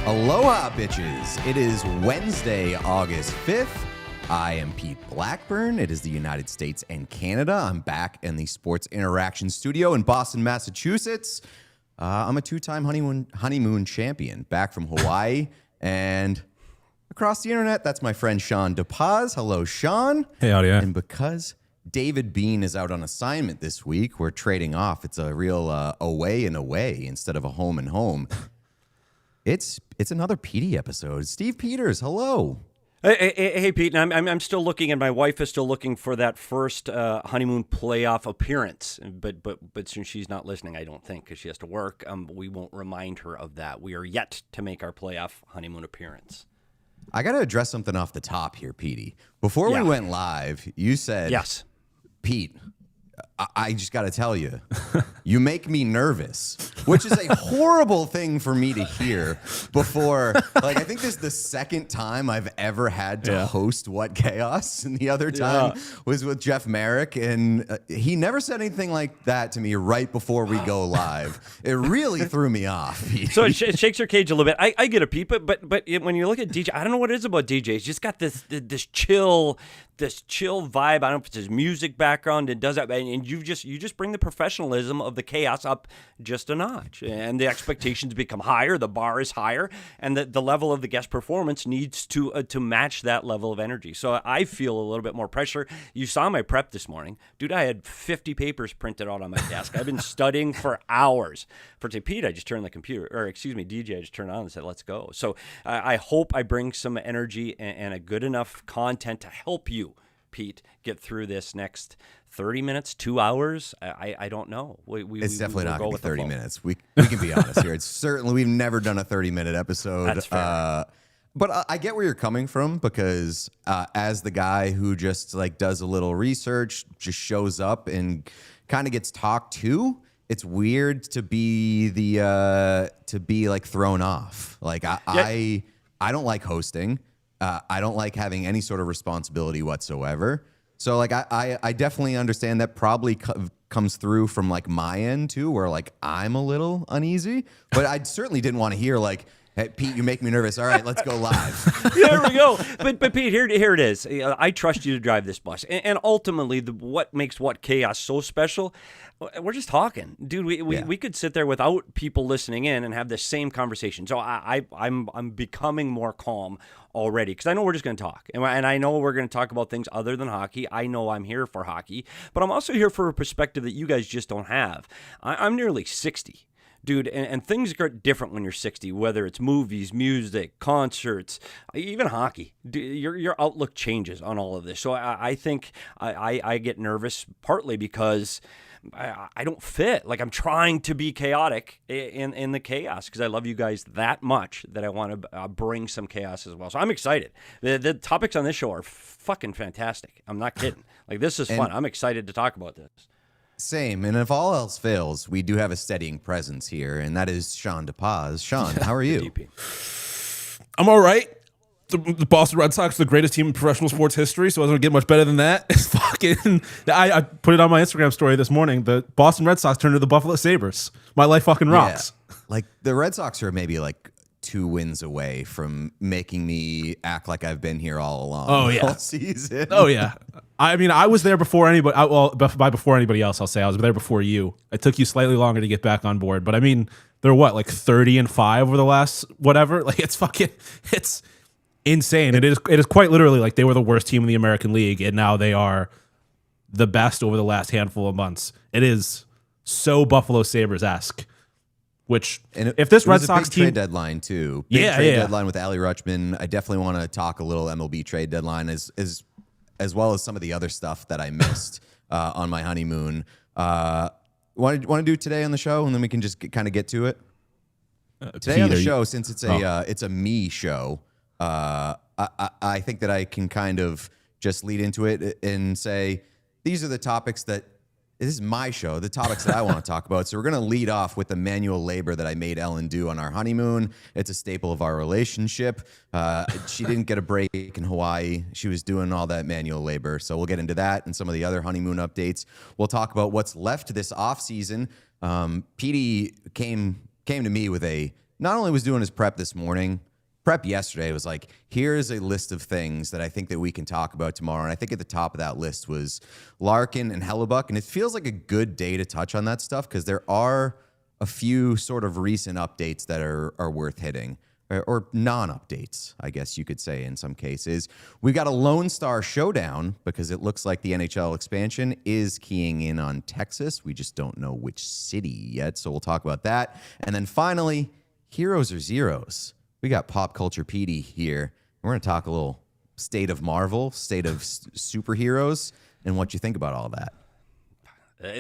Aloha, bitches. It is Wednesday, August 5th. I am Pete Blackburn. It is the United States and Canada. I'm back in the Sports Interaction Studio in Boston, Massachusetts. I'm a two-time honeymoon champion, back from Hawaii. And across the internet, that's my friend Sean DePaz. Hello, Sean. Hey, Audio. And because David Bean is out on assignment this week, we're trading off. It's a real away and away instead of a home and home. It's another Petey episode. Steve Peters, hello. Hey, Pete. And I'm still looking, and my wife is still looking for that first honeymoon playoff appearance. But since she's not listening, I don't think, because she has to work, we won't remind her of that. We are yet to make our playoff honeymoon appearance. I got to address something off the top here, Petey. Before we went live, you said, yes, Pete, I just got to tell you, you make me nervous, which is a horrible thing for me to hear before. Like, I think this is the second time I've ever had to host What Chaos, and the other time was with Jeff Merrick, and he never said anything like that to me right before we go live. It really threw me off. So it shakes your cage a little bit. I get it, Pete, but when you look at DJ, I don't know what it is about DJ. He's just got this chill vibe. I don't know if it's his music background. It does that, and you just bring the professionalism of the chaos up just a notch, and the expectations become higher. The bar is higher, and the level of the guest performance needs to match that level of energy. So I feel a little bit more pressure. You saw my prep this morning, dude. I had 50 papers printed out on my desk. I've been studying for hours. For Pete, I just turned the computer, or excuse me, DJ, I just turned it on and said, "Let's go." So I hope I bring some energy and a good enough content to help you, Pete, get through this next 30 minutes, 2 hours. I don't know. It's definitely not going to be 30 minutes. We can be honest here. It's certainly, we've never done a 30-minute episode. That's fair. But I get where you're coming from, because as the guy who just like does a little research, just shows up and kind of gets talked to, it's weird to be like thrown off. Like I don't like hosting. I don't like having any sort of responsibility whatsoever. So like I definitely understand that probably comes through from like my end too, where like I'm a little uneasy. But I certainly didn't want to hear like, "Hey, Pete, you make me nervous. All right, let's go live." There we go. But Pete, here it is. I trust you to drive this bus. And ultimately, what makes What Chaos so special, we're just talking. Dude, we could sit there without people listening in and have the same conversation. So I'm becoming more calm already, because I know we're just going to talk. And I know we're going to talk about things other than hockey. I know I'm here for hockey. But I'm also here for a perspective that you guys just don't have. I'm nearly 60. Dude, and things get different when you're 60, whether it's movies, music, concerts, even hockey. Your outlook changes on all of this. So I think I get nervous partly because I don't fit. Like, I'm trying to be chaotic in the chaos, because I love you guys that much that I want to bring some chaos as well. So I'm excited. The topics on this show are fucking fantastic. I'm not kidding. Like, this is fun. I'm excited to talk about this. Same. And if all else fails, we do have a steadying presence here, and that is Sean DePaz. Sean, how are you? I'm all right. The Boston Red Sox are the greatest team in professional sports history, so I was going to get much better than that. It's fucking... I put it on my Instagram story this morning. The Boston Red Sox turned to the Buffalo Sabres. My life fucking rocks. Yeah. Like, the Red Sox are maybe like 2 wins away from making me act like I've been here all along. Oh, yeah. All season. Oh, yeah. I mean, I was there before anybody. By before anybody else, I'll say I was there before you. It took you slightly longer to get back on board, but I mean, they're what, like 30-5 over the last whatever. Like, it's insane. It is quite literally like they were the worst team in the American League, and now they are the best over the last handful of months. It is so Buffalo Sabres-esque. Which, and if this Red Sox Sox team trade deadline too, big trade deadline with Ali Rutschman. I definitely want to talk a little MLB trade deadline as well as some of the other stuff that I missed on my honeymoon. Want to do today on the show, and then we can just kind of get to it. Today on the show, since it's a me show, I think that I can kind of just lead into it and say these are the topics that. This is my show, the topics that I want to talk about. So we're going to lead off with the manual labor that I made Ellen do on our honeymoon. It's a staple of our relationship. She didn't get a break in Hawaii. She was doing all that manual labor. So we'll get into that and some of the other honeymoon updates. We'll talk about what's left this offseason. Petey came to me with a not only was doing his prep this morning, prep yesterday was like, here's a list of things that I think that we can talk about tomorrow. And I think at the top of that list was Larkin and Hellebuyck. And it feels like a good day to touch on that stuff because there are a few sort of recent updates that are worth hitting. Or non-updates, I guess you could say in some cases. We've got a Lone Star showdown because it looks like the NHL expansion is keying in on Texas. We just don't know which city yet, so we'll talk about that. And then finally, heroes or zeros. We got Pop Culture Petey here. We're going to talk a little state of Marvel, state of superheroes, and what you think about all that.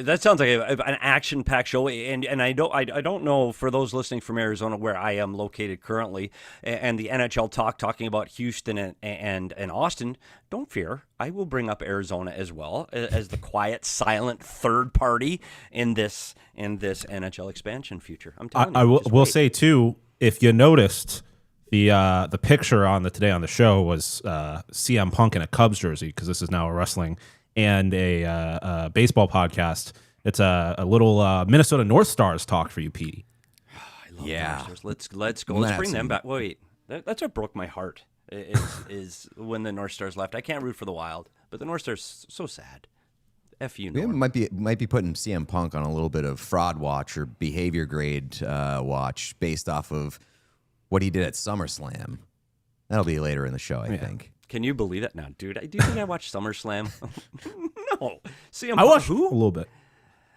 That sounds like an action-packed show, and I don't know for those listening from Arizona where I am located currently, and the NHL talking about Houston and Austin. Don't fear, I will bring up Arizona as well as the quiet, silent third party in this NHL expansion future. I'm telling you, I will say too, if you noticed, the picture on today on the show was CM Punk in a Cubs jersey because this is now a wrestling and a baseball podcast. It's a little Minnesota North Stars talk for you, Petey. I love North Stars. Let's go. Let's bring them back. Wait, that's what broke my heart. Is when the North Stars left. I can't root for the Wild, but the North Stars so sad. F you, North. We might be putting CM Punk on a little bit of fraud watch or behavior grade watch based off of what he did at SummerSlam. That'll be later in the show, I think. Can you believe that now, dude? Do you think I watched SummerSlam? No. CM Punk. I watched who? A little bit.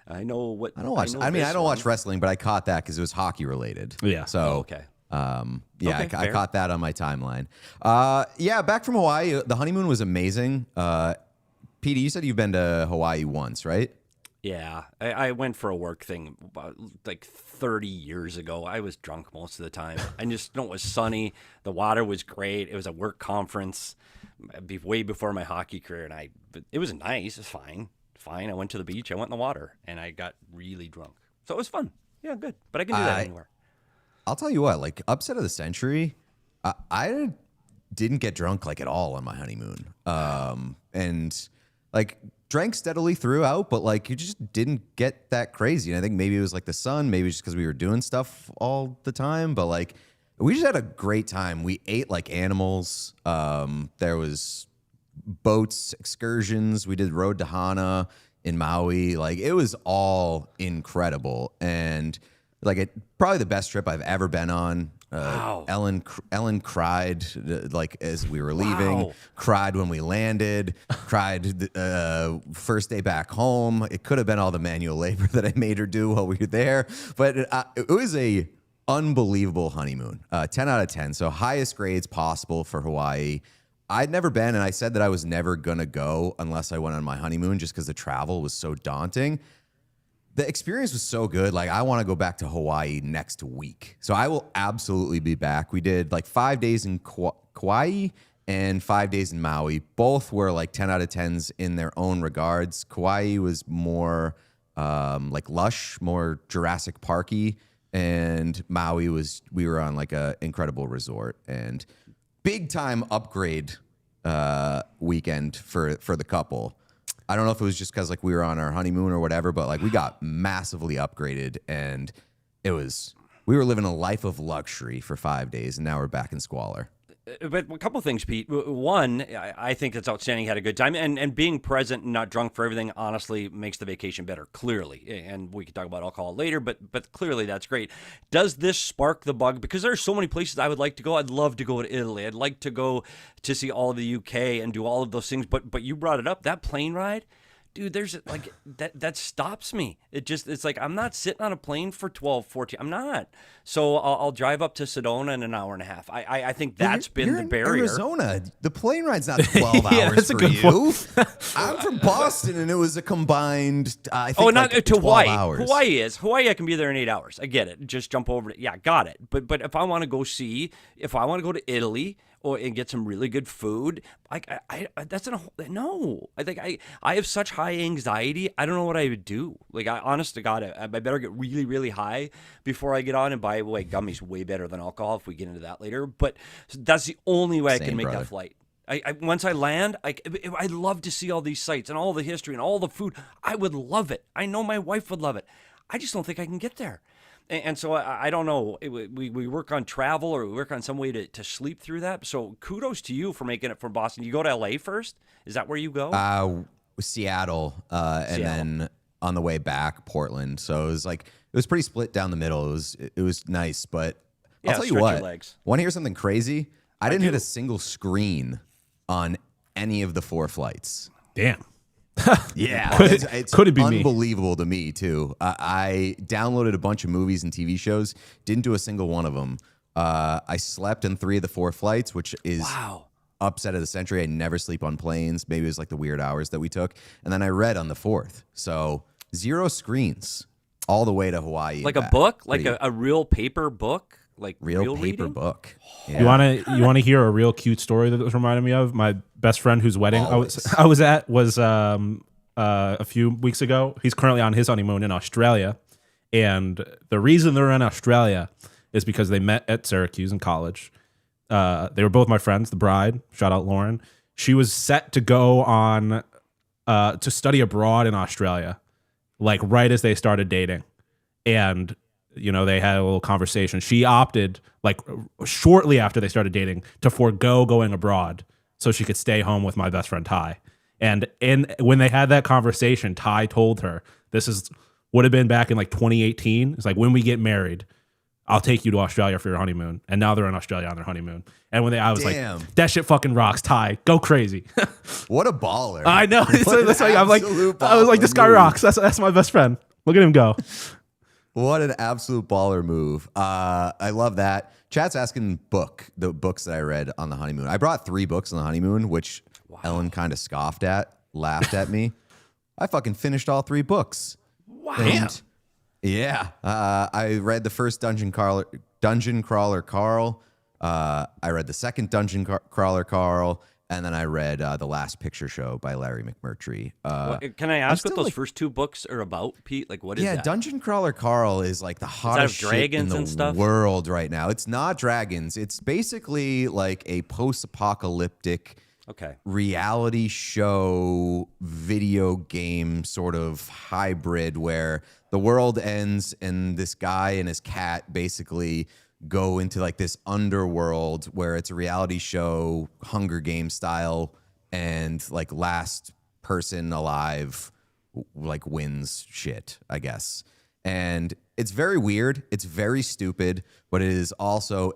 I know what. I don't watch. I don't watch wrestling, but I caught that because it was hockey related. Yeah. So okay. I caught that on my timeline. Back from Hawaii. The honeymoon was amazing. Petey, you said you've been to Hawaii once, right? Yeah, I went for a work thing like 30 years ago. I was drunk most of the time. I just know it was sunny. The water was great. It was a work conference way before my hockey career, but it was nice. It's fine. I went to the beach. I went in the water, and I got really drunk. So it was fun. Yeah, good. But I can do that anywhere. I'll tell you what, like upset of the century, I didn't get drunk like at all on my honeymoon. And like drank steadily throughout, but like you just didn't get that crazy. And I think maybe it was like the sun, maybe just because we were doing stuff all the time, but like we just had a great time. We ate like animals. There was boats, excursions. We did Road to Hana in Maui. Like it was all incredible. And like probably the best trip I've ever been on. Wow. Ellen cried like as we were leaving, cried when we landed, cried first day back home. It could have been all the manual labor that I made her do while we were there, but it was a unbelievable honeymoon. 10 out of 10. So highest grades possible for Hawaii. I'd never been, and I said that I was never going to go unless I went on my honeymoon just because the travel was so daunting. The experience was so good. Like, I want to go back to Hawaii next week. So I will absolutely be back. We did like 5 days in Kauai and 5 days in Maui. Both were like 10 out of 10s in their own regards. Kauai was more like lush, more Jurassic Parky. And Maui we were on like a incredible resort and big time upgrade weekend for the couple. I don't know if it was just because like we were on our honeymoon or whatever, but like we got massively upgraded and we were living a life of luxury for 5 days and now we're back in squalor. But a couple of things, Pete. One, I think it's outstanding. Had a good time, and being present and not drunk for everything honestly makes the vacation better. Clearly, and we can talk about alcohol later, but clearly that's great. Does this spark the bug? Because there are so many places I would like to go. I'd love to go to Italy. I'd like to go to see all of the UK and do all of those things. But you brought it up, that plane ride. Dude, there's like that stops me. It's like I'm not sitting on a plane for 12, 14. I'm not. So I'll drive up to Sedona in an hour and a half. I think that's been the barrier. Arizona, the plane ride's not 12 hours for you. I'm from Boston, and it was a combined. I think not like to 12 Hawaii. Hours. Hawaii. I can be there in 8 hours. I get it. Just jump over it. Yeah, got it. But if I want to go to Italy and get some really good food, like no. I think I have such high anxiety. I don't know what I would do. Like, honest to God, I better get really, really high before I get on. And by the way, gummy's way better than alcohol if we get into that later. But that's the only way I can make that flight. Once I land, I'd love to see all these sites and all the history and all the food. I would love it. I know my wife would love it. I just don't think I can get there. And so I don't know. We work on travel or we work on some way to sleep through that. So kudos to you for making it from Boston. You go to LA first? Is that where you go? Seattle, and then on the way back, Portland. So it was pretty split down the middle. It was nice, but I'll tell you what. Want to hear something crazy? I didn't hit a single screen on any of the 4 flights. Damn. Yeah, it's could it be unbelievable to me too. I downloaded a bunch of movies and TV shows, didn't do a single one of them. I slept in 3 of the 4 flights, which is upset of the century. I never sleep on planes. Maybe it was like the weird hours that we took, and then I read on the 4th. So 0 screens all the way to Hawaii. Like a book, like a real paper book. Like real paper book. Yeah. You want to hear a real cute story that was reminding me of my best friend whose wedding I was at was a few weeks ago. He's currently on his honeymoon in Australia, and the reason they're in Australia is because they met at Syracuse in college. They were both my friends. The bride, shout out Lauren, she was set to go on to study abroad in Australia, like right as they started dating, and they had a little conversation. She opted, like shortly after they started dating, to forego going abroad so she could stay home with my best friend Ty. And when they had that conversation, Ty told her, would have been back in like 2018. It's like, when we get married, I'll take you to Australia for your honeymoon. And now they're in Australia on their honeymoon. And I was like, that shit fucking rocks, Ty. Go crazy. What a baller. I know. I was like, this guy rocks. That's my best friend. Look at him go. What an absolute baller move. I love that. Chat's asking the books that I read on the honeymoon. I brought 3 books on the honeymoon, which Ellen kind of laughed at me. I fucking finished all 3 books. Wow. And, yeah. I read the first Dungeon Crawler Carl. I read the second Dungeon Crawler Carl. And then I read The Last Picture Show by Larry McMurtry. Can I ask what those first 2 books are about, Pete? Like, what is that? Yeah, Dungeon Crawler Carl is like the hottest shit in the world right now. It's not dragons. It's basically like a post-apocalyptic reality show, video game sort of hybrid where the world ends and this guy and his cat basically go into like this underworld where it's a reality show, Hunger Games style, and like last person alive like wins shit, I guess. And it's very weird. It's very stupid, but it is also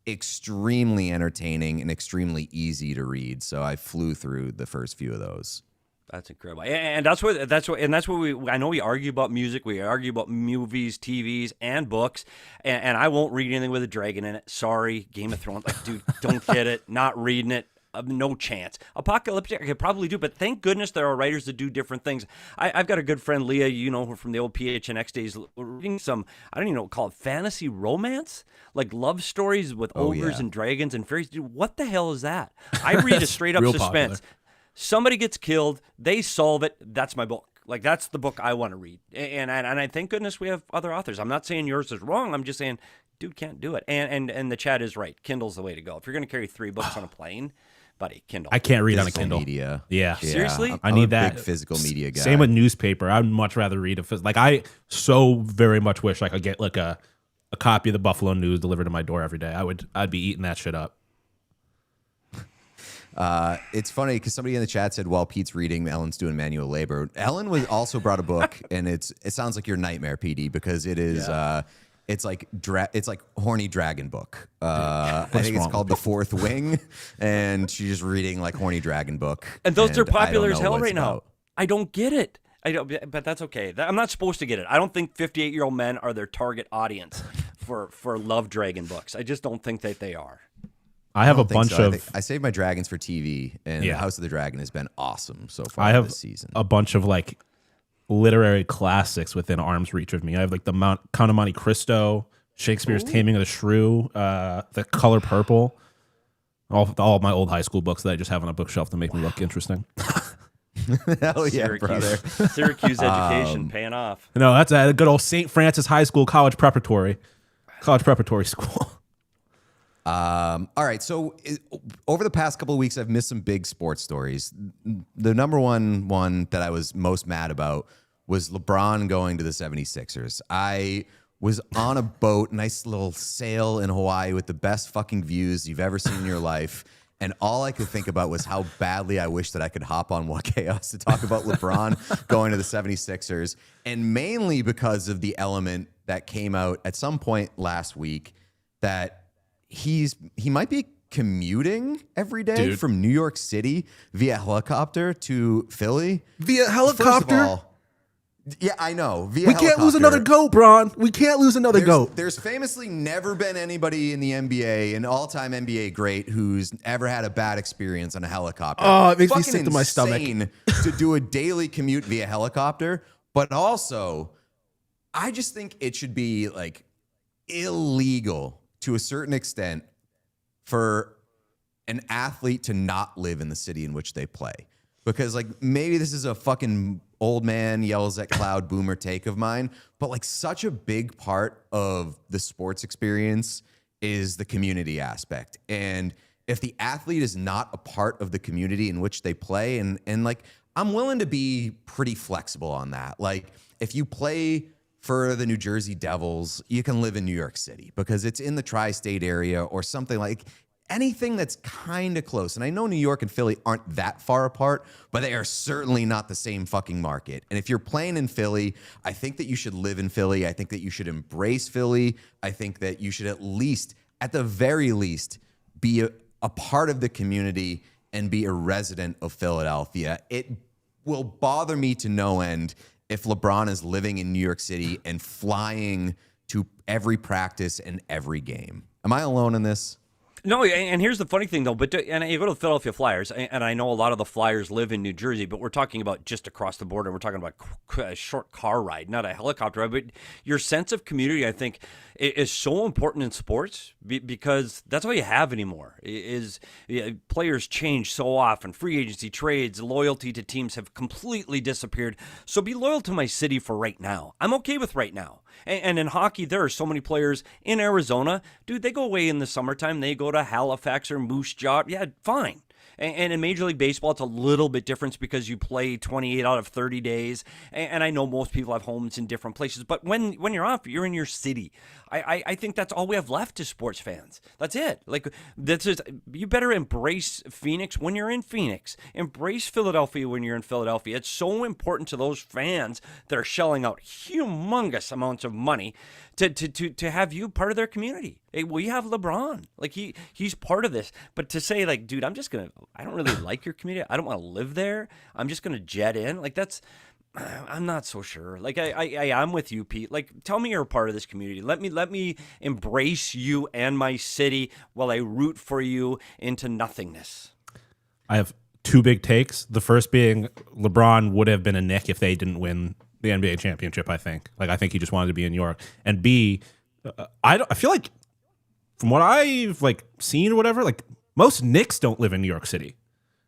extremely entertaining and extremely easy to read. So I flew through the first few of those. That's incredible, and that's what we. I know we argue about music, we argue about movies, TVs, and books, and I won't read anything with a dragon in it. Sorry, Game of Thrones. Like, dude, don't get it. Not reading it. No chance. Apocalyptic, I could probably do, but thank goodness there are writers that do different things. I've got a good friend, Leah, her from the old PHNX days, reading some, I don't even know, call it fantasy romance, like love stories with ogres and dragons and fairies. Dude, what the hell is that? I read a straight up suspense. Popular. Somebody gets killed, they solve it. That's my book. Like, that's the book I want to read. And I thank goodness we have other authors. I'm not saying yours is wrong. I'm just saying, dude can't do it. And the chat is right. Kindle's the way to go. If you're going to carry 3 books on a plane, buddy, Kindle. I can't read on a Kindle. Media. Yeah. Seriously? I need that. Big physical media guy. Same with newspaper. I'd much rather read I so very much wish I could get like a copy of the Buffalo News delivered to my door every day. I'd be eating that shit up. It's funny because somebody in the chat said while Pete's reading, Ellen's doing manual labor. Ellen also brought a book, and it sounds like your nightmare, Petey, because it is it's like horny dragon book. I think it's called The Fourth Wing, and she's just reading like horny dragon book. And those are popular as hell right now. I don't get it. But that's okay. I'm not supposed to get it. I don't think 58-year-old men are their target audience for love dragon books. I just don't think that they are. I have a bunch of. I saved my dragons for TV, and House of the Dragon has been awesome so far. I have this season. A bunch of like literary classics within arm's reach of me. I have like the Count of Monte Cristo, Shakespeare's Taming of the Shrew, The Color Purple, all of my old high school books that I just have on a bookshelf to make me look interesting. Hell yeah, brother! Syracuse education paying off. No, that's a good old St. Francis High School college preparatory school. All right. So over the past couple of weeks, I've missed some big sports stories. The number one that I was most mad about was LeBron going to the 76ers. I was on a boat, nice little sail in Hawaii with the best fucking views you've ever seen in your life. And all I could think about was how badly I wish that I could hop on What Chaos to talk about LeBron going to the 76ers. And mainly because of the element that came out at some point last week that he might be commuting every day from New York City via helicopter to Philly. Via helicopter? First of all, yeah, I know. We can't lose another GOAT, Bron. We can't lose another GOAT. There's famously never been anybody in the NBA, an all-time NBA great, who's ever had a bad experience on a helicopter. Oh, it makes me sick to my stomach. To do a daily commute via helicopter, but also, I just think it should be like illegal to a certain extent for an athlete to not live in the city in which they play. Because like maybe this is a fucking old man yells at cloud boomer take of mine, but like such a big part of the sports experience is the community aspect. And if the athlete is not a part of the community in which they play, and like I'm willing to be pretty flexible on that. Like if you play for the New Jersey Devils, you can live in New York City because it's in the tri-state area or something like anything that's kind of close. And I know New York and Philly aren't that far apart, but they are certainly not the same fucking market. And if you're playing in Philly, I think that you should live in Philly. I think that you should embrace Philly. I think that you should at the very least, be a part of the community and be a resident of Philadelphia. It will bother me to no end if LeBron is living in New York City and flying to every practice and every game. Am I alone in this? No, and here's the funny thing, though. And you go to the Philadelphia Flyers, and I know a lot of the Flyers live in New Jersey, but we're talking about just across the border. We're talking about a short car ride, not a helicopter ride. But your sense of community, I think, is so important in sports because that's all you have anymore. Players change so often. Free agency, trades, loyalty to teams have completely disappeared. So be loyal to my city for right now. I'm okay with right now. And in hockey, there are so many players in Arizona. Dude, they go away in the summertime. They go to Halifax or Moose Jaw. Yeah, fine. And in Major League Baseball, it's a little bit different because you play 28 out of 30 days. And I know most people have homes in different places. But when you're off, you're in your city. I think that's all we have left as sports fans. That's it. Like, you better embrace Phoenix when you're in Phoenix. Embrace Philadelphia when you're in Philadelphia. It's so important to those fans that are shelling out humongous amounts of money to have you part of their community. Hey, we have LeBron. Like he's part of this. But to say like, dude, I don't really like your community. I don't want to live there. I'm just gonna jet in. Like I'm not so sure. Like I'm with you, Pete. Like tell me you're a part of this community. Let me embrace you and my city while I root for you into nothingness. I have two big takes. The first being LeBron would have been a Knick if they didn't win the NBA championship, I think. Like, I think he just wanted to be in New York. And B, I feel like from what I've like seen or whatever, like most Knicks don't live in New York City.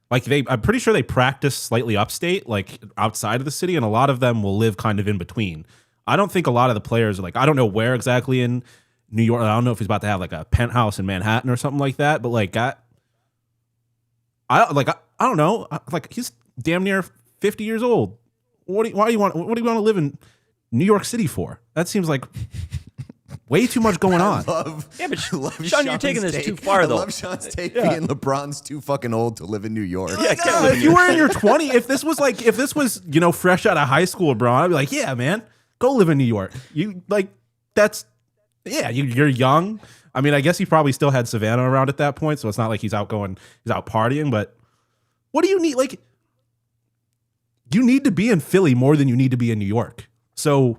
Like I'm pretty sure they practice slightly upstate, like outside of the city, and a lot of them will live kind of in between. I don't think a lot of the players are like, I don't know where exactly in New York. I don't know if he's about to have like a penthouse in Manhattan or something like that, but like I don't know. Like he's damn near 50 years old. What do you want to live in New York City for? That seems like way too much going on. Sean, you're taking this too far, though. I love Sean's take being LeBron's too fucking old to live in New York. Yeah, if you were in your 20s, if this was fresh out of high school, LeBron, I'd be like, yeah, man, go live in New York. You're young. I mean, I guess he probably still had Savannah around at that point, so it's not like he's out partying. But what do you need? Like, you need to be in Philly more than you need to be in New York. So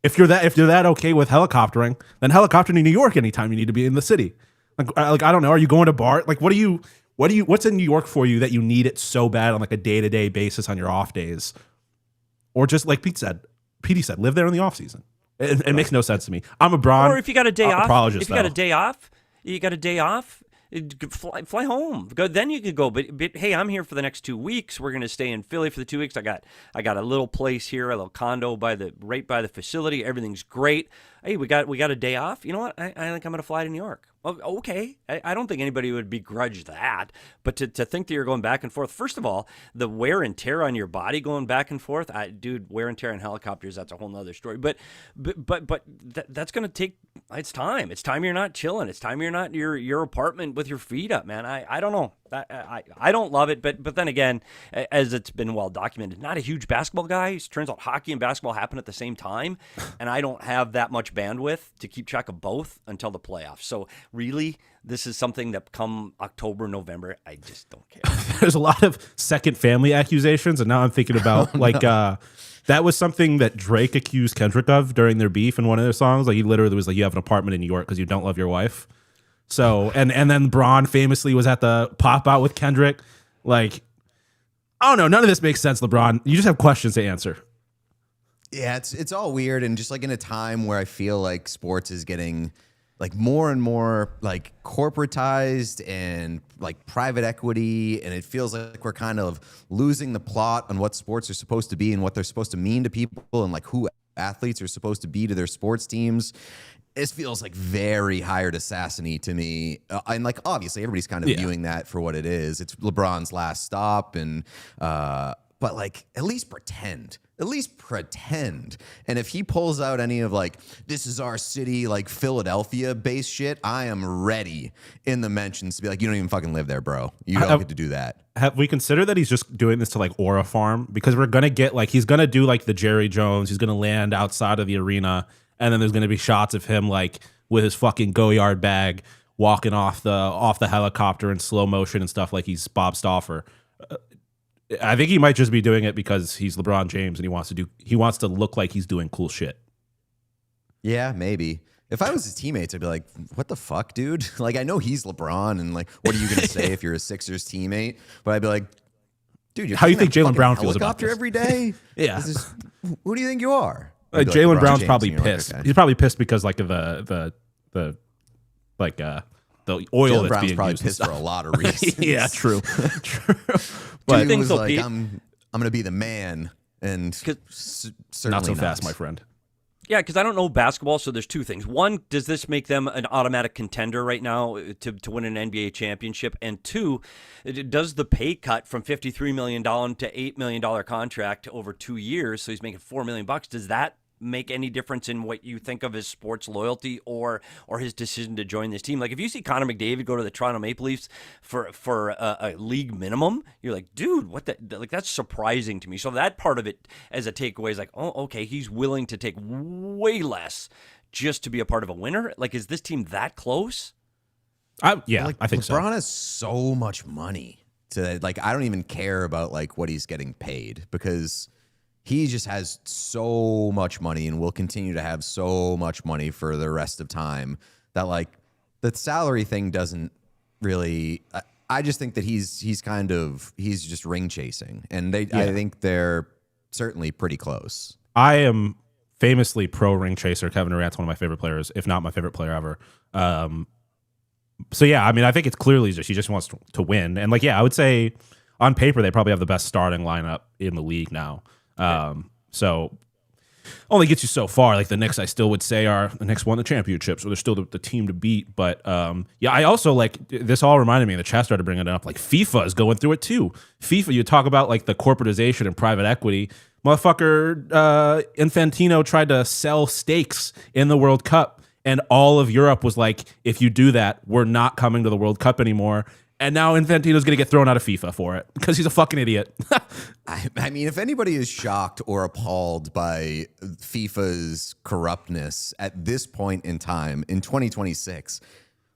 if you're that okay with helicoptering, then helicopter to New York anytime you need to be in the city. Like I don't know. Are you going to bar? Like what's in New York for you that you need it so bad on like a day-to-day basis on your off days? Or just like Petey said, live there in the off season. It makes no sense to me. I'm a Bron. Or if you got a day off, apologist, you got a day off. Fly home. Then you could go. But hey, I'm here for the next 2 weeks. We're gonna stay in Philly for the 2 weeks. I got a little place here, a little condo right by the facility. Everything's great. Hey, we got a day off. You know what? I think I'm going to fly to New York. Well, okay. I don't think anybody would begrudge that. But to think that you're going back and forth, first of all, the wear and tear on your body going back and forth, dude, wear and tear on helicopters, that's a whole nother story. But that's going to take, it's time. It's time you're not chilling. It's time you're not your apartment with your feet up, man. I don't know. I don't love it, but then again, as it's been well documented, not a huge basketball guy. It turns out hockey and basketball happen at the same time, and I don't have that much bandwidth to keep track of both until the playoffs. So really, this is something that come October, November, I just don't care. There's a lot of second family accusations, and now I'm thinking about that was something that Drake accused Kendrick of during their beef in one of their songs. Like he literally was like, "You have an apartment in New York because you don't love your wife." So and then Braun famously was at the pop out with Kendrick. Like, I don't know. None of this makes sense, LeBron. You just have questions to answer. Yeah, it's all weird, and just like in a time where I feel like sports is getting like more and more like corporatized and like private equity, and it feels like we're kind of losing the plot on what sports are supposed to be and what they're supposed to mean to people and like who athletes are supposed to be to their sports teams. This feels like very hired assassin-y to me. And like, obviously everybody's kind of viewing that for what it is. It's LeBron's last stop. And, but like, at least pretend. And if he pulls out any of like, this is our city, like Philadelphia based shit, I am ready in the mentions to be like, you don't even fucking live there, bro. You don't get to do that. Have we considered that he's just doing this to like Aura Farm? Because we're going to get like, he's going to do like the Jerry Jones. He's going to land outside of the arena. And then there's going to be shots of him like with his fucking go-yard bag walking off the helicopter in slow motion and stuff like he's Bob Stauffer. I think he might just be doing it because he's LeBron James and he wants to look like he's doing cool shit. Yeah, maybe. If I was his teammates, I'd be like, what the fuck, dude? Like, I know he's LeBron, and like, what are you going to say if you're a Sixers teammate? But I'd be like, dude, how do you think Jaylen Brown feels about this? Every day? Yeah. Who do you think you are? Jaylen Brown's probably pissed. Like, okay. He's probably pissed because like the oil Jaylen that's Brown's being probably used pissed for a lot of reasons. Yeah, true. But he was like, I'm going to be the man, and certainly not so fast, my friend. Yeah, because I don't know basketball, so there's two things. One, does this make them an automatic contender right now to win an NBA championship? And two, does the pay cut from $53 million to $8 million contract over 2 years, so he's making $4 million, does that make any difference in what you think of his sports loyalty or his decision to join this team? Like, if you see Connor McDavid go to the Toronto Maple Leafs for a league minimum, you're like, dude, what the, like, that's surprising to me. So that part of it as a takeaway is like, oh, okay, he's willing to take way less just to be a part of a winner. Like, is this team that close? I think so. LeBron has so much money to like, I don't even care about like what he's getting paid because he just has so much money and will continue to have so much money for the rest of time that like the salary thing doesn't really. I just think that he's just ring chasing, and I think they're certainly pretty close. I am famously pro ring chaser. Kevin Durant's one of my favorite players, if not my favorite player ever. So yeah, I mean, I think it's clearly just he just wants to win, and like I would say on paper they probably have the best starting lineup in the league now. So only gets you so far. Like the Knicks, I still would say are the Knicks won the championship, so they're still the team to beat. But I also like this. All reminded me. The chat started bringing it up. Like FIFA is going through it too. FIFA, you talk about like the corporatization and private equity. Motherfucker, Infantino tried to sell stakes in the World Cup, and all of Europe was like, if you do that, we're not coming to the World Cup anymore. And now Infantino's going to get thrown out of FIFA for it because he's a fucking idiot. I mean, if anybody is shocked or appalled by FIFA's corruptness at this point in time, in 2026,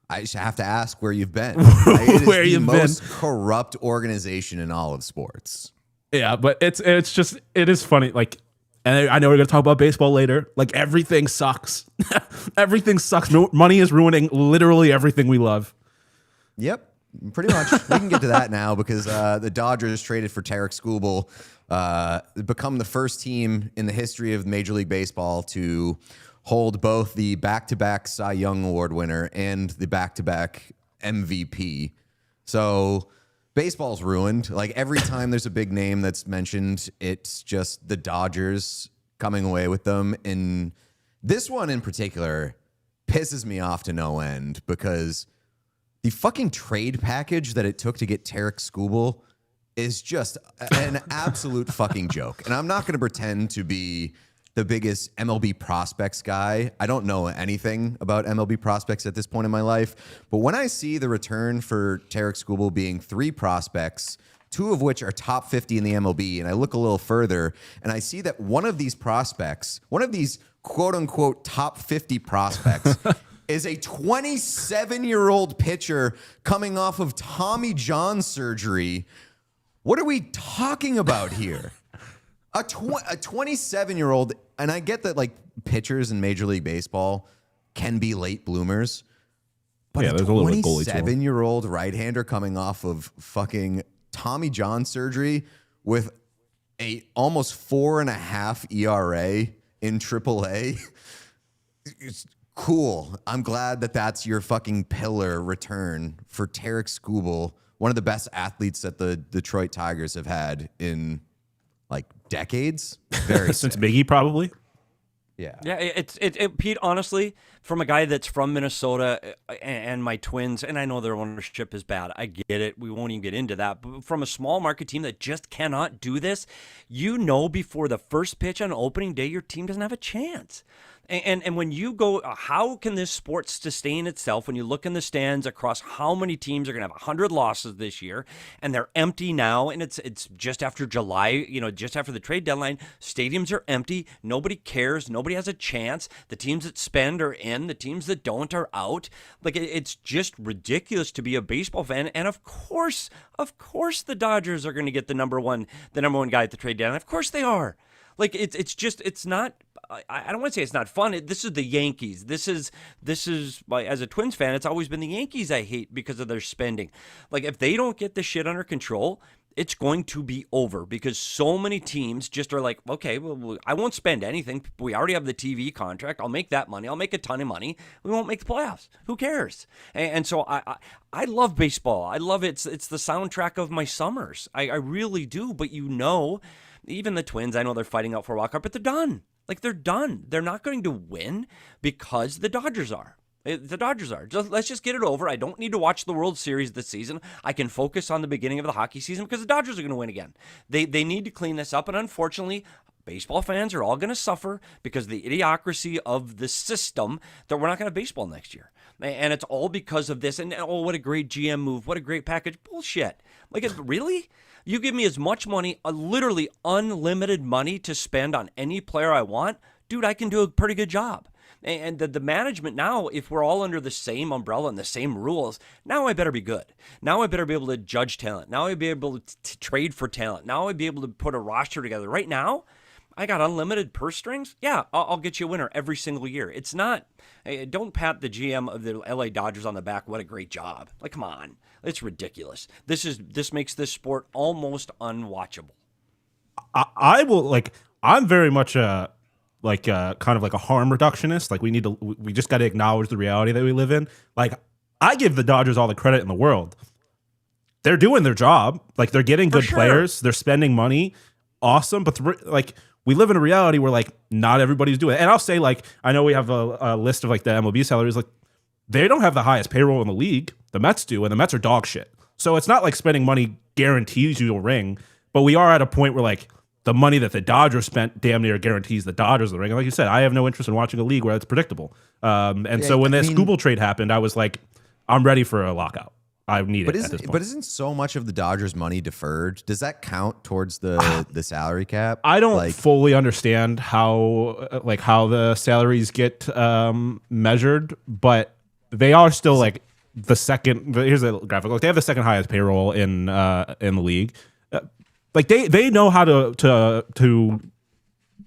I just have to ask where you've been. Right? It is the most corrupt organization in all of sports. Yeah, but it is funny. Like, and I know we're going to talk about baseball later. Like, everything sucks. Everything sucks. Money is ruining literally everything we love. Yep. Pretty much. We can get to that now because the Dodgers traded for Tarek Skubal, become the first team in the history of Major League Baseball to hold both the back-to-back Cy Young Award winner and the back-to-back MVP. So baseball's ruined. Like every time there's a big name that's mentioned, it's just the Dodgers coming away with them. And This one in particular pisses me off to no end because the fucking trade package that it took to get Tarek Skubal is just an absolute fucking joke. And I'm not going to pretend to be the biggest MLB prospects guy. I don't know anything about MLB prospects at this point in my life. But when I see the return for Tarek Skubal being 3 prospects, 2 of which are top 50 in the MLB, and I look a little further and I see that one of these prospects, one of these quote unquote top 50 prospects, is a 27-year-old pitcher coming off of Tommy John surgery. What are we talking about here? A 27-year-old, and I get that like pitchers in Major League Baseball can be late bloomers, but a 27-year-old right-hander coming off of fucking Tommy John surgery with a almost 4.5 ERA in AAA. It's cool. I'm glad that that's your fucking pillar return for Tarek Skubal, one of the best athletes that the Detroit Tigers have had in like decades. Very since Biggie, probably. Yeah. Yeah, it Pete, honestly, from a guy that's from Minnesota and my Twins, and I know their ownership is bad. I get it. We won't even get into that. But from a small market team that just cannot do this, you know before the first pitch on opening day, your team doesn't have a chance. And when you go, how can this sport sustain itself when you look in the stands across how many teams are going to have 100 losses this year, and they're empty now, and it's just after July, just after the trade deadline, stadiums are empty, nobody cares, nobody has a chance, the teams that spend are in, the teams that don't are out. Like, it's just ridiculous to be a baseball fan, and of course the Dodgers are going to get the number one guy at the trade deadline. Of course they are. Like, it's not, I don't want to say it's not fun. This is the Yankees. This is as a Twins fan, it's always been the Yankees I hate because of their spending. Like, if they don't get this shit under control, it's going to be over because so many teams just are like, okay, well, I won't spend anything. We already have the TV contract. I'll make that money. I'll make a ton of money. We won't make the playoffs. Who cares? And so I love baseball. I love it. It's the soundtrack of my summers. I really do. But even the Twins, I know they're fighting out for a wild card, but they're done. Like, they're done. They're not going to win because the Dodgers are. The Dodgers are. Let's just get it over. I don't need to watch the World Series this season. I can focus on the beginning of the hockey season because the Dodgers are going to win again. They need to clean this up, and unfortunately, baseball fans are all going to suffer because of the idiocracy of the system that we're not going to have baseball next year. And it's all because of this. And, oh, what a great GM move. What a great package. Bullshit. Like, really? You give me as much money, literally unlimited money to spend on any player I want, dude, I can do a pretty good job. And the management now, if we're all under the same umbrella and the same rules, now I better be good. Now I better be able to judge talent. Now I'd be able to trade for talent. Now I'd be able to put a roster together. Right now, I got unlimited purse strings. Yeah, I'll get you a winner every single year. It's not, don't pat the GM of the LA Dodgers on the back. What a great job. Like, come on. It's ridiculous. This makes this sport almost unwatchable. I will, like, I'm very much kind of like a harm reductionist. Like, we just got to acknowledge the reality that we live in. Like, I give the Dodgers all the credit in the world. They're doing their job. Like, they're getting good players. They're spending money. Awesome. But we live in a reality where, like, not everybody's doing it. And I'll say, like, I know we have a list of like the MLB salaries. Like, they don't have the highest payroll in the league. The Mets do, and the Mets are dog shit. So it's not like spending money guarantees you a ring, but we are at a point where, like, the money that the Dodgers spent damn near guarantees the Dodgers the ring. And like you said, I have no interest in watching a league where it's predictable. So when this Skubal trade happened, I was like, I'm ready for a lockout. I need it at this point. But isn't so much of the Dodgers' money deferred? Does that count towards the salary cap? I don't fully understand how the salaries get measured, but they are still like the second. Here's a graphic. Like, they have the second highest payroll in the league. Like, they know how to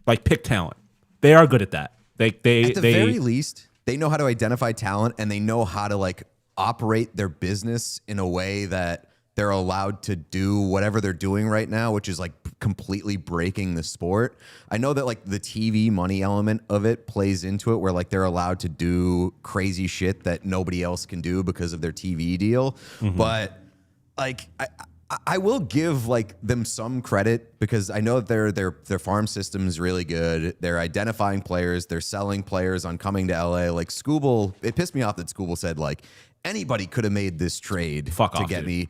like pick talent. They are good at that. At the very least, they know how to identify talent, and they know how to like operate their business in a way that they're allowed to do whatever they're doing right now, which is like completely breaking the sport. I know that like the TV money element of it plays into it, where like they're allowed to do crazy shit that nobody else can do because of their TV deal. Mm-hmm. But like, I will give like them some credit because I know their farm system is really good. They're identifying players. They're selling players on coming to LA. Like Scooble, it pissed me off that Scooble said like anybody could have made this trade to get me.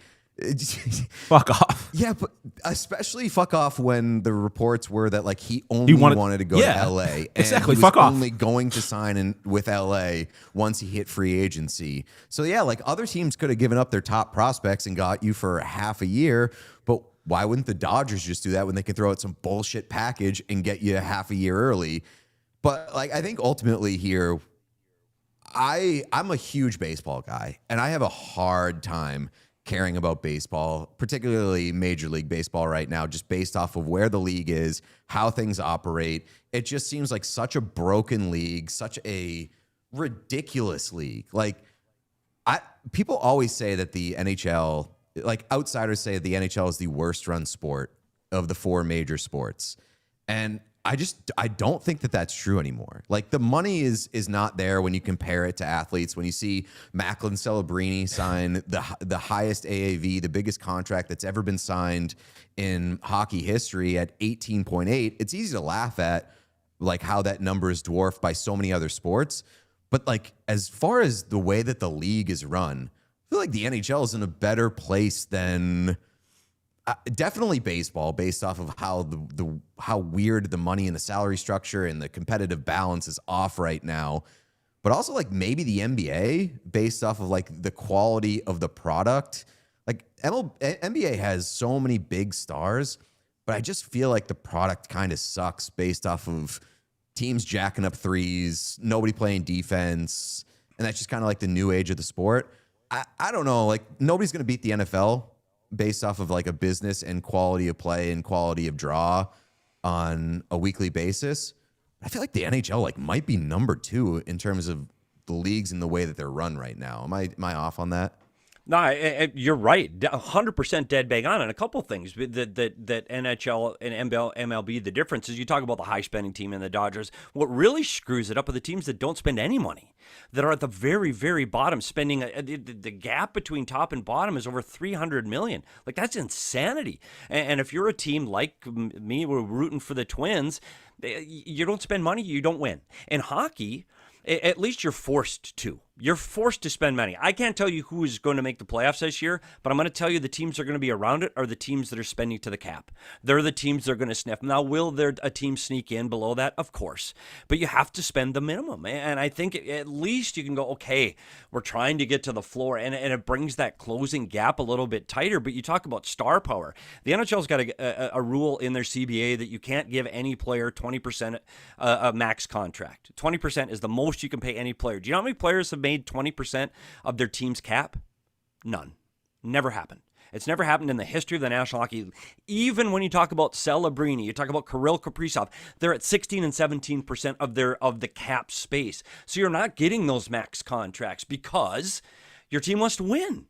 Fuck off. Yeah, but especially fuck off when the reports were that like he only wanted to go to LA. And exactly. He was fuck off. only going to sign with LA once he hit free agency. So yeah, like other teams could have given up their top prospects and got you for half a year, but why wouldn't the Dodgers just do that when they can throw out some bullshit package and get you half a year early? But like I think ultimately here, I'm a huge baseball guy, and I have a hard time caring about baseball, particularly Major League Baseball right now, just based off of where the league is, how things operate. It just seems like such a broken league, such a ridiculous league. Like, people always say that the NHL, like outsiders say the NHL is the worst run sport of the 4 major sports. And I don't think that that's true anymore. Like the money is not there when you compare it to athletes. When you see Macklin Celebrini sign the highest AAV, the biggest contract that's ever been signed in hockey history at 18.8, it's easy to laugh at like how that number is dwarfed by so many other sports. But like as far as the way that the league is run, I feel like the NHL is in a better place than definitely baseball, based off of how how weird the money and the salary structure and the competitive balance is off right now. But also like maybe the NBA, based off of like the quality of the product. Like NBA has so many big stars, but I just feel like the product kind of sucks based off of teams jacking up threes, nobody playing defense, and that's just kind of like the new age of the sport. I don't know, like nobody's going to beat the NFL based off of like a business and quality of play and quality of draw on a weekly basis. I feel like the NHL like might be number 2 in terms of the leagues and the way that they're run right now. Am I off on that? No, you're right. 100% dead bang on. And a couple of things that NHL and MLB, the difference is you talk about the high-spending team and the Dodgers. What really screws it up are the teams that don't spend any money, that are at the very, very bottom, spending the gap between top and bottom is over $300 million. Like, that's insanity. And if you're a team like me, we're rooting for the Twins, you don't spend money, you don't win. In hockey, at least you're forced to. You're forced to spend money. I can't tell you who is going to make the playoffs this year, but I'm going to tell you the teams that are going to be around it are the teams that are spending to the cap. They're the teams that are going to sniff. Now, will there a team sneak in below that? Of course. But you have to spend the minimum. And I think at least you can go, okay, we're trying to get to the floor, and it brings that closing gap a little bit tighter. But you talk about star power. The NHL's got a rule in their CBA that you can't give any player 20% a max contract. 20% is the most you can pay any player. Do you know how many players have made 20% of their team's cap? None. Never happened. It's never happened in the history of the National Hockey League. Even when you talk about Celebrini, you talk about Kirill Kaprizov, they're at 16 and 17% of the cap space. So you're not getting those max contracts because your team wants to win.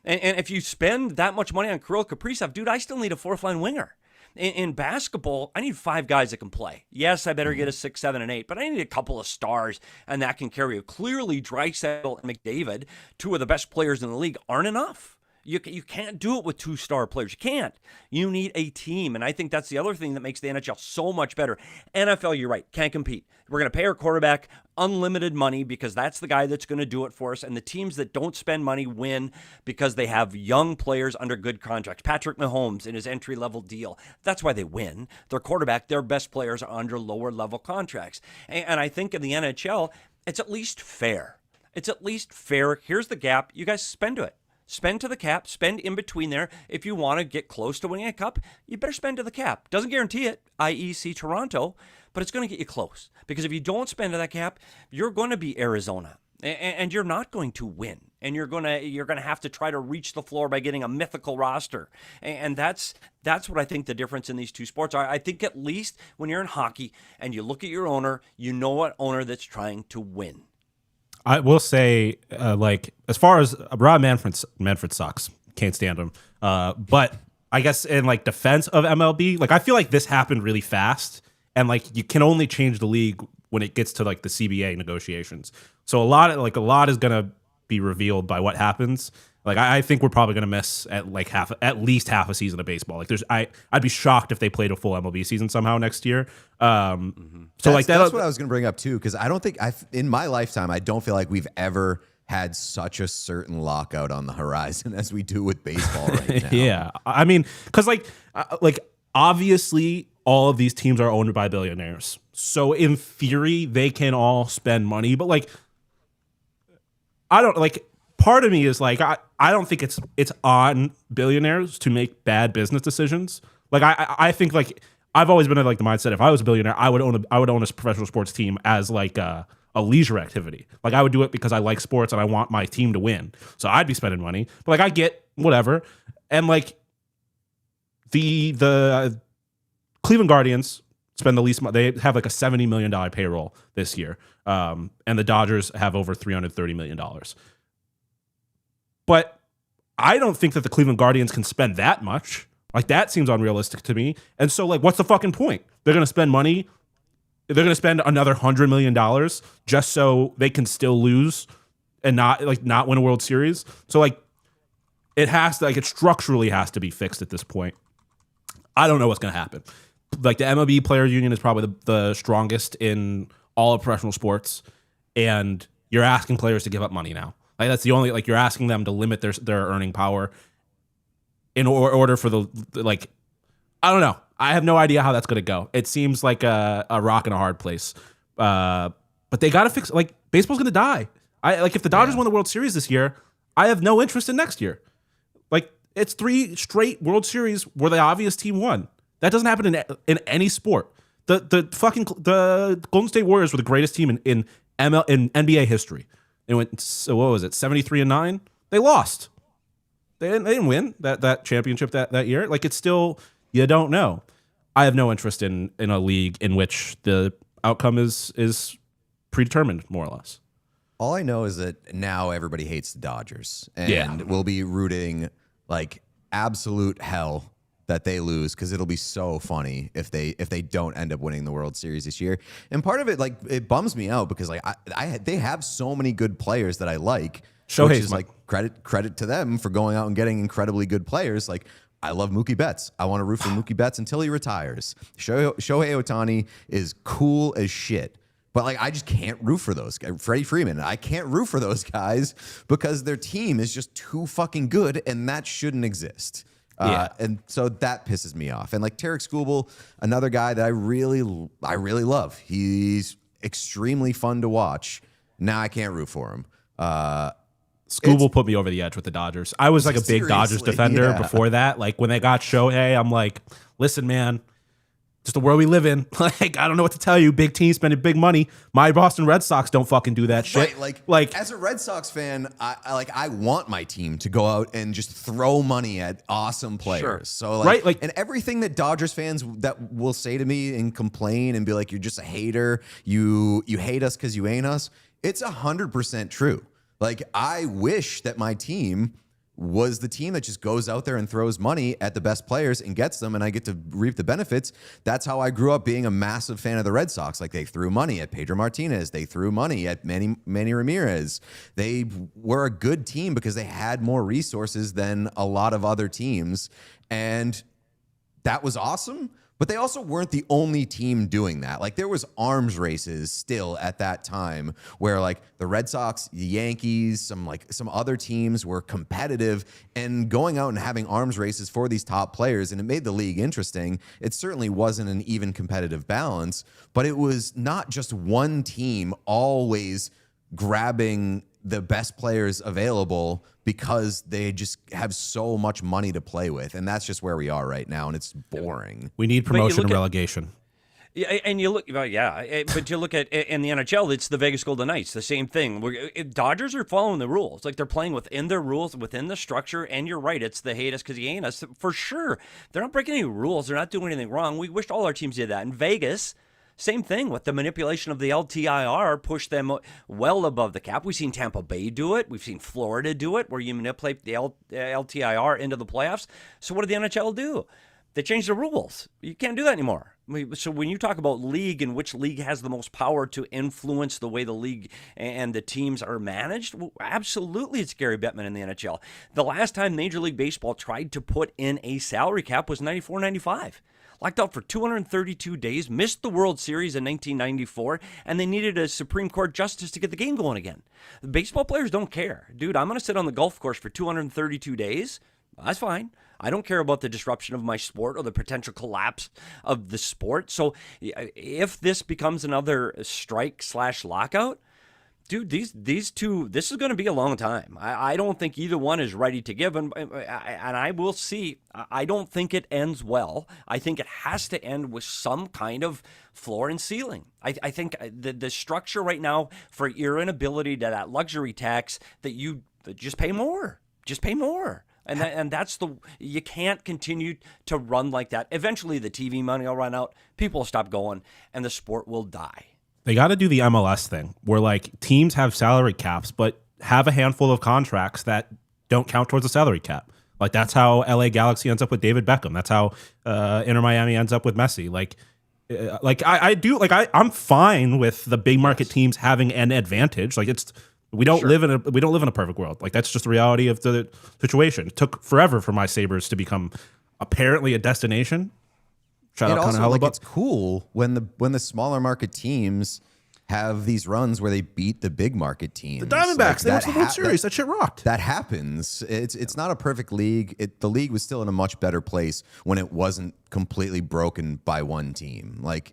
And if you spend that much money on Kirill Kaprizov, dude, I still need a 4th-line winger. In basketball, I need 5 guys that can play. Yes, I better get a 6, 7, and 8, but I need a couple of stars, and that can carry you. Clearly, Draisaitl and McDavid, 2 of the best players in the league, aren't enough. You can't do it with 2 star players. You can't. You need a team, and I think that's the other thing that makes the NHL so much better. NFL, you're right, can't compete. We're going to pay our quarterback unlimited money because that's the guy that's going to do it for us, and the teams that don't spend money win because they have young players under good contracts. Patrick Mahomes in his entry-level deal, that's why they win. Their quarterback, their best players are under lower-level contracts. And I think in the NHL, it's at least fair. It's at least fair. Here's the gap. You guys spend to it. Spend to the cap, spend in between there. If you want to get close to winning a cup, you better spend to the cap. Doesn't guarantee it, i.e. see Toronto, but it's going to get you close. Because if you don't spend to that cap, you're going to be Arizona. And you're not going to win. And you're going to have to try to reach the floor by getting a mythical roster. And that's what I think the difference in these two sports are. I think at least when you're in hockey and you look at your owner, you know an owner that's trying to win. I will say, like, as far as Rob Manfred sucks. Can't stand him. But I guess in like defense of MLB, like I feel like this happened really fast, and like you can only change the league when it gets to like the CBA negotiations. So a lot is gonna be revealed by what happens. Like I think we're probably going to miss at least half a season of baseball. Like I'd be shocked if they played a full MLB season somehow next year. So that's what I was going to bring up too, because I don't think in my lifetime I don't feel like we've ever had such a certain lockout on the horizon as we do with baseball right now. Yeah, I mean, because obviously all of these teams are owned by billionaires, so in theory they can all spend money, but I don't like. Part of me is like, I don't think it's on billionaires to make bad business decisions. Like I think like I've always been in like the mindset, if I was a billionaire, I would own a professional sports team as like a leisure activity. Like I would do it because I like sports and I want my team to win. So I'd be spending money. But like I get whatever. And like the Cleveland Guardians spend the least money. They have like a $70 million payroll this year. And the Dodgers have over $330 million. But I don't think that the Cleveland Guardians can spend that much. Like, that seems unrealistic to me. And so, like, what's the fucking point? They're going to spend money. They're going to spend another $100 million just so they can still lose and not win a World Series. So, like, it structurally has to be fixed at this point. I don't know what's going to happen. Like, the MLB player union is probably the strongest in all of professional sports. And you're asking players to give up money now. Like, that's the only, like, you're asking them to limit their earning power in order for I don't know. I have no idea how that's going to go. It seems like a rock and a hard place. But they got to fix, like, baseball's going to die. If the Dodgers won the World Series this year, I have no interest in next year. Like, it's 3 straight World Series where the obvious team won. That doesn't happen in any sport. The Golden State Warriors were the greatest team in NBA history. It went, so what was it, 73-9? They lost. They didn't win that championship that year. Like, it's still, you don't know. I have no interest in a league in which the outcome is predetermined, more or less. All I know is that now everybody hates the Dodgers, and we'll be rooting like absolute hell that they lose, because it'll be so funny if they don't end up winning the World Series this year. And part of it, like, it bums me out because like they have so many good players that I like. Which is like credit to them for going out and getting incredibly good players. Like, I love Mookie Betts. I want to root for Mookie Betts until he retires. Shohei Ohtani is cool as shit. But like, I just can't root for those guys. Freddie Freeman, I can't root for those guys because their team is just too fucking good, and that shouldn't exist. And so that pisses me off. And like Tarek Skubal, another guy that I really love. He's extremely fun to watch. Now I can't root for him. Skubal put me over the edge with the Dodgers. I was like a big Dodgers defender before that. Like, when they got Shohei, I'm like, listen, man, just the world we live in. Like, I don't know what to tell you. Big team spending big money. My Boston Red Sox don't fucking do that shit. Right, like as a Red Sox fan, I want my team to go out and just throw money at awesome players. Sure. So and everything that Dodgers fans that will say to me and complain and be like, you're just a hater. You hate us because you ain't us. It's 100% true. Like, I wish that my team was the team that just goes out there and throws money at the best players and gets them, and I get to reap the benefits. That's how I grew up being a massive fan of the Red Sox. Like, they threw money at Pedro Martinez. They threw money at Manny Ramirez. They were a good team because they had more resources than a lot of other teams, and that was awesome. But they also weren't the only team doing that. Like, there was arms races still at that time where like the Red Sox, the Yankees, some other teams were competitive and going out and having arms races for these top players, and it made the league interesting. It certainly wasn't an even competitive balance, but it was not just one team always grabbing the best players available because they just have so much money to play with. And that's just where we are right now, and it's boring. We need promotion and relegation. Yeah, and you look, but you look at in the NHL, it's the Vegas Golden Knights, the same thing. Dodgers are following the rules, like they're playing within their rules, within the structure. And you're right, it's the hate us because you ain't us for sure. They're not breaking any rules. They're not doing anything wrong. We wished all our teams did that. In Vegas, same thing with the manipulation of the LTIR, pushed them well above the cap. We've seen Tampa Bay do it. We've seen Florida do it, where you manipulate the LTIR into the playoffs. So what did the NHL do? They changed the rules. You can't do that anymore. So when you talk about league and which league has the most power to influence the way the league and the teams are managed, well, absolutely it's Gary Bettman in the NHL. The last time Major League Baseball tried to put in a salary cap was 94-95. Locked out for 232 days, missed the World Series in 1994, and they needed a Supreme Court justice to get the game going again. The baseball players don't care. Dude, I'm going to sit on the golf course for 232 days. That's fine. I don't care about the disruption of my sport or the potential collapse of the sport. So if this becomes another strike/lockout, dude, these two, this is going to be a long time. I don't think either one is ready to give. And I will see. I don't think it ends well. I think it has to end with some kind of floor and ceiling. I think the structure right now for your inability to that luxury tax that you just pay more. Just pay more. And that's you can't continue to run like that. Eventually the TV money will run out, people will stop going, and the sport will die. They got to do the MLS thing where like teams have salary caps, but have a handful of contracts that don't count towards the salary cap. Like that's how LA Galaxy ends up with David Beckham. That's how Inter Miami ends up with Messi. I'm fine with the big market teams having an advantage. Like we don't live in a perfect world. Like that's just the reality of the situation. It took forever for my Sabres to become apparently a destination. Shout out Connor Hellebuyck. It's cool when the smaller market teams have these runs where they beat the big market teams. The Diamondbacks, they went to the World Series. That shit rocked. That happens. It's not a perfect league. The league was still in a much better place when it wasn't completely broken by one team. Like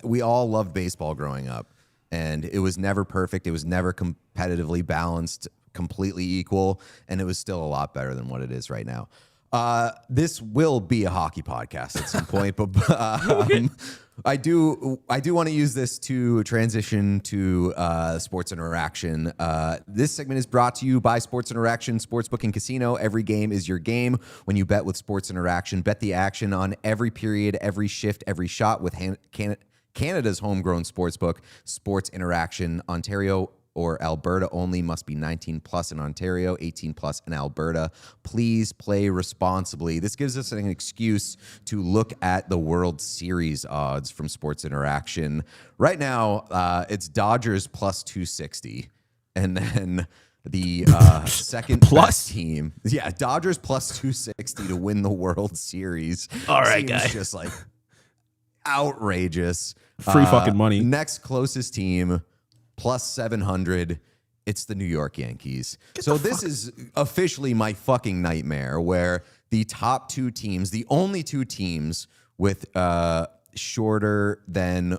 we all loved baseball growing up. And it was never perfect. It was never competitively balanced, completely equal, and it was still a lot better than what it is right now. This will be a hockey podcast at some point, but I do want to use this to transition to Sports Interaction. This segment is brought to you by Sports Interaction, Sportsbook and Casino. Every game is your game. When you bet with Sports Interaction, bet the action on every period, every shift, every shot with Canada's homegrown sportsbook, Sports Interaction. Ontario or Alberta only, must be 19 plus in Ontario, 18 plus in Alberta. Please play responsibly. This gives us an excuse to look at the World Series odds from Sports Interaction. Right now, it's Dodgers plus 260. And then the second best team. Yeah, Dodgers plus 260 to win the World Series. All right, seems guy. Just like outrageous. Free fucking money. Next closest team, plus 700. It's the New York Yankees. This is officially my fucking nightmare where the top two teams, the only two teams with shorter than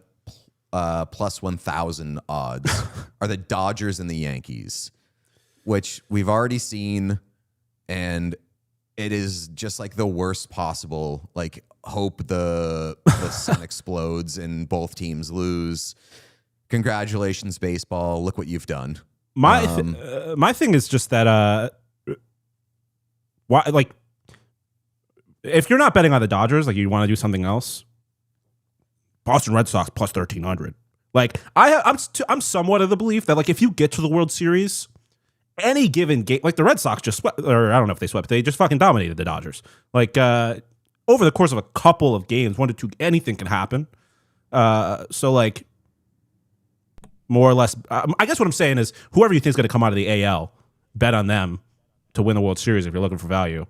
plus 1,000 odds are the Dodgers and the Yankees, which we've already seen. And it is just like the worst possible, like hope the sun explodes and both teams lose. Congratulations, baseball. Look what you've done. My thing is just that why, like, if you're not betting on the Dodgers, like you want to do something else, Boston Red Sox plus 1,300. Like I'm somewhat of the belief that like if you get to the World Series, any given game, like the Red Sox just swept, or I don't know if they swept, they just fucking dominated the Dodgers. Like over the course of a couple of games, 1 to 2, anything can happen. So like more or less, I guess what I'm saying is whoever you think is going to come out of the AL, bet on them to win the World Series if you're looking for value.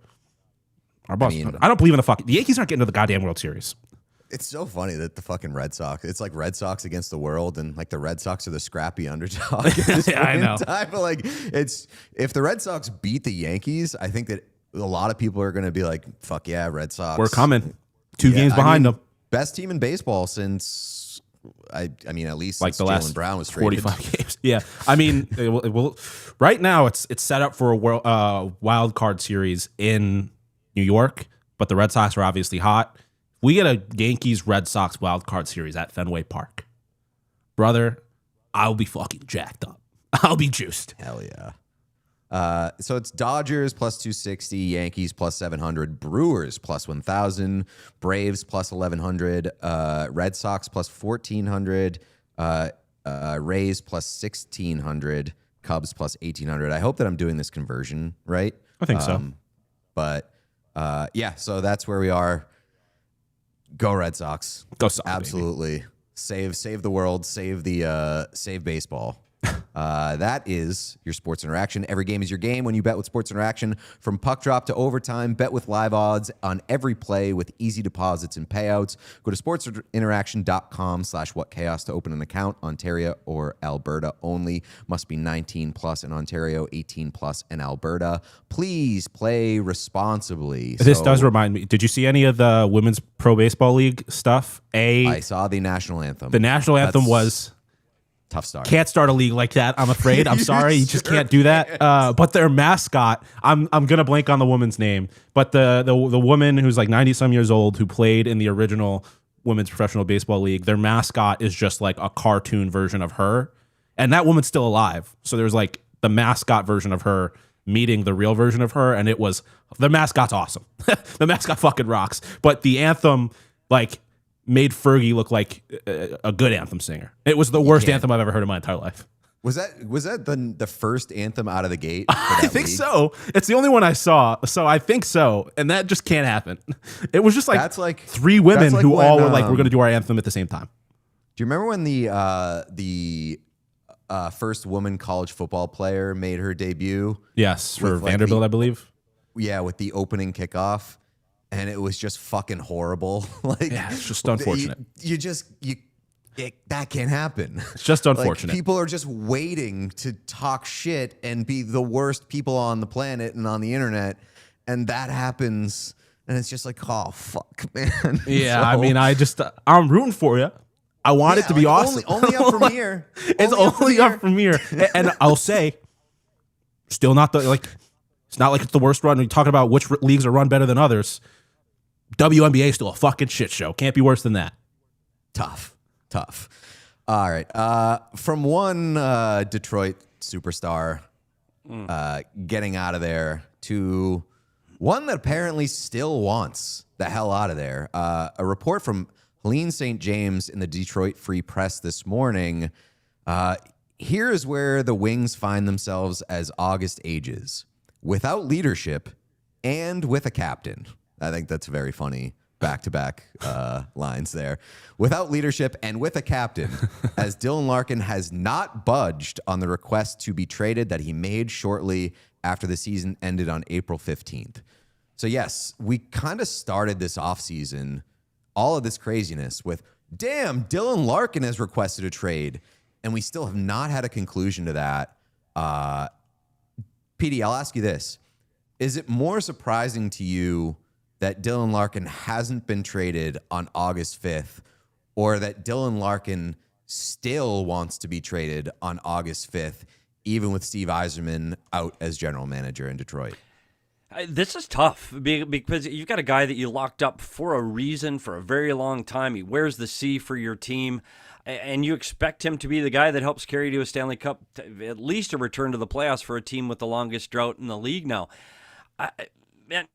I don't believe in the Yankees aren't getting to the goddamn World Series. It's so funny that the fucking Red Sox, it's like Red Sox against the world, and like the Red Sox are the scrappy underdog. Yeah, I know. But like, if the Red Sox beat the Yankees, I think that a lot of people are going to be like, fuck yeah, Red Sox. We're coming. 2 games behind them. Best team in baseball since, I mean, at least like the Jaylen last Brown was traded. 45 games. Yeah. I mean, it will, right now it's set up for a wild card series in New York, but the Red Sox are obviously hot. We get a Yankees-Red Sox wild card series at Fenway Park. Brother, I'll be fucking jacked up. I'll be juiced. Hell yeah. So it's Dodgers plus 260, Yankees plus 700, Brewers plus 1,000, Braves plus 1,100, Red Sox plus 1,400, Rays plus 1,600, Cubs plus 1,800. I hope that I'm doing this conversion right. I think so. But yeah, so that's where we are. Go Red Sox. Go Sox, absolutely. Baby. Save the world. Save baseball. That is your Sports Interaction. Every game is your game when you bet with Sports Interaction. From puck drop to overtime, bet with live odds on every play with easy deposits and payouts. Go to sportsinteraction.com/whatchaos to open an account. Ontario or Alberta only. Must be 19 plus in Ontario, 18 plus in Alberta. Please play responsibly. This does remind me. Did you see any of the Women's Pro Baseball League stuff? I saw the national anthem. The national anthem was... tough start. Can't start a league like that, I'm afraid. I'm sorry. You just can't do that. But their mascot, I'm going to blank on the woman's name, but the woman who's like 90-some years old who played in the original Women's Professional Baseball League, their mascot is just like a cartoon version of her. And that woman's still alive. So there's like the mascot version of her meeting the real version of her. And the mascot's awesome. The mascot fucking rocks. But the anthem, like... made Fergie look like a good anthem singer. It was the worst anthem I've ever heard in my entire life. Was that the first anthem out of the gate? I think so. It's the only one I saw, so I think so. And that just can't happen. It was just like three women who all were like, we're going to do our anthem at the same time. Do you remember when the first woman college football player made her debut? Yes, for Vanderbilt, I believe. Yeah, with the opening kickoff. And it was just fucking horrible. It's just unfortunate. That can't happen. It's just unfortunate. People are just waiting to talk shit and be the worst people on the planet and on the internet, and that happens, and it's just like, oh fuck, man. Yeah, I mean, I'm rooting for you. I want it to be awesome. Only up from here. It's only up from here, and I'll say, still not it's not like it's the worst run. When you're talking about which leagues are run better than others. WNBA is still a fucking shit show. Can't be worse than that. Tough. All right. From one Detroit superstar getting out of there to one that apparently still wants the hell out of there. A report from Helene St. James in the Detroit Free Press this morning. Here is where the Wings find themselves as August ages. Without leadership and with a captain. I think that's very funny. Back-to-back lines there. Without leadership and with a captain, as Dylan Larkin has not budged on the request to be traded that he made shortly after the season ended on April 15th. So yes, we kind of started this offseason, all of this craziness with, damn, Dylan Larkin has requested a trade, and we still have not had a conclusion to that. Petey, I'll ask you this. Is it more surprising to you that Dylan Larkin hasn't been traded on August 5th, or that Dylan Larkin still wants to be traded on August 5th, even with Steve Yzerman out as general manager in Detroit? This is tough because you've got a guy that you locked up for a reason for a very long time. He wears the C for your team, and you expect him to be the guy that helps carry you to a Stanley Cup, at least a return to the playoffs for a team with the longest drought in the league now. Man,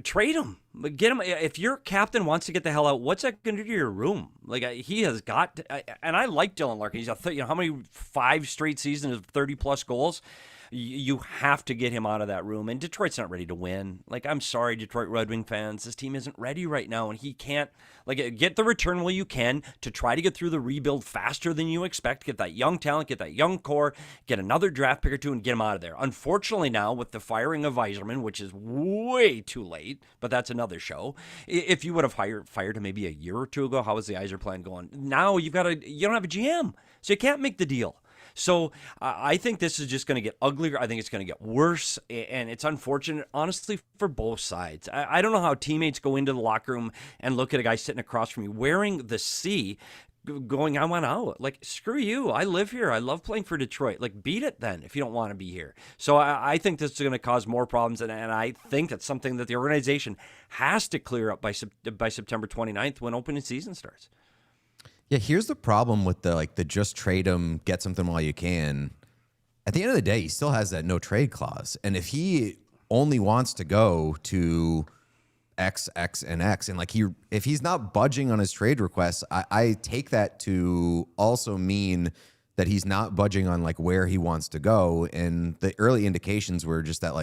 trade him. Get him. If your captain wants to get the hell out, what's that going to do to your room? Like he has got, and I like Dylan Larkin. He's how many 5 straight seasons of 30+ goals? You have to get him out of that room. And Detroit's not ready to win. Like, I'm sorry, Detroit Red Wing fans. This team isn't ready right now, and he can't, get the return while you can to try to get through the rebuild faster than you expect. Get that young talent, get that young core, get another draft pick or two, and get him out of there. Unfortunately now, with the firing of Yzerman, which is way too late, but that's another show. If you would have fired him maybe a year or two ago, how was the Yzer plan going? Now you don't have a GM, so you can't make the deal. So I think this is just going to get uglier. I think it's going to get worse, and it's unfortunate, honestly, for both sides. I don't know how teammates go into the locker room and look at a guy sitting across from you wearing the C, going, I want out. Like, screw you. I live here. I love playing for Detroit. Like, beat it then if you don't want to be here. So I think this is going to cause more problems, and I think that's something that the organization has to clear up by September 29th when opening season starts. Yeah, here's the problem with the just trade him, get something while you can. At the end of the day, he still has that no trade clause. And if he only wants to go to X, X, and X, and if he's not budging on his trade requests, I take that to also mean that he's not budging on where he wants to go. And the early indications were just that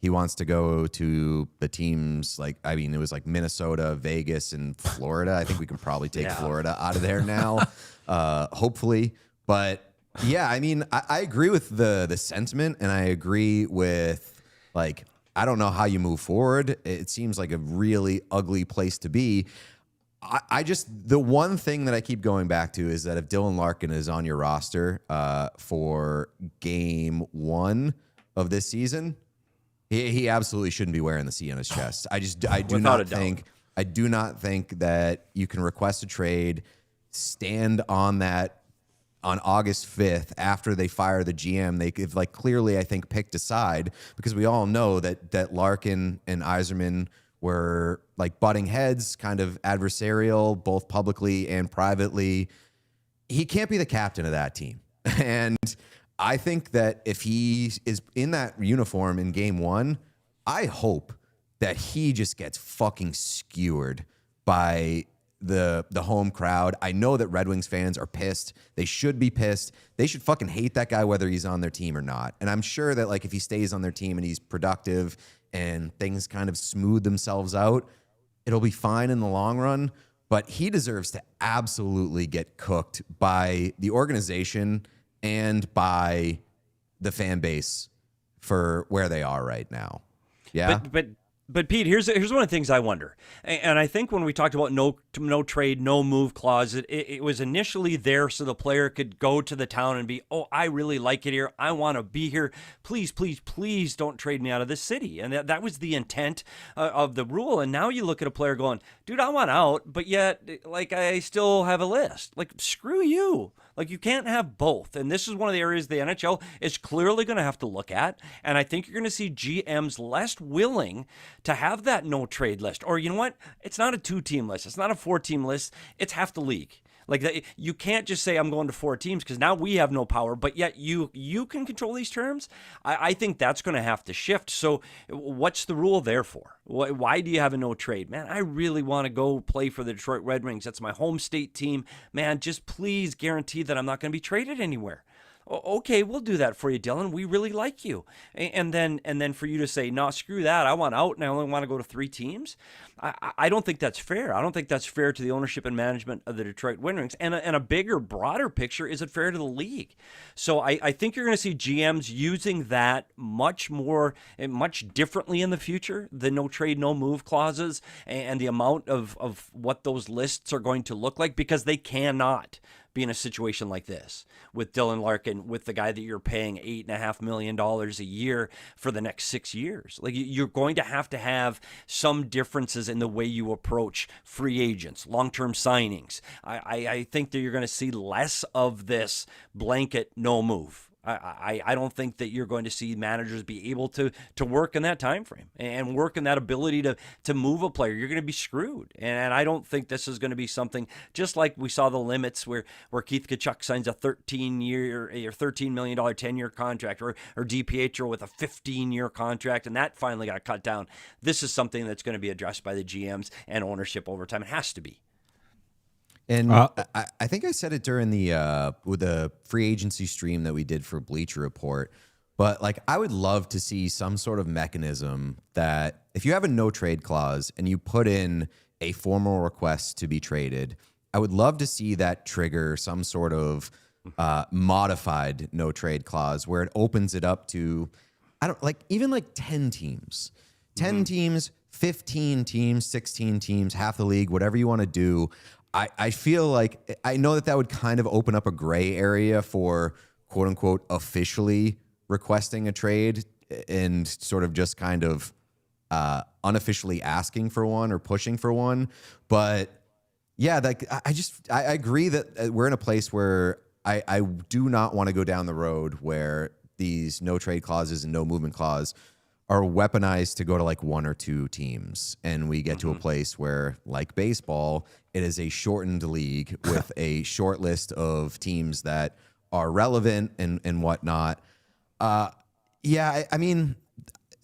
He wants to go to the teams like, I mean, it was like Minnesota, Vegas, and Florida. I think we can probably take Florida out of there now, hopefully. But yeah, I mean, I agree with the sentiment, and I agree with, like, I don't know how you move forward. It seems like a really ugly place to be. I just, the one thing that I keep going back to is that if Dylan Larkin is on your roster for game 1 of this season, he absolutely shouldn't be wearing the C on his chest. I do not think that you can request a trade, stand on that on August 5th after they fire the GM. They've like clearly, I think, picked a side, because we all know that Larkin and Yzerman were like butting heads, kind of adversarial, both publicly and privately. He can't be the captain of that team. And I think that if he is in that uniform in game 1, I hope that he just gets fucking skewered by the home crowd. I know that Red Wings fans are pissed. They should be pissed. They should fucking hate that guy whether he's on their team or not. And I'm sure that like if he stays on their team and he's productive and things kind of smooth themselves out, it'll be fine in the long run. But he deserves to absolutely get cooked by the organization and by the fan base for where they are right now. Yeah. But Pete, here's one of the things I wonder, and I think when we talked about no trade, no move clause, it was initially there so the player could go to the town and be, oh, I really like it here, I want to be here, please, please, please don't trade me out of this city, and that was the intent of the rule. And now you look at a player going, dude, I want out, but yet like I still have a list. Like, screw you. Like, you can't have both. And this is one of the areas the NHL is clearly going to have to look at. And I think you're going to see GMs less willing to have that no trade list. Or you know what? It's not a 2-team list. It's not a 4-team list. It's half the league. Like, you can't just say I'm going to 4 teams, because now we have no power, but yet you can control these terms. I think that's going to have to shift. So what's the rule there for? Why do you have a no trade? Man, I really want to go play for the Detroit Red Wings. That's my home state team. Man, just please guarantee that I'm not going to be traded anywhere. Okay, we'll do that for you, Dylan. We really like you. And then for you to say, no, screw that, I want out and I only want to go to 3 teams. I don't think that's fair. I don't think that's fair to the ownership and management of the Detroit Red Wings. And a bigger, broader picture, is it fair to the league? So I think you're going to see GMs using that much more and much differently in the future, the no trade, no move clauses, and the amount of what those lists are going to look like, because they cannot be in a situation like this with Dylan Larkin, with the guy that you're paying $8.5 million a year for the next 6 years. Like, you're going to have some differences in the way you approach free agents, long-term signings. I think that you're going to see less of this blanket no move. I don't think that you're going to see managers be able to work in that time frame and work in that ability to move a player. You're going to be screwed. And I don't think this is going to be something just like we saw the limits where Keith Tkachuk signs a $13 million 10-year contract, or DiPietro with a 15-year contract, and that finally got cut down. This is something that's going to be addressed by the GMs and ownership over time. It has to be. And I think I said it during with the free agency stream that we did for Bleacher Report, but like, I would love to see some sort of mechanism that if you have a no trade clause and you put in a formal request to be traded, I would love to see that trigger some sort of modified no trade clause where it opens it up to, even 10 teams, 10 teams, 15 teams, 16 teams, half the league, whatever you want to do. I feel like, I know that would kind of open up a gray area for quote unquote officially requesting a trade and sort of just kind of unofficially asking for one or pushing for one. But yeah, I agree that we're in a place where I do not want to go down the road where these no trade clauses and no movement clause are weaponized to go to like 1 or 2 teams. And we get to a place where, like baseball, it is a shortened league with a short list of teams that are relevant and whatnot. I mean,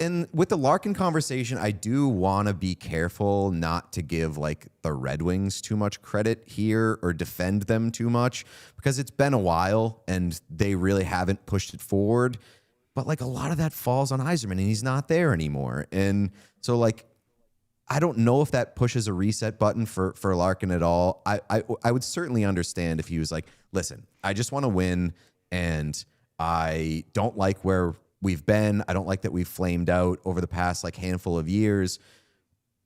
and with the Larkin conversation, I do want to be careful not to give like the Red Wings too much credit here or defend them too much, because it's been a while and they really haven't pushed it forward. But like a lot of that falls on Yzerman, and he's not there anymore. And so like, I don't know if that pushes a reset button for Larkin at all. I would certainly understand if he was like, listen, I just want to win, and I don't like where we've been. I don't like that we've flamed out over the past like handful of years.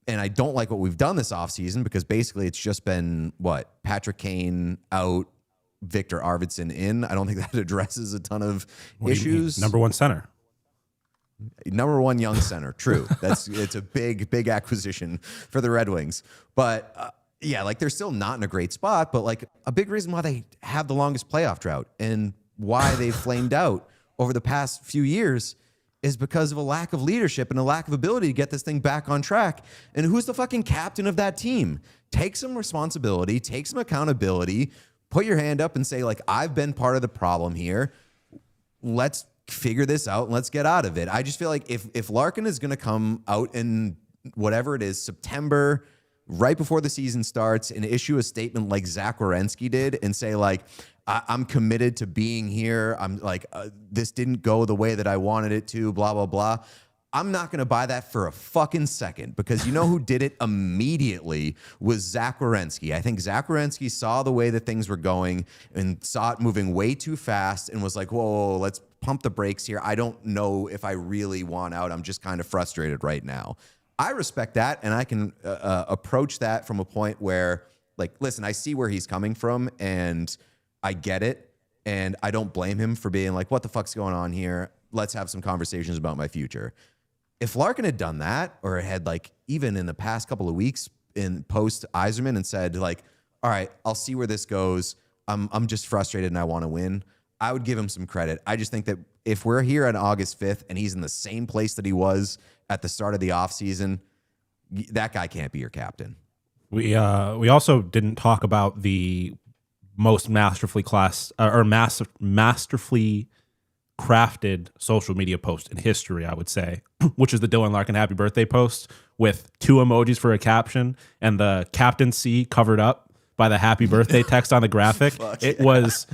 And I don't like what we've done this offseason because basically it's just been what? Patrick Kane out, Victor Arvidsson in. I don't think that addresses a ton of issues. Number one center. Number one young center. True. It's a big acquisition for the Red Wings. But yeah, like they're still not in a great spot, but like a big reason why they have the longest playoff drought and why they flamed out over the past few years is because of a lack of leadership and a lack of ability to get this thing back on track. And who's the fucking captain of that team? Take some responsibility, take some accountability, put your hand up and say, like, I've been part of the problem here. Let's figure this out and let's get out of it. I just feel like if Larkin is going to come out in whatever it is, September, right before the season starts, and issue a statement like Zach Werenski did and say, like, I'm committed to being here. I'm like, this didn't go the way that I wanted it to, blah, blah, blah. I'm not going to buy that for a fucking second, because you know who did it immediately was Zach Werenski. I think Zach Werenski saw the way that things were going and saw it moving way too fast and was like, whoa, let's pump the brakes here. I don't know if I really want out. I'm just kind of frustrated right now. I respect that, and I can approach that from a point where, like, listen, I see where he's coming from, and I get it, and I don't blame him for being like, what the fuck's going on here? Let's have some conversations about my future. If Larkin had done that, or had, like, even in the past couple of weeks in post Yzerman and said, like, all right, I'll see where this goes. I'm just frustrated and I want to win, I would give him some credit. I just think that if we're here on August 5th and he's in the same place that he was at the start of the offseason, that guy can't be your captain. We also didn't talk about the most masterfully crafted social media post in history, I would say, which is the Dylan Larkin happy birthday post with 2 emojis for a caption and the captaincy covered up by the happy birthday text on the graphic. It was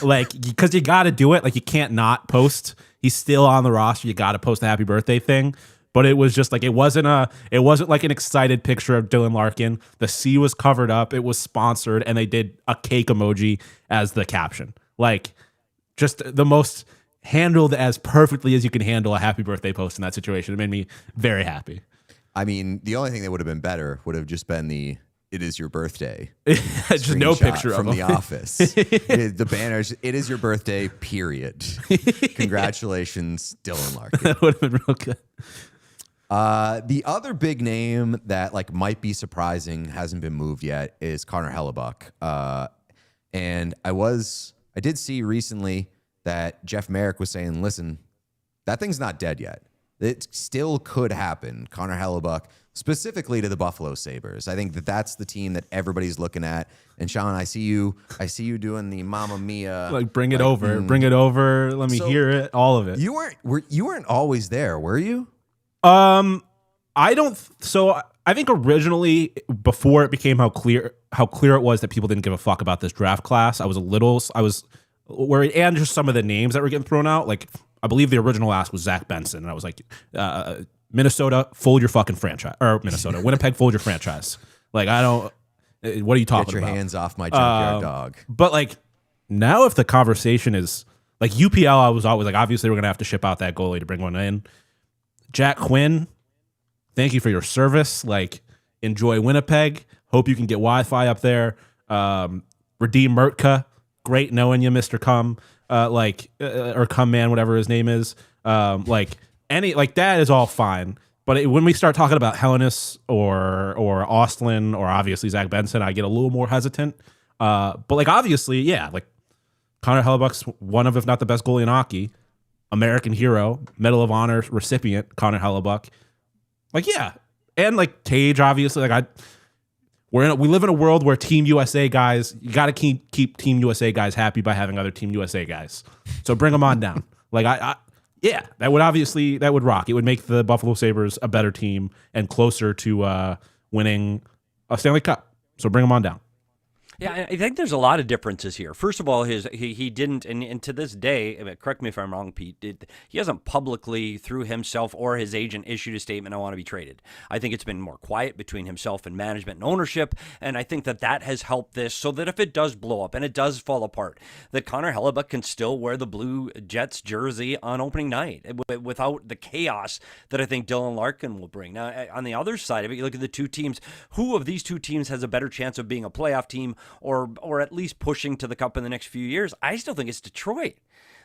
like, because you got to do it. Like, you can't not post. He's still on the roster. You got to post the happy birthday thing. But it was just like, it wasn't like an excited picture of Dylan Larkin. The C was covered up. It was sponsored, and they did a cake emoji as the caption. Like, just the most handled as perfectly as you can handle a happy birthday post in that situation. It made me very happy. I mean, the only thing that would have been better would have just been the "It is your birthday." Just no picture from of The Office. The banners. "It is your birthday." Period. Congratulations, Dylan Larkin. That would have been real good. The other big name that like might be surprising hasn't been moved yet is Connor Hellebuyck. And I did see recently that Jeff Merrick was saying, listen, that thing's not dead yet. It still could happen. Connor Hellebuyck, specifically to the Buffalo Sabres. I think that's the team that everybody's looking at. And Sean, I see you doing the Mamma Mia. Like, bring it over. Let me hear it. All of it. You weren't always there, were you? I think originally, before it became how clear it was that people didn't give a fuck about this draft class, I was worried, and just some of the names that were getting thrown out. Like, I believe the original ask was Zach Benson, and I was like, Minnesota, fold your fucking franchise, or Minnesota, Winnipeg, fold your franchise. Like, I don't. What are you talking about? Get your hands off my junkyard dog. But like, now if the conversation is like UPL, I was always like, obviously we're gonna have to ship out that goalie to bring one in. Jack Quinn, thank you for your service. Like, enjoy Winnipeg. Hope you can get Wi-Fi up there. Radim Mertka, great knowing you, Mr. Cum. Or Cum Man, whatever his name is. That is all fine. But when we start talking about Hellenis or Ostlund or obviously Zach Benson, I get a little more hesitant. But like, obviously, yeah, like Connor Hellebuck's one of, if not the best goalie in hockey. American hero, Medal of Honor recipient, Connor Hellebuyck. Like, yeah. And like Tage, obviously, like we live in a world where Team USA guys, you got to keep Team USA guys happy by having other Team USA guys. So bring them on down. Like, yeah, that would rock. It would make the Buffalo Sabres a better team and closer to winning a Stanley Cup. So bring them on down. Yeah, I think there's a lot of differences here. First of all, he didn't, and to this day, correct me if I'm wrong, Pete, he hasn't publicly, through himself or his agent, issued a statement, I want to be traded. I think it's been more quiet between himself and management and ownership, and I think that has helped this so that if it does blow up and it does fall apart, that Connor Hellebuyck can still wear the Blue Jets jersey on opening night without the chaos that I think Dylan Larkin will bring. Now, on the other side of it, you look at the two teams. Who of these two teams has a better chance of being a playoff team or at least pushing to the cup in the next few years? I still think it's Detroit.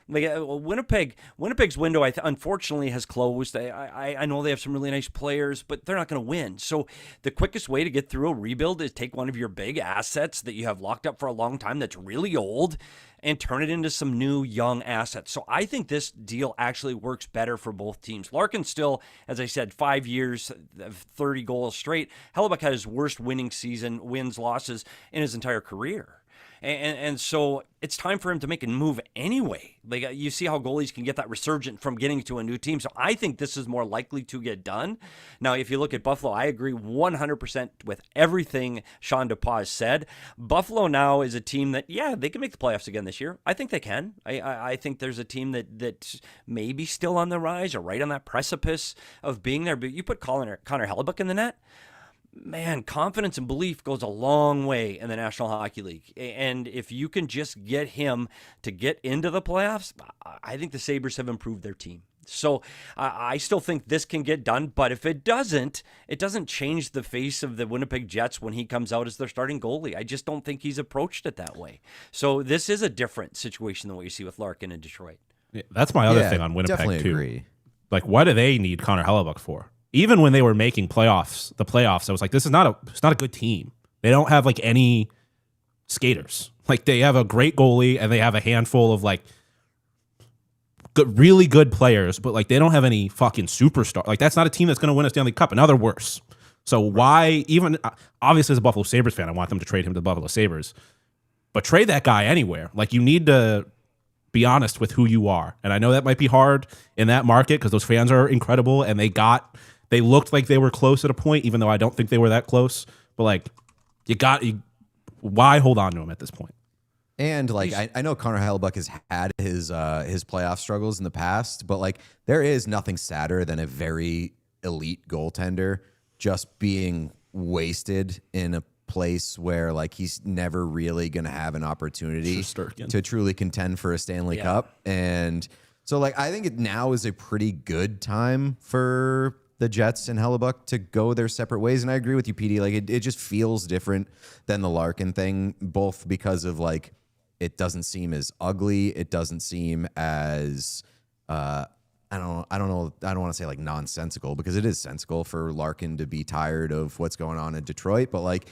Like Winnipeg's window, unfortunately, has closed. I know they have some really nice players, but they're not going to win. So the quickest way to get through a rebuild is take one of your big assets that you have locked up for a long time that's really old and turn it into some new young assets. So I think this deal actually works better for both teams. Larkin still, as I said, 5 years, 30 goals straight. Hellebuyck had his worst winning season, wins, losses in his entire career. And so it's time for him to make a move anyway. Like you see how goalies can get that resurgent from getting to a new team. So I think this is more likely to get done. Now, if you look at Buffalo, I agree 100% with everything Sean DePaz said. Buffalo now is a team that, yeah, they can make the playoffs again this year. I think they can. I think there's a team that may be still on the rise or right on that precipice of being there. But you put Connor Hellebuyck in the net, man, confidence and belief goes a long way in the National Hockey League. And if you can just get him to get into the playoffs, I think the Sabres have improved their team. So I still think this can get done. But if it doesn't change the face of the Winnipeg Jets when he comes out as their starting goalie. I just don't think he's approached it that way. So this is a different situation than what you see with Larkin in Detroit. Yeah, that's my other thing on Winnipeg, definitely too. Agree. Like, what do they need Connor Hellebuyck for? Even when they were making the playoffs, I was like, it's not a good team. They don't have like any skaters. Like they have a great goalie and they have a handful of like really good players, but like they don't have any fucking superstar. Like that's not a team that's going to win a Stanley Cup. And now they're worse. So why even obviously as a Buffalo Sabres fan, I want them to trade him to the Buffalo Sabres, but trade that guy anywhere. Like you need to be honest with who you are. And I know that might be hard in that market because those fans are incredible and they looked like they were close at a point, even though I don't think they were that close. But like, why hold on to him at this point? And like, I know Connor Hellebuyck has had his playoff struggles in the past, but like, there is nothing sadder than a very elite goaltender just being wasted in a place where like he's never really going to have an opportunity to truly contend for a Stanley Cup. And so like, I think now is a pretty good time for the Jets and Hellebuyck to go their separate ways. And I agree with you, Petey. Like it just feels different than the Larkin thing, both because of like, it doesn't seem as ugly. It doesn't seem as, I don't know. I don't want to say like nonsensical because it is sensical for Larkin to be tired of what's going on in Detroit. But like,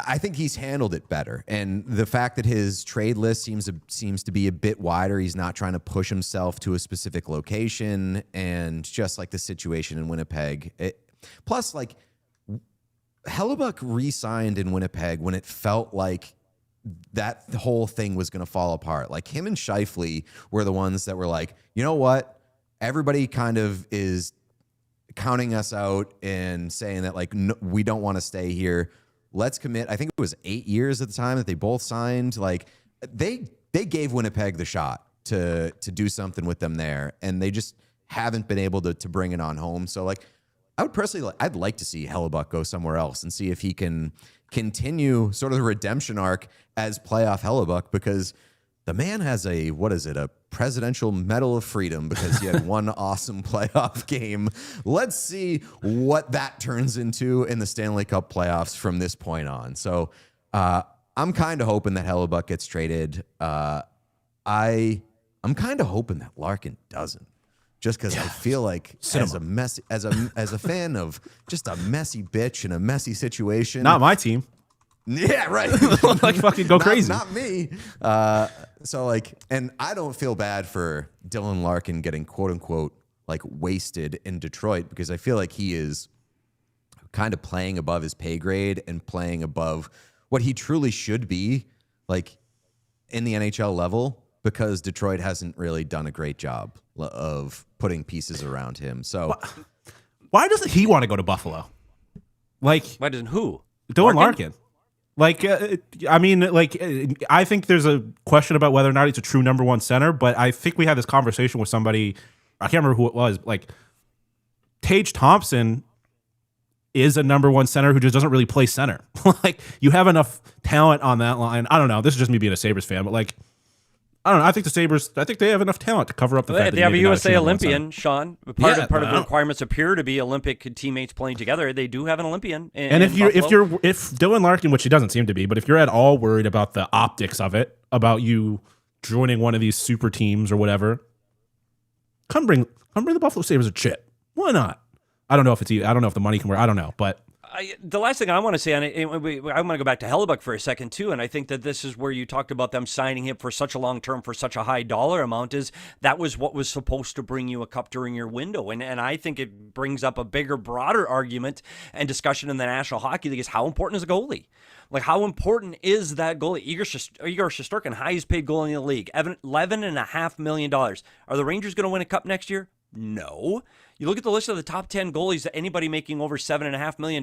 I think he's handled it better. And the fact that his trade list seems to be a bit wider, he's not trying to push himself to a specific location, and just like the situation in Winnipeg. Plus, like, Hellebuyck re-signed in Winnipeg when it felt like that whole thing was going to fall apart. Like, him and Scheifele were the ones that were like, you know what? Everybody kind of is counting us out and saying that, like, no, we don't want to stay here. Let's commit. I think it was 8 years at the time that they both signed. Like they gave Winnipeg the shot to do something with them there, and they just haven't been able to bring it on home. So like, I would personally, I'd like to see Hellebuyck go somewhere else and see if he can continue sort of the redemption arc as playoff Hellebuyck, because the man has a Presidential Medal of Freedom because he had one awesome playoff game. Let's see what that turns into in the Stanley Cup playoffs from this point on. So I'm kind of hoping that Hellebuyck gets traded. I'm kind of hoping that Larkin doesn't, just because I feel like as a fan of just a messy bitch in a messy situation. Not my team. Yeah, right. Like fucking go crazy. Not me. So like, and I don't feel bad for Dylan Larkin getting quote unquote like wasted in Detroit, because I feel like he is kind of playing above his pay grade and playing above what he truly should be like in the NHL level, because Detroit hasn't really done a great job of putting pieces around him. So why doesn't he want to go to Buffalo? Like, why doesn't who? Dylan Larkin. Like, I mean, like, I think there's a question about whether or not he's a true number one center, but I think we had this conversation with somebody, I can't remember who it was, like, Tage Thompson is a number one center who just doesn't really play center. Like, you have enough talent on that line. I don't know. This is just me being a Sabres fan, but, like, I don't know. I think the Sabres, I think they have enough talent to cover up the fact that they have a USA not Olympian, Sean. Part of the requirements appear to be Olympic teammates playing together. They do have an Olympian. And if Dylan Larkin, which he doesn't seem to be, but if you're at all worried about the optics of it, about you joining one of these super teams or whatever, come bring the Buffalo Sabres a chip. Why not? I don't know if the money can work. I don't know, but. The last thing I want to say on it, I want to go back to Hellebuyck for a second too, and I think that this is where you talked about them signing him for such a long term for such a high dollar amount. Is that was what was supposed to bring you a cup during your window, and I think it brings up a bigger, broader argument and discussion in the National Hockey League is how important is a goalie. Like, how important is that goalie? Igor Shesterkin, highest paid goalie in the league, $11.5 million. Are the Rangers going to win a cup next year? No. You look at the list of the top 10 goalies that anybody making over $7.5 million.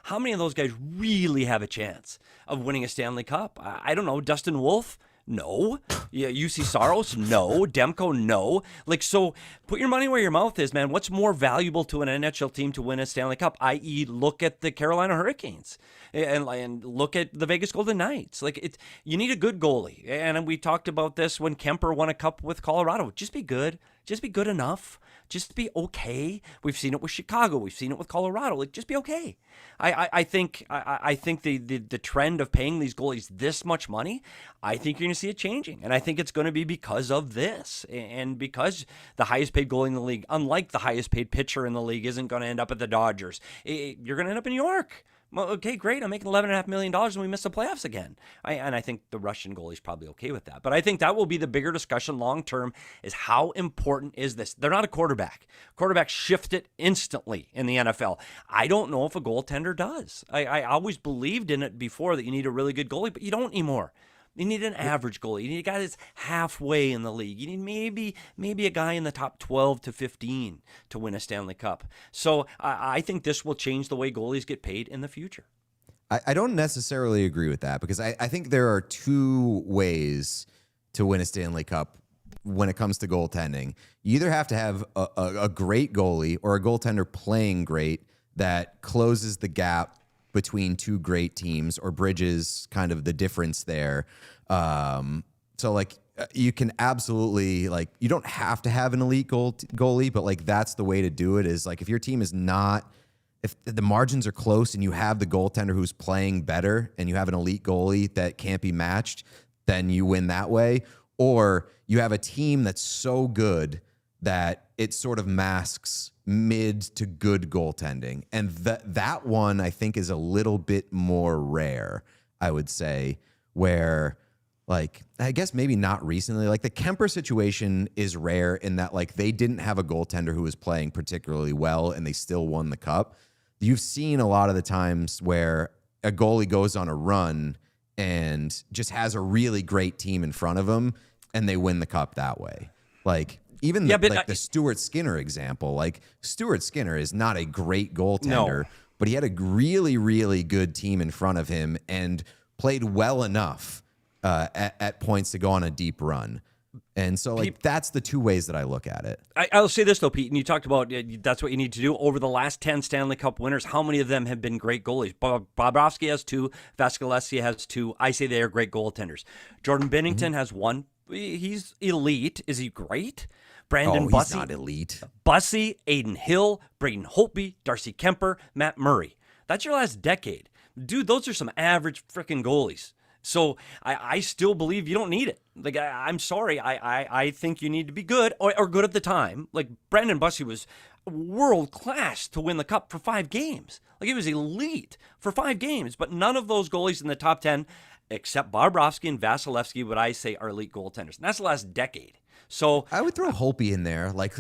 How many of those guys really have a chance of winning a Stanley Cup? I don't know. Dustin Wolf? No. Yeah, UC Saros? No. Demko? No. Like, so put your money where your mouth is, man. What's more valuable to an NHL team to win a Stanley Cup? I.e., look at the Carolina Hurricanes and look at the Vegas Golden Knights. Like, you need a good goalie. And we talked about this when Kemper won a cup with Colorado. Just be good. Just be good enough. Just be okay. We've seen it with Chicago. We've seen it with Colorado. Like, just be okay. I think the trend of paying these goalies this much money, I think you're going to see it changing. And I think it's going to be because of this. And because the highest paid goalie in the league, unlike the highest paid pitcher in the league, isn't going to end up at the Dodgers. You're going to end up in New York. Well, okay, great. I'm making $11.5 million and we miss the playoffs again. I think the Russian goalie's probably okay with that. But I think that will be the bigger discussion long term is how important is this? They're not a quarterback. Quarterbacks shift it instantly in the NFL. I don't know if a goaltender does. I always believed in it before that you need a really good goalie, but you don't anymore. You need an average goalie. You need a guy that's halfway in the league. You need maybe a guy in the top 12 to 15 to win a Stanley Cup. So I think this will change the way goalies get paid in the future. I don't necessarily agree with that because I think there are two ways to win a Stanley Cup when it comes to goaltending. You either have to have a great goalie or a goaltender playing great that closes the gap between two great teams or bridges kind of the difference there. So like you can absolutely like, you don't have to have an elite goalie, but like that's the way to do it is like if your team is not, if the margins are close and you have the goaltender who's playing better and you have an elite goalie that can't be matched, then you win that way. Or you have a team that's so good that it sort of masks mid to good goaltending. And that one, I think, is a little bit more rare, I would say, where, like, I guess maybe not recently. Like, the Kemper situation is rare in that, like, they didn't have a goaltender who was playing particularly well, and they still won the cup. You've seen a lot of the times where a goalie goes on a run and just has a really great team in front of him, and they win the cup that way. Like, even the Stuart Skinner example, like Stuart Skinner is not a great goaltender, but he had a really, really good team in front of him and played well enough at points to go on a deep run. And so, like, that's the two ways that I look at it. I'll say this, though, Pete, and you talked about that's what you need to do. Over the last 10 Stanley Cup winners, how many of them have been great goalies? Bobrovsky has 2. Vasilevsky has 2. I say they are great goaltenders. Jordan Binnington has 1. He's elite. Is he great? Brandon Bussey. He's not elite. Bussey, Aiden Hill, Braden Holtby, Darcy Kemper, Matt Murray. That's your last decade. Dude, those are some average freaking goalies. So I still believe you don't need it. Like, I'm sorry. I think you need to be good or good at the time. Like, Brandon Bussey was world class to win the cup for 5 games. Like, he was elite for 5 games. But none of those goalies in the top 10, except Bobrovsky and Vasilevsky, would I say are elite goaltenders. And that's the last decade. So I would throw Holtby in there, like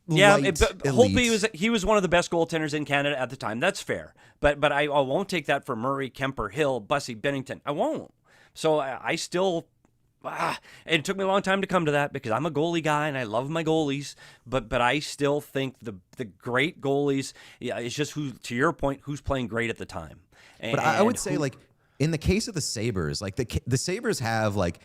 Holtby was one of the best goaltenders in Canada at the time. That's fair, but I won't take that for Murray, Kemper, Hill, Bussey, Binnington. I won't. So I still. It took me a long time to come to that because I'm a goalie guy and I love my goalies, but I still think the great goalies, it's just who, to your point, who's playing great at the time. But I would say, like, in the case of the Sabres, like the Sabres have like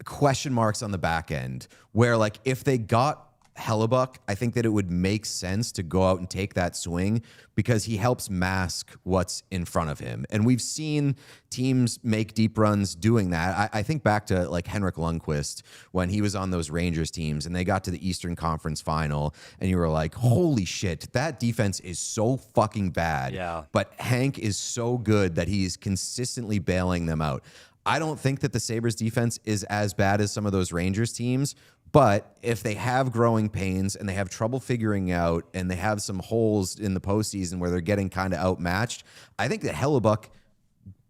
question marks on the back end where like if they got Hellebuyck, I think that it would make sense to go out and take that swing because he helps mask what's in front of him. And we've seen teams make deep runs doing that. I think back to like Henrik Lundqvist when he was on those Rangers teams and they got to the Eastern Conference Final and you were like, holy shit, that defense is so fucking bad. Yeah. But Hank is so good that he's consistently bailing them out. I don't think that the Sabres defense is as bad as some of those Rangers teams, but if they have growing pains and they have trouble figuring out and they have some holes in the postseason where they're getting kind of outmatched, I think that Hellebuyck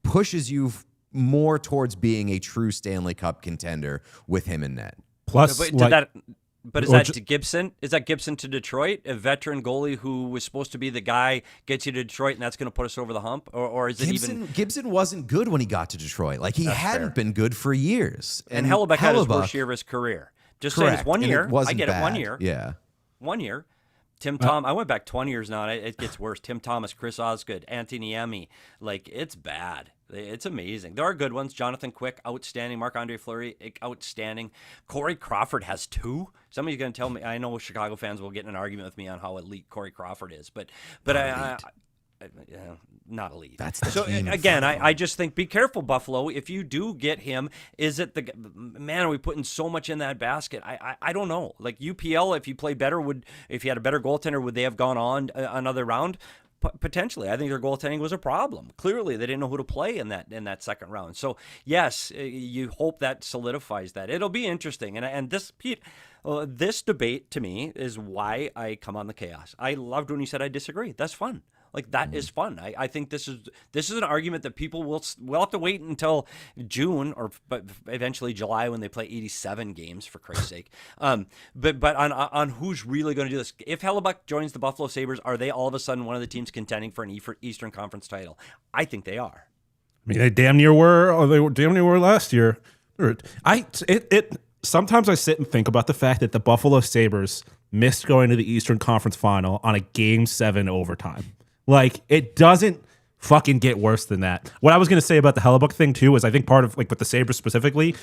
pushes you more towards being a true Stanley Cup contender with him in net. Plus, But is that to Gibson? Is that Gibson to Detroit, a veteran goalie who was supposed to be the guy gets you to Detroit and that's going to put us over the hump? Or is it Gibson wasn't good when he got to Detroit. Like he hadn't been good for years. And Hellebuyck had his worst year of his career. Just saying, it's 1 year. I get it, 1 year. Yeah. 1 year. Tim Tom, I went back 20 years now, and it gets worse. Tim Thomas, Chris Osgood, Anthony Emmy. Like, it's bad. It's amazing. There are good ones. Jonathan Quick, outstanding. Marc-Andre Fleury, outstanding. Corey Crawford has 2. Somebody's going to tell me. I know Chicago fans will get in an argument with me on how elite Corey Crawford is, but not elite. That's the so team. Again, I just think be careful, Buffalo. If you do get him, is it the man? Are we putting so much in that basket? I don't know. Like UPL, if you play better, if you had a better goaltender, would they have gone on another round? Potentially. I think their goaltending was a problem. Clearly, they didn't know who to play in that second round. So yes, you hope that solidifies that. It'll be interesting. And this, Pete. This debate to me is why I come on the Chaos. I loved when you said I disagree. That's fun. Like that is fun. I think this is an argument that people will have to wait until June but eventually July when they play 87 games for Christ's sake. But on who's really going to do this? If Hellebuyck joins the Buffalo Sabres, are they all of a sudden one of the teams contending for an Eastern Conference title? I think they are. I mean, they damn near were. Or they damn near were last year. Sometimes I sit and think about the fact that the Buffalo Sabres missed going to the Eastern Conference Final on a Game 7 overtime. Like, it doesn't fucking get worse than that. What I was going to say about the Hellebuyck thing, too, is I think part of, like, with the Sabres specifically,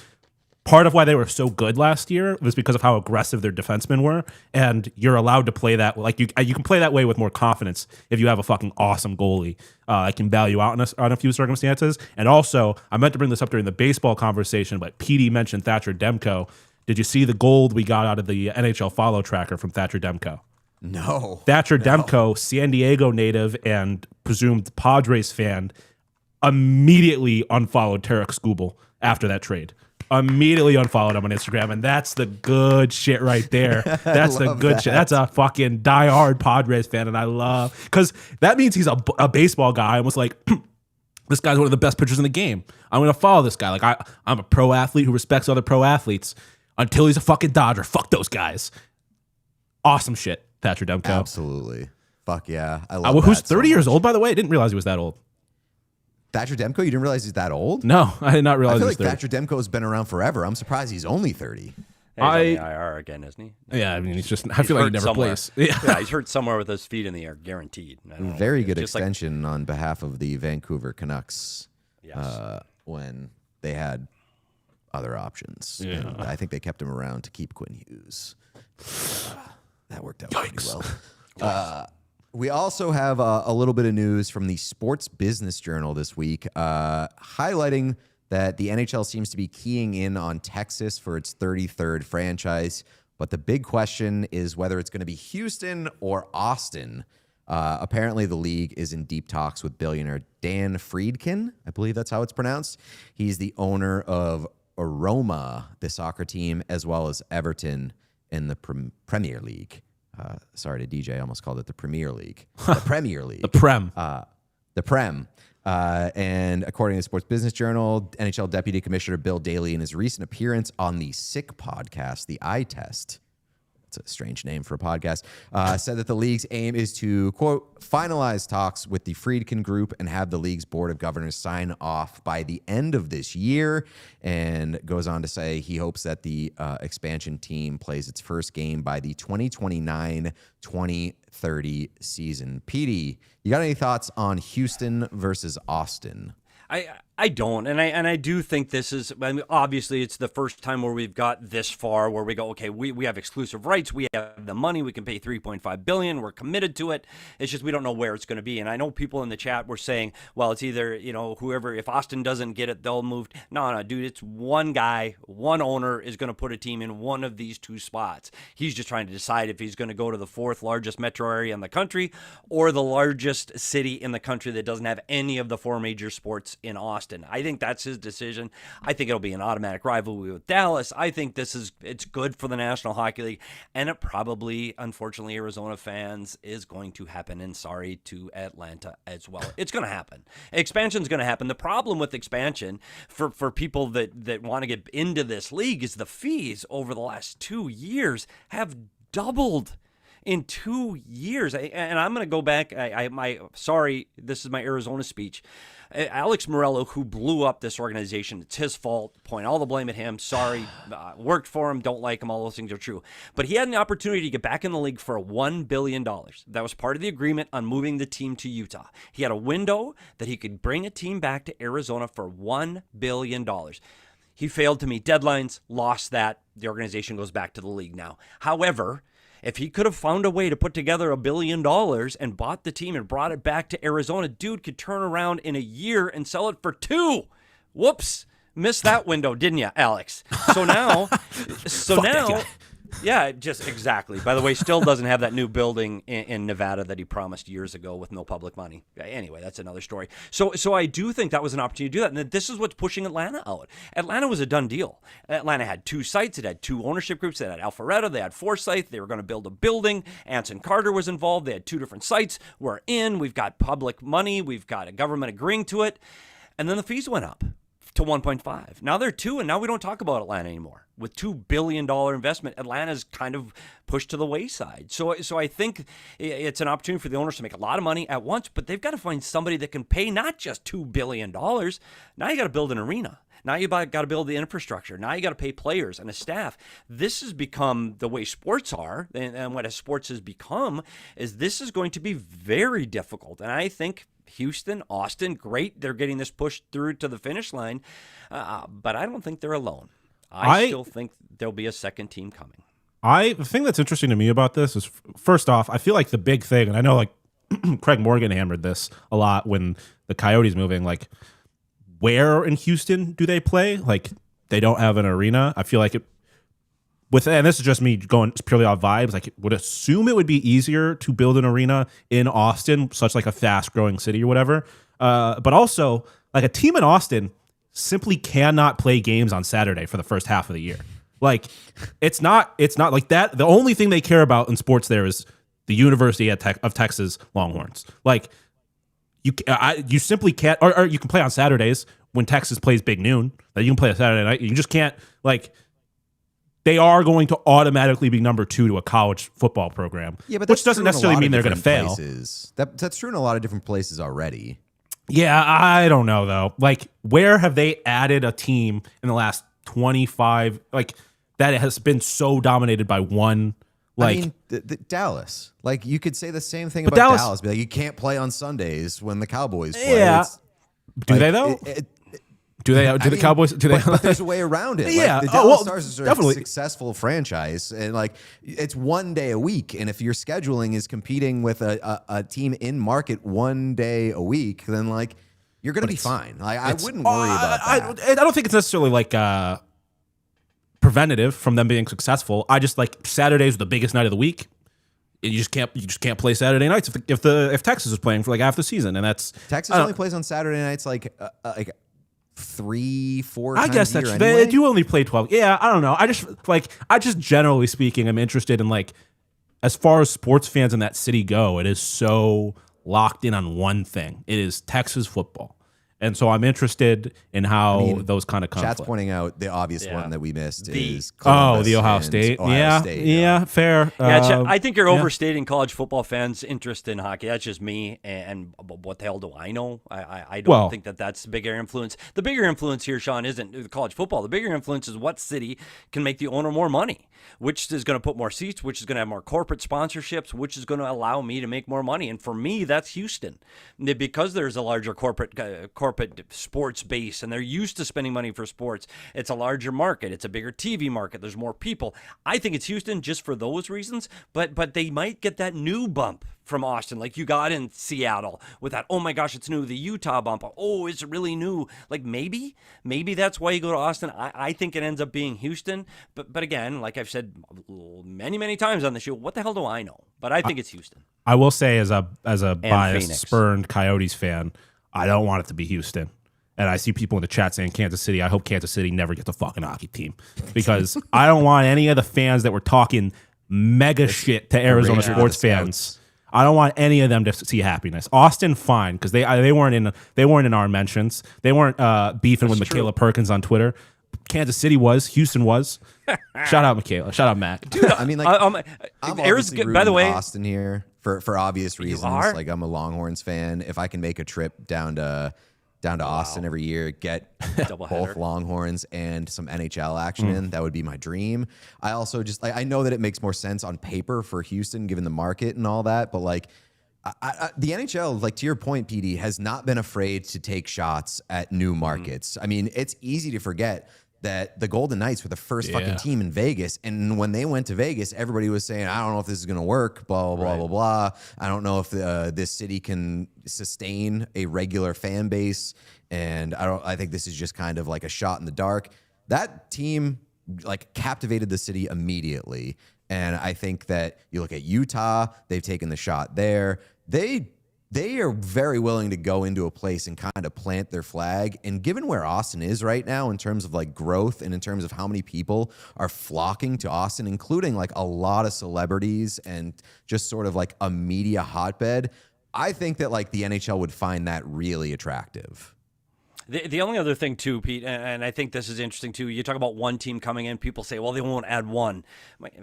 part of why they were so good last year was because of how aggressive their defensemen were, and you're allowed to play that. Like, you can play that way with more confidence if you have a fucking awesome goalie. I can bail you out on a few circumstances. And also, I meant to bring this up during the baseball conversation, but Petey mentioned Thatcher Demko. Did you see the gold we got out of the NHL follow tracker from Thatcher Demko? No. Thatcher Demko, San Diego native and presumed Padres fan, immediately unfollowed Tarek Skubal after that trade. Immediately unfollowed him on Instagram, and that's the good shit right there. That's the good shit. That's a fucking diehard Padres fan, and I love, because that means he's a baseball guy and was like, this guy's one of the best pitchers in the game. I'm going to follow this guy. Like, I'm a pro athlete who respects other pro athletes until he's a fucking Dodger. Fuck those guys. Awesome shit. Thatcher Demko. Absolutely. Fuck yeah. I love who's that 30 years old, by the way? I didn't realize he was that old. Thatcher Demko? You didn't realize he's that old? No, I did not realize I feel he like was 30. Thatcher Demko has been around forever. I'm surprised he's only 30. He's on the IR again, isn't he? Yeah, I mean, I feel like he never plays. Yeah, he's hurt somewhere with his feet in the air, guaranteed. Very good extension on behalf of the Vancouver Canucks. Yes. When they had other options. Yeah. And I think they kept him around to keep Quinn Hughes. That worked out pretty well. We also have a little bit of news from the Sports Business Journal this week, highlighting that the NHL seems to be keying in on Texas for its 33rd franchise. But the big question is whether it's going to be Houston or Austin. Apparently, the league is in deep talks with billionaire Dan Friedkin. I believe that's how it's pronounced. He's the owner of Aroma, the soccer team, as well as Everton in the Premier League. Sorry to DJ, I almost called it the Premier League. The Premier League. The Prem. The Prem. And according to the Sports Business Journal, NHL Deputy Commissioner Bill Daly, in his recent appearance on the Sick podcast, The Eye Test, it's a strange name for a podcast, said that the league's aim is to, quote, finalize talks with the Friedkin Group and have the league's board of governors sign off by the end of this year, and goes on to say he hopes that the expansion team plays its first game by the 2029-2030 season. Petey, you got any thoughts on Houston versus Austin? I don't, and I do think this is. I mean, obviously, it's the first time where we've got this far, where we go, okay, we have exclusive rights, we have the money, we can pay $3.5 billion, we're committed to it. It's just we don't know where it's going to be. And I know people in the chat were saying, well, it's either whoever, if Austin doesn't get it, they'll move. No, dude, it's one guy, one owner is going to put a team in one of these two spots. He's just trying to decide if he's going to go to the fourth largest metro area in the country or the largest city in the country that doesn't have any of the four major sports in Austin. I think that's his decision. I think it'll be an automatic rivalry with Dallas. I think it's good for the National Hockey League, and it probably, unfortunately, Arizona fans is going to happen, and sorry to Atlanta as well. It's going to happen. Expansion's going to happen. The problem with expansion for people that want to get into this league is the fees over the last 2 years have doubled. In 2 years, and I'm going to go back. Sorry, this is my Arizona speech. Alex Morello, who blew up this organization, it's his fault. Point all the blame at him. Sorry, worked for him. Don't like him. All those things are true. But he had an opportunity to get back in the league for $1 billion. That was part of the agreement on moving the team to Utah. He had a window that he could bring a team back to Arizona for $1 billion. He failed to meet deadlines, lost that. The organization goes back to the league now. However, if he could have found a way to put together $1 billion and bought the team and brought it back to Arizona, dude could turn around in a year and sell it for $2 billion. Whoops. Missed that window, didn't you, Alex? So now, yeah, just exactly. By the way, still doesn't have that new building in Nevada that he promised years ago with no public money. Anyway, that's another story. So I do think that was an opportunity to do that. And this is what's pushing Atlanta out. Atlanta was a done deal. Atlanta had 2 sites. It had 2 ownership groups. They had Alpharetta. They had Forsyth. They were going to build a building. Anson Carter was involved. They had 2 different sites. We're in. We've got public money. We've got a government agreeing to it. And then the fees went up to 1.5. Now they're 2, and now we don't talk about Atlanta anymore. With $2 billion investment, Atlanta's kind of pushed to the wayside. So I think it's an opportunity for the owners to make a lot of money at once, but they've got to find somebody that can pay not just $2 billion. Now you got to build an arena. Now you got to build the infrastructure. Now you got to pay players and a staff. This has become the way sports are, and what sports has become is this is going to be very difficult. And I think Houston, Austin, great. They're getting this pushed through to the finish line, but I don't think they're alone. I still think there'll be a second team coming. The thing that's interesting to me about this is, first off, I feel like the big thing, and I know like Craig Morgan hammered this a lot when the Coyotes moving, like where in Houston do they play? Like they don't have an arena. I feel like and this is just me going purely off vibes, like would assume it would be easier to build an arena in Austin, such like a fast growing city or whatever. But also like a team in Austin simply cannot play games on Saturday for the first half of the year. Like it's not like that. The only thing they care about in sports there is the University of Texas Longhorns. Like you simply can't, or you can play on Saturdays when Texas plays Big Noon. That you can play a Saturday night. You just can't like. They are going to automatically be number 2 to a college football program, which doesn't necessarily mean they're going to fail. That's true in a lot of different places already. Yeah, I don't know though. Like, where have they added a team in the last 25? Like that has been so dominated by one. Like, I mean, Dallas. Like you could say the same thing about Dallas. Be like, you can't play on Sundays when the Cowboys play. Yeah, do they though? Do the Cowboys? Do they? But there's a way around it. Yeah. Like, the Dallas Stars are definitely a successful franchise, and like it's one day a week. And if your scheduling is competing with a team in market one day a week, then like you're going to be fine. Like, I wouldn't worry about that. I don't think it's necessarily like preventative from them being successful. I just like Saturday's the biggest night of the week. You just can't play Saturday nights if Texas is playing for like half the season, and that's Texas only plays on Saturday nights like 3-4 times I guess a year that's anyway. They do only play 12. Yeah, I don't know. I just generally speaking, I'm interested in like as far as sports fans in that city go, it is so locked in on one thing. It is Texas football. And so I'm interested in how those kind of conflict. Chat's pointing out the obvious one that we missed is the Ohio State. Yeah, fair. Yeah, I think you're overstating college football fans' interest in hockey. That's just me. And what the hell do I know? I don't think that's the bigger influence. The bigger influence here, Sean, isn't the college football. The bigger influence is what city can make the owner more money, which is going to put more seats, which is going to have more corporate sponsorships, which is going to allow me to make more money. And for me, that's Houston, because there's a larger corporate corporate sports base, and they're used to spending money for sports. It's a larger market. It's a bigger TV market. There's more people. I think it's Houston just for those reasons, but they might get that new bump from Austin, like you got in Seattle with that, oh my gosh, it's new. The Utah bump, oh, it's really new. Like maybe that's why you go to Austin. I think it ends up being Houston. But again, like I've said many times on the show, what the hell do I know? But I think it's Houston. I will say as a biased, Phoenix. spurned Coyotes fan, I don't want it to be Houston. And I see people in the chat saying Kansas City. I hope Kansas City never gets a fucking hockey team because I don't want any of the fans that were talking mega shit to Arizona sports fans. I don't want any of them to see happiness. Austin, fine, because they weren't in our mentions. They weren't beefing with Michaela Perkins on Twitter. Kansas City was. Houston was. Shout out Michaela. Shout out Mac. Dude, I mean, like, I'm obviously rooting by the way, Austin here for obvious reasons. Like, I'm a Longhorns fan. If I can make a trip down to Austin every year, get both Longhorns and some NHL action in, that would be my dream. I also just I know that it makes more sense on paper for Houston given the market and all that, but like the NHL, like to your point, Petey, has not been afraid to take shots at new markets. I mean, it's easy to forget that the Golden Knights were the first fucking team in Vegas. And when they went to Vegas, everybody was saying, I don't know if this is going to work, blah, blah, blah, blah. I don't know if this city can sustain a regular fan base. And I think this is just kind of like a shot in the dark. That team like captivated the city immediately. And I think that you look at Utah, they've taken the shot there. They are very willing to go into a place and kind of plant their flag. And given where Austin is right now in terms of like growth and in terms of how many people are flocking to Austin, including like a lot of celebrities and just sort of like a media hotbed, I think that like the NHL would find that really attractive. The only other thing, too, Pete, and I think this is interesting, too, you talk about one team coming in, people say, well, they won't add one.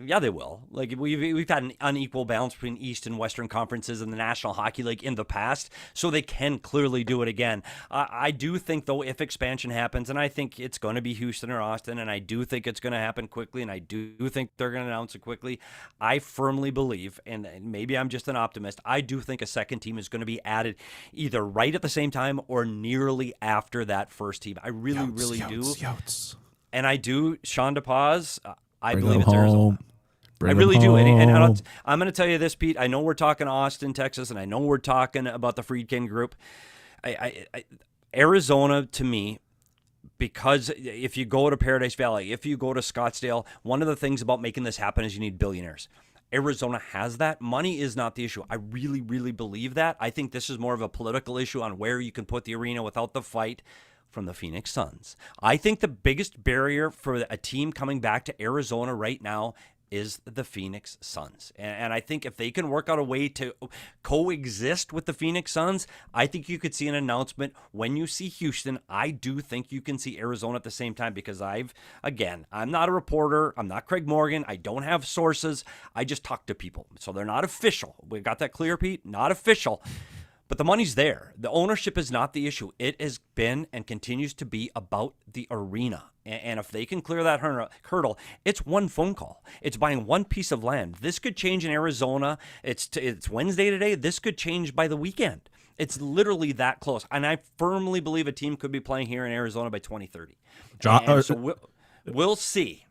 Yeah, they will. Like, we've had an unequal balance between East and Western conferences in the National Hockey League in the past, so they can clearly do it again. I do think, though, if expansion happens, and I think it's going to be Houston or Austin, and I do think it's going to happen quickly, and I do think they're going to announce it quickly, I firmly believe, and maybe I'm just an optimist, I do think a second team is going to be added either right at the same time or nearly after that first team. I really do. And I do, Sean DePaz, I believe it's Arizona. I really do. And I'm going to tell you this, Pete. I know we're talking Austin, Texas, and I know we're talking about the Friedkin group. Arizona, to me, because if you go to Paradise Valley, if you go to Scottsdale, one of the things about making this happen is you need billionaires. Arizona has that. Money is not the issue. I really believe that. I think this is more of a political issue on where you can put the arena without the fight from the Phoenix Suns. I think the biggest barrier for a team coming back to Arizona right now is the Phoenix Suns. And I think if they can work out a way to coexist with the Phoenix Suns, I think you could see an announcement when you see Houston. I do think you can see Arizona at the same time because I'm not a reporter. I'm not Craig Morgan. I don't have sources. I just talk to people. So they're not official. We got that clear, Pete? Not official. But the money's there. The ownership is not the issue. It has been and continues to be about the arena. And if they can clear that hurdle, it's one phone call. It's buying one piece of land. This could change in Arizona. It's Wednesday today. This could change by the weekend. It's literally that close. And I firmly believe a team could be playing here in Arizona by 2030. So we'll see.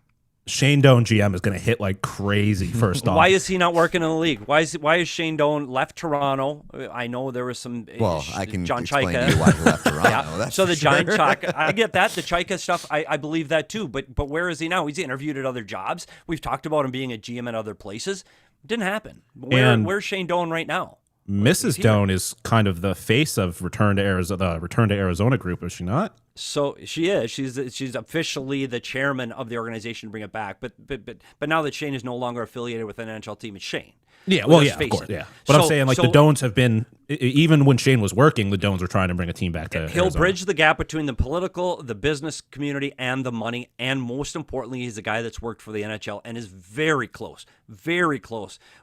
Shane Doan GM is going to hit like crazy first off. Why is he not working in the league? Why is Shane Doan left Toronto? I know there was some I can John explain Chaika. to you why he left Toronto. Yeah. So the John Chaika, I get that. The Chaika stuff, I believe that too. But where is he now? He's interviewed at other jobs. We've talked about him being a GM at other places. Didn't happen. Where's Shane Doan right now? Mrs. Doan is kind of the face of Return to Arizona group, is she not? So she is. She's officially the chairman of the organization to bring it back. But now that Shane is no longer affiliated with an NHL team, it's Shane. Yeah, well, yeah, of course, yeah. But I'm saying, like, the Doans have been, even when Shane was working, the Doans were trying to bring a team back to He'll Arizona. Bridge the gap between the political, the business community, and the money. And most importantly, he's a guy that's worked for the NHL and is very close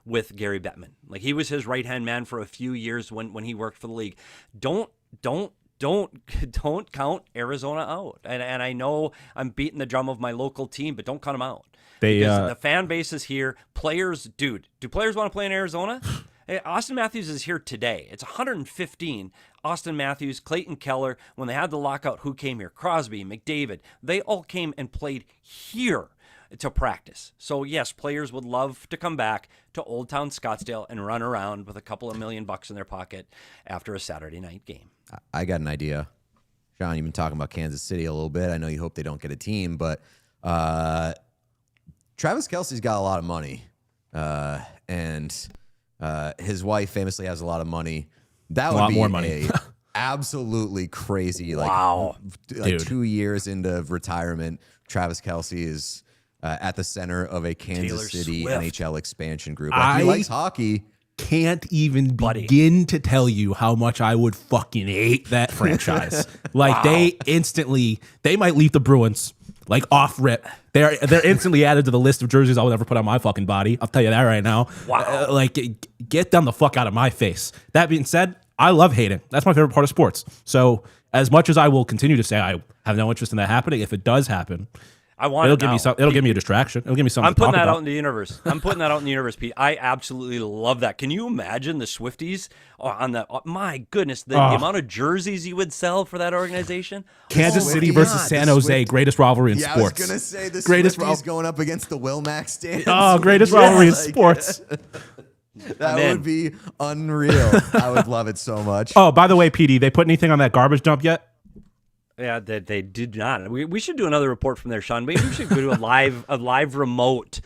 with Gary Bettman. Like, he was his right-hand man for a few years when he worked for the league. Don't count Arizona out. And I know I'm beating the drum of my local team, but don't count them out. Because the fan base is here. Players, do players want to play in Arizona? Austin Matthews is here today. It's 115. Austin Matthews, Clayton Keller, when they had the lockout, who came here? Crosby, McDavid. They all came and played here to practice. So yes, players would love to come back to Old Town Scottsdale and run around with a couple of $1 million in their pocket after a Saturday night game. I got an idea. Sean, you've been talking about Kansas City a little bit. I know you hope they don't get a team, but Travis Kelce's got a lot of money, and his wife famously has a lot of money. That would be more money. Absolutely crazy. Wow. Like 2 years into retirement, Travis Kelce is at the center of a Kansas City NHL expansion group. Like, he likes hockey. Can't even begin to tell you how much I would fucking hate that franchise. Like they might leave the Bruins like off rip. They're instantly added to the list of jerseys I would ever put on my fucking body. I'll tell you that right now. Wow. Like get them the fuck out of my face. That being said, I love hating. That's my favorite part of sports. So as much as I will continue to say I have no interest in that happening, if it does happen, it'll give me a distraction. It'll give me something. I'm putting that out in the universe. Pete. I absolutely love that. Can you imagine the Swifties on the? My goodness, the amount of jerseys you would sell for that organization. Kansas City versus San Jose, greatest rivalry in sports. I was gonna say the Swifties going up against the Wilmax stands. Oh, greatest rivalry in sports. That would be unreal. I would love it so much. Oh, by the way, Petey, they put anything on that garbage dump yet? Yeah, they did not. We should do another report from there, Sean. Maybe we should go to a live remote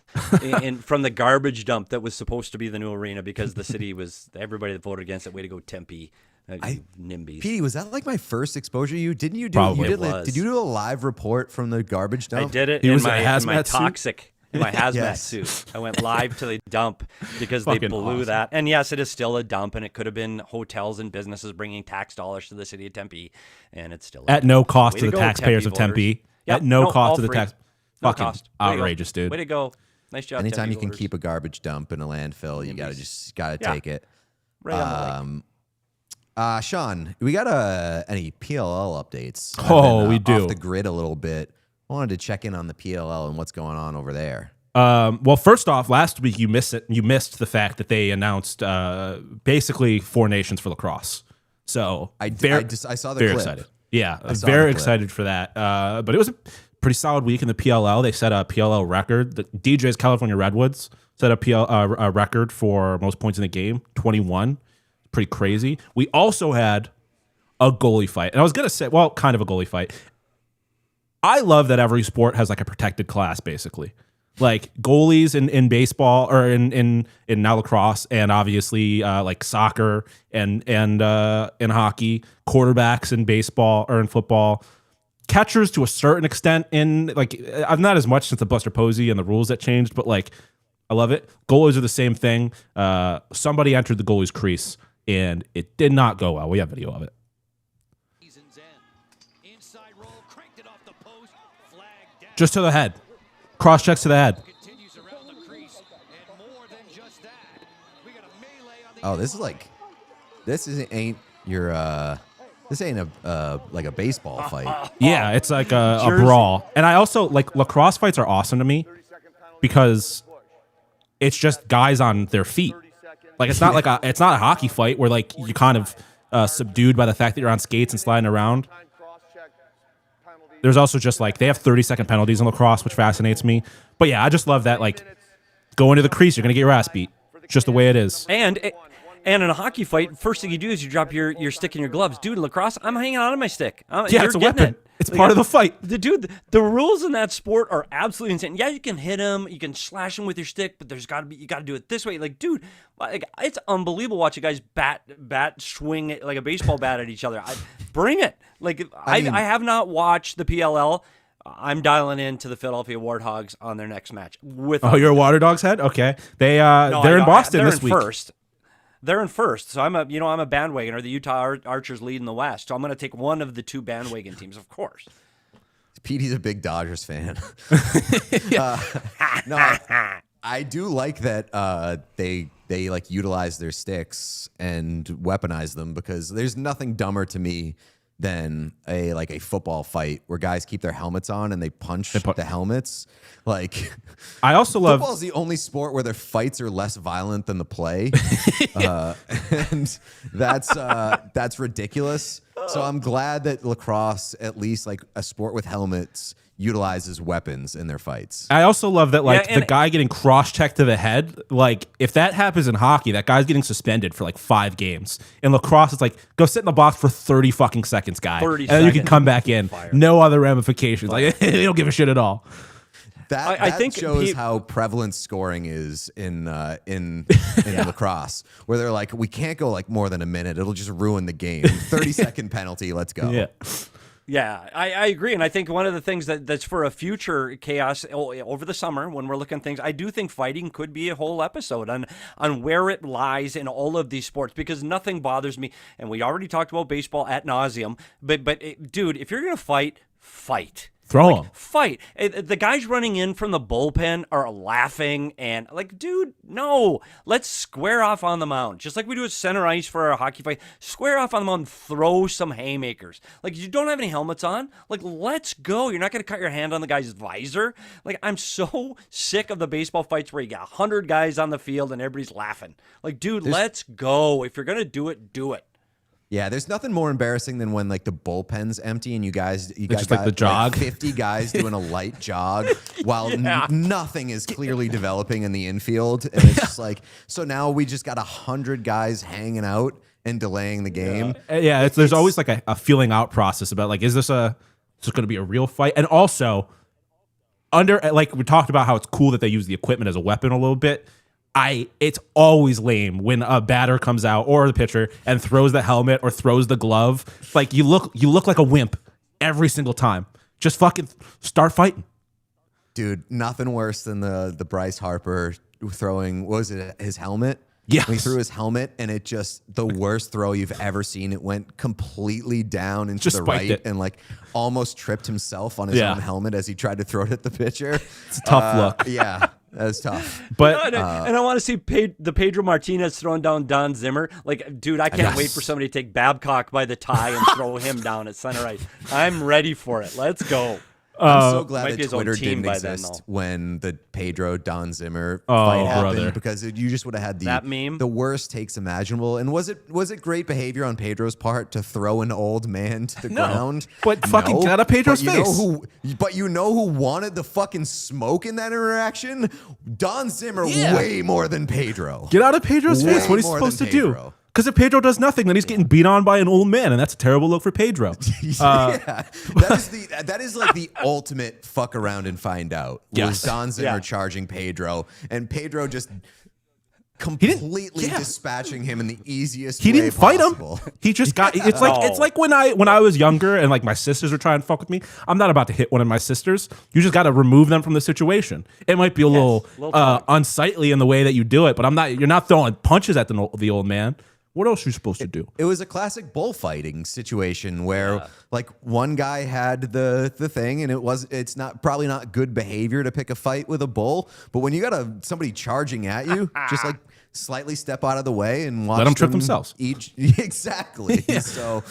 from the garbage dump that was supposed to be the new arena because the city was everybody that voted against it. Way to go, Tempe, NIMBYs. Petey, was that like my first exposure to you? Didn't you do? Probably. Did you do a live report from the garbage dump? I did it in my toxic. In my hazmat suit. I went live to the dump because they blew that. And yes, it is still a dump, and it could have been hotels and businesses bringing tax dollars to the city of Tempe, and it's still at no cost to the taxpayers of Tempe. At no cost to the tax. Fucking outrageous, dude. Way to go. Nice job. Anytime you can voters. keep a garbage dump in a landfill, you gotta take it. Right on the lake. Sean, we got any PLL updates? We do. Off the grid a little bit. I wanted to check in on the PLL and what's going on over there. Well, first off, last week you missed it. You missed the fact that they announced basically 4 nations for lacrosse. So I saw the very clip. excited. Yeah, very excited for that. But it was a pretty solid week in the PLL. They set a PLL record. The DJ's California Redwoods set a record for most points in the game, 21. Pretty crazy. We also had a goalie fight. And I was going to say, well, kind of a goalie fight. I love that every sport has like a protected class, basically. Like goalies in baseball or in now lacrosse, and obviously like soccer and in hockey, quarterbacks in baseball or in football, catchers to a certain extent in like I've not as much since the Buster Posey and the rules that changed, but like I love it. Goalies are the same thing. Somebody entered the goalie's crease and it did not go well. We have video of it. Just to the head. Cross checks to the head. Oh, this ain't like a baseball fight. Yeah, it's like a brawl. And I also like lacrosse fights are awesome to me because it's just guys on their feet. Like it's not it's not a hockey fight where like you kind of subdued by the fact that you're on skates and sliding around. There's also just like they have 30-second penalties in lacrosse, which fascinates me. But yeah, I just love that like go into the crease, you're gonna get your ass beat. It's just the way it is. And in a hockey fight, first thing you do is you drop your stick in your gloves. Dude, in lacrosse, I'm hanging on to my stick. It's a weapon. It's part of the fight. The rules in that sport are absolutely insane. Yeah, you can hit him, you can slash him with your stick, but you got to do it this way. Like, dude, like it's unbelievable watching guys bat swing like a baseball bat at each other. Bring it. Like I have not watched the PLL. I'm dialing into the Philadelphia Warthogs on their next match. You're a Water Dogs head? Okay, they're in Boston this week. They're in first, so I'm a bandwagoner. The Utah Archers lead in the West, so I'm going to take one of the 2 bandwagon teams, of course. Petey's a big Dodgers fan. No, I do like that they like utilize their sticks and weaponize them because there's nothing dumber to me than a football fight where guys keep their helmets on and they punch the helmets. Like, I also love football is the only sport where their fights are less violent than the play, and that's ridiculous. So I'm glad that lacrosse, at least like a sport with helmets, utilizes weapons in their fights. I also love that, like, the guy getting cross-checked to the head, like, if that happens in hockey, that guy's getting suspended for, like, 5 games. In lacrosse, it's like, go sit in the box for 30 fucking seconds, guy. 30 and then you can come back in. Fire. No other ramifications. Like, they don't give a shit at all. I think shows how prevalent scoring is in lacrosse, where they're like, we can't go like more than a minute. It'll just ruin the game. 30-second penalty. Let's go. Yeah. Yeah, I agree. And I think one of the things that's for a future chaos over the summer when we're looking at things, I do think fighting could be a whole episode on where it lies in all of these sports, because nothing bothers me. And we already talked about baseball ad nauseum. But dude, if you're going to fight, fight. Throw him. Fight. The guys running in from the bullpen are laughing and like, dude, no. Let's square off on the mound. Just like we do at center ice for our hockey fight. Square off on the mound and throw some haymakers. Like, you don't have any helmets on. Like, let's go. You're not going to cut your hand on the guy's visor. Like, I'm so sick of the baseball fights where you got 100 guys on the field and everybody's laughing. Like, dude, let's go. If you're going to do it, do it. Yeah, there's nothing more embarrassing than when like the bullpen's empty and you got like the jog. Like 50 guys doing a light jog while nothing is clearly developing in the infield, and it's just like, so now we just got 100 guys hanging out and delaying the game. Yeah, there's always like a feeling out process about like, is this going to be a real fight? And also, like we talked about how it's cool that they use the equipment as a weapon a little bit. It's always lame when a batter comes out or the pitcher and throws the helmet or throws the glove. Like, you look like a wimp every single time. Just fucking start fighting. Dude, nothing worse than the Bryce Harper throwing, what was it, his helmet? Yes. When he threw his helmet, and it just, the worst throw you've ever seen. It went completely down into the right and like almost tripped himself on his own helmet as he tried to throw it at the pitcher. It's a tough look. Yeah. That's tough. But and I want to see the Pedro Martinez throwing down Don Zimmer. Like, dude, I can't wait for somebody to take Babcock by the tie and throw him down at center ice. I'm ready for it. Let's go. I'm so glad that Twitter didn't exist when the Pedro Don Zimmer fight happened, because you just would have had that meme, the worst takes imaginable. And was it great behavior on Pedro's part to throw an old man to the ground? But fucking get out of Pedro's face. But you know who wanted the fucking smoke in that interaction? Don Zimmer, way more than Pedro. Get out of Pedro's face. What are you supposed to do? Because if Pedro does nothing, then he's getting beat on by an old man, and that's a terrible look for Pedro. That is like the ultimate fuck around and find out. Was Don Zimmer charging Pedro, and Pedro just completely dispatching him in the easiest way possible. He didn't fight him. He just got. It's like when I was younger and like my sisters were trying to fuck with me. I'm not about to hit one of my sisters. You just got to remove them from the situation. It might be a little unsightly in the way that you do it, but you're not throwing punches at the old man. What else are you supposed to do? It was a classic bullfighting situation where like one guy had the thing, and it's probably not good behavior to pick a fight with a bull, but when you got somebody charging at you, just like slightly step out of the way and watch let them trip themselves. Exactly. So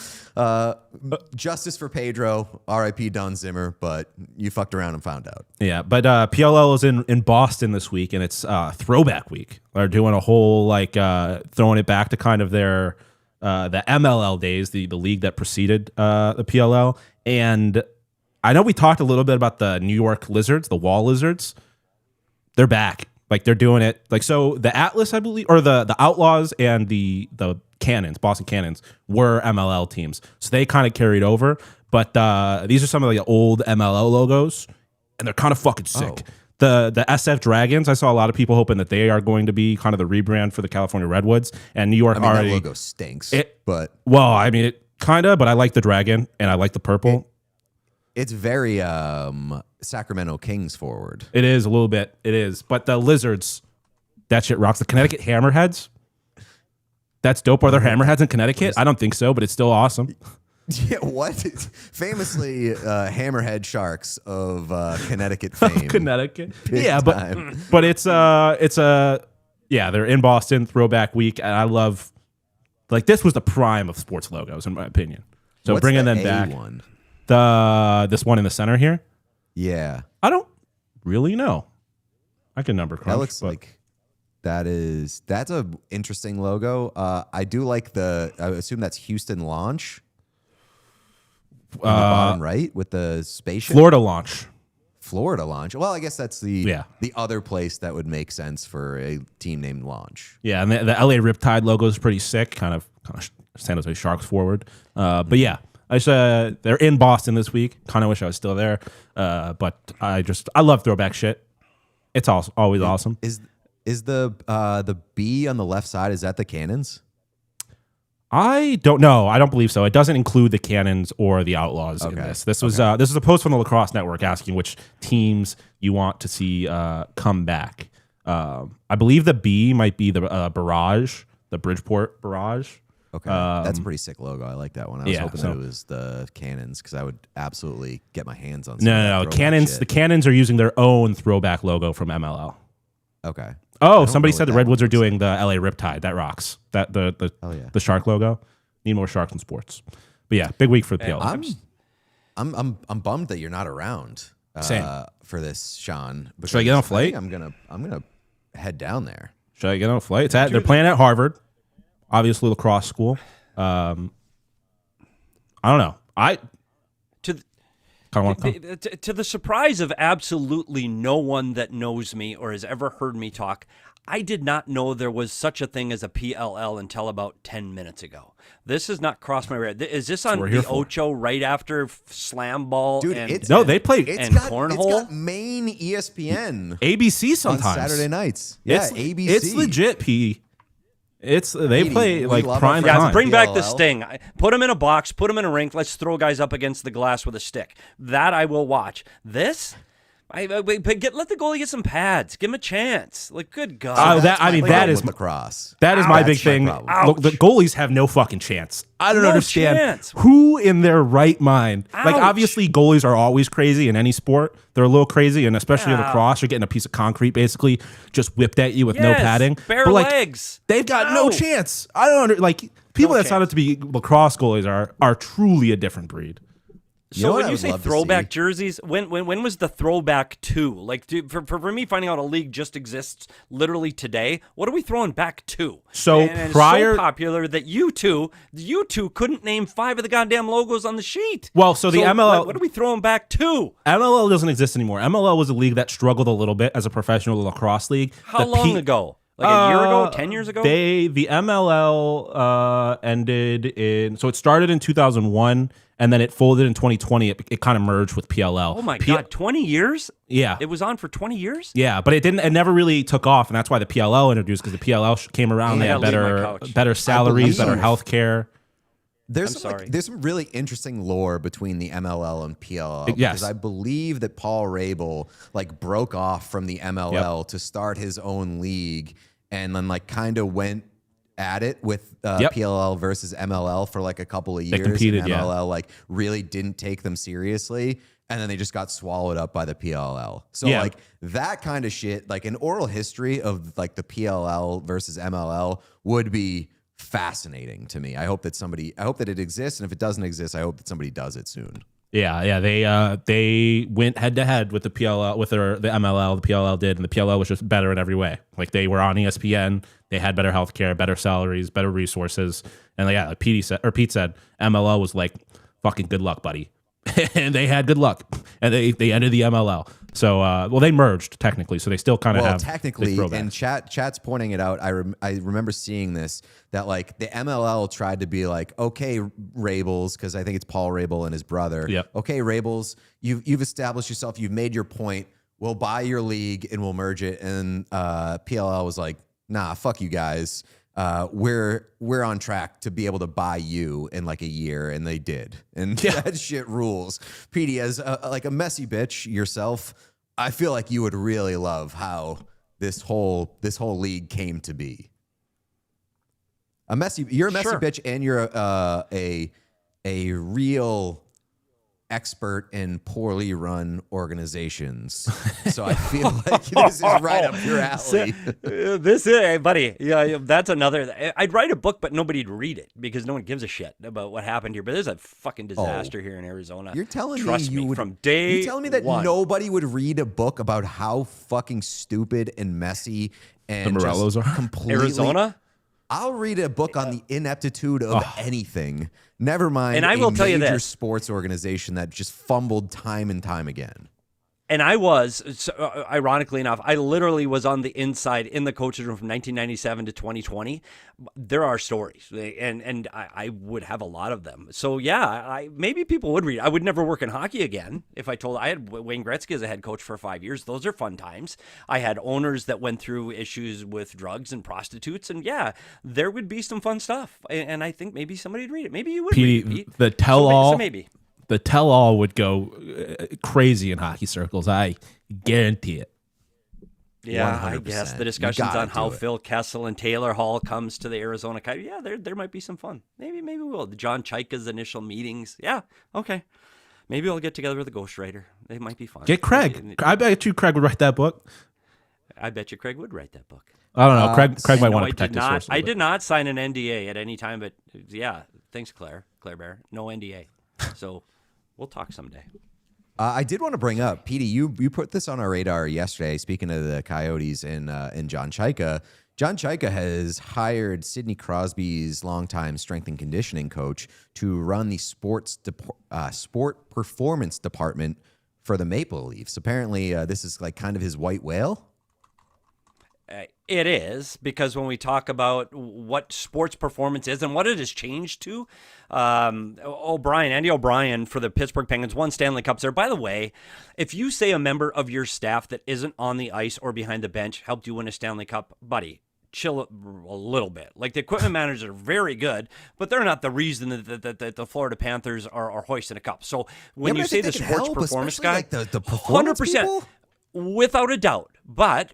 justice for Pedro, R.I.P. Don Zimmer, but you fucked around and found out. Yeah, but PLL is in Boston this week, and it's throwback week. They're doing a whole throwing it back to kind of their the MLL days, the league that preceded the PLL. And I know we talked a little bit about the New York Lizards, the Wall Lizards. They're back. Like, they're doing it. Like, so the Atlas, I believe, or the Outlaws and the Cannons, Boston Cannons, were MLL teams. So they kind of carried over. But these are some of the old MLL logos, and they're kind of fucking sick. The SF Dragons, I saw a lot of people hoping that they are going to be kind of the rebrand for the California Redwoods. And New York already... that logo stinks. Well, I mean, it kind of, but I like the dragon, and I like the purple. It's very Sacramento Kings forward. It is a little bit. It is. But the Lizards, that shit rocks. The Connecticut Hammerheads, that's dope. Are there Hammerheads in Connecticut? I don't think so, but it's still awesome. Yeah, what? Famously, Hammerhead Sharks of Connecticut fame. Connecticut. Big yeah, time. but it's they're in Boston, throwback week, and I love, like, this was the prime of sports logos, in my opinion. So What's bringing the them A back. one? This one in the center here. Yeah, I don't really know. I can number crunch. that looks like that's a interesting logo. I do like I assume that's Houston launch. On the bottom right with the spaceship. Florida launch. Florida launch. Well, I guess that's the other place that would make sense for a team named Launch. Yeah, and the LA Riptide logo is pretty sick. Kind of San Jose Sharks forward. But yeah, they're in Boston this week. Kind of wish I was still there. But I love throwback shit. It's always awesome. Is the B on the left side? Is that the Cannons? I don't know. I don't believe so. It doesn't include the Cannons or the Outlaws in this. This was a post from the Lacrosse Network asking which teams you want to see come back. I believe the B might be the Barrage, the Bridgeport Barrage. Okay, that's a pretty sick logo. I like that one. I was hoping that it was the Cannons because I would absolutely get my hands on. No. Cannons. The Cannons are using their own throwback logo from MLL. Okay. Oh, somebody said the Redwoods are doing the LA Riptide. That rocks. That the shark logo. Need more sharks in sports. But yeah, big week for the PL. I'm bummed that you're not around for this, Sean. Should I get on a flight? I'm gonna head down there. Should I get on a flight? They're playing at Harvard, obviously lacrosse school. I don't know. To the surprise of absolutely no one that knows me or has ever heard me talk, I did not know there was such a thing as a PLL until about 10 minutes ago. This has not crossed my radar. Is this on the Ocho right after slam ball? Dude, they play cornhole. It's got main ESPN, ABC sometimes on Saturday nights. Yeah, ABC. It's legit. They play like prime time. Bring back the Sting. Put them in a box. Put them in a rink. Let's throw guys up against the glass with a stick. That I will watch. This. Let the goalie get some pads. Give him a chance. Like, good God. That is lacrosse. That is my big thing. Look, the goalies have no fucking chance. I don't understand who in their right mind. Like, obviously, goalies are always crazy in any sport. They're a little crazy, and especially in lacrosse, you're getting a piece of concrete basically just whipped at you with no padding. Bare legs. They've got no chance. I don't people that sign up to be lacrosse goalies are truly a different breed. So when you say throwback jerseys, when was the throwback to? Like, for me, finding out a league just exists literally today, what are we throwing back to? And prior, it's so popular that you two couldn't name 5 of the goddamn logos on the sheet. Well, so the MLL, what are we throwing back to? MLL doesn't exist anymore. MLL was a league that struggled a little bit as a professional lacrosse league. How long ago? Like a year ago, 10 years ago? The MLL ended so it started in 2001. And then it folded in 2020. It kind of merged with PLL. Oh my God, 20 years? Yeah. It was on for 20 years? Yeah, but it never really took off, and that's why the PLL introduced, because the PLL came around. They had better salaries, better health care. There's some really interesting lore between the MLL and PLL. Because I believe that Paul Rabel broke off from the MLL to start his own league, and then kind of went at it with PLL versus MLL for a couple of years. They competed, and MLL really didn't take them seriously, and then they just got swallowed up by the PLL. So that kind of shit, an oral history of the PLL versus MLL would be fascinating to me. I hope that it exists, and if it doesn't exist, I hope that somebody does it soon. Yeah. They went head to head with the PLL, with the MLL. The PLL did, and the PLL was just better in every way. They were on ESPN. They had better healthcare, better salaries, better resources, and like Pete said, MLL was fucking good luck, buddy. And they had good luck, and they ended the MLL. So, they merged technically, so they still kind of have technically. And chat's pointing it out. I remember seeing this, that the MLL tried to be okay, Rabels, because I think it's Paul Rabel and his brother. Yep. Okay, Rabels, you've established yourself. You've made your point. We'll buy your league and we'll merge it. And PLL was like, nah, fuck you guys. We're on track to be able to buy you in a year, and they did, and that shit rules. Petey, as a messy bitch yourself, I feel like you would really love how this whole league came to be. You're a messy bitch, and you're a real expert in poorly run organizations. So I feel like this is right up your alley. This is, buddy. Yeah, that's another. I'd write a book, but nobody'd read it because no one gives a shit about what happened here. But there's a fucking disaster here in Arizona. You're telling Trust me you would, from day you're telling me that one. nobody would read a book about how fucking stupid and messy and The Morellos just are? completely Arizona? I'll read a book on the ineptitude of anything. Never mind. And I will tell you major this. sports organization that just fumbled time and time again. And I was, ironically enough, I literally was on the inside in the coach's room from 1997 to 2020. There are stories, and I would have a lot of them. So, yeah, maybe people would read. I would never work in hockey again if I told. I had Wayne Gretzky as a head coach for 5 years. Those are fun times. I had owners that went through issues with drugs and prostitutes. And, yeah, there would be some fun stuff. And I think maybe somebody would read it. Maybe you would read it, Pete. The tell-all. So maybe. The tell-all would go crazy in hockey circles. I guarantee it. Yeah, 100%. I guess the discussions gotta on how do it. Phil Kessel and Taylor Hall comes to the Arizona Coyotes. Yeah, there might be some fun. Maybe we will. The John Chaika's initial meetings. Yeah, okay. Maybe I'll get together with a ghostwriter. They might be fun. Get Craig. I bet you Craig would write that book. I bet you Craig would write that book. I don't know. Craig might No, want I to protect did his not. sources. I did not sign an NDA at any time, but yeah, thanks, Claire Bear. No NDA. So we'll talk someday. I did want to bring up, Petey, you put this on our radar yesterday, speaking of the Coyotes and John Chaika. John Chaika has hired Sidney Crosby's longtime strength and conditioning coach to run the sport performance department for the Maple Leafs. Apparently, this is like kind of his white whale. It is, because when we talk about what sports performance is and what it has changed to, Andy O'Brien for the Pittsburgh Penguins won Stanley Cups there. By the way, if you say a member of your staff that isn't on the ice or behind the bench helped you win a Stanley Cup, buddy, chill a little bit. Like, the equipment managers are very good, but they're not the reason that the Florida Panthers are hoisting a cup. So when you say the sports performance guy, like the performance 100%. people? Without a doubt, but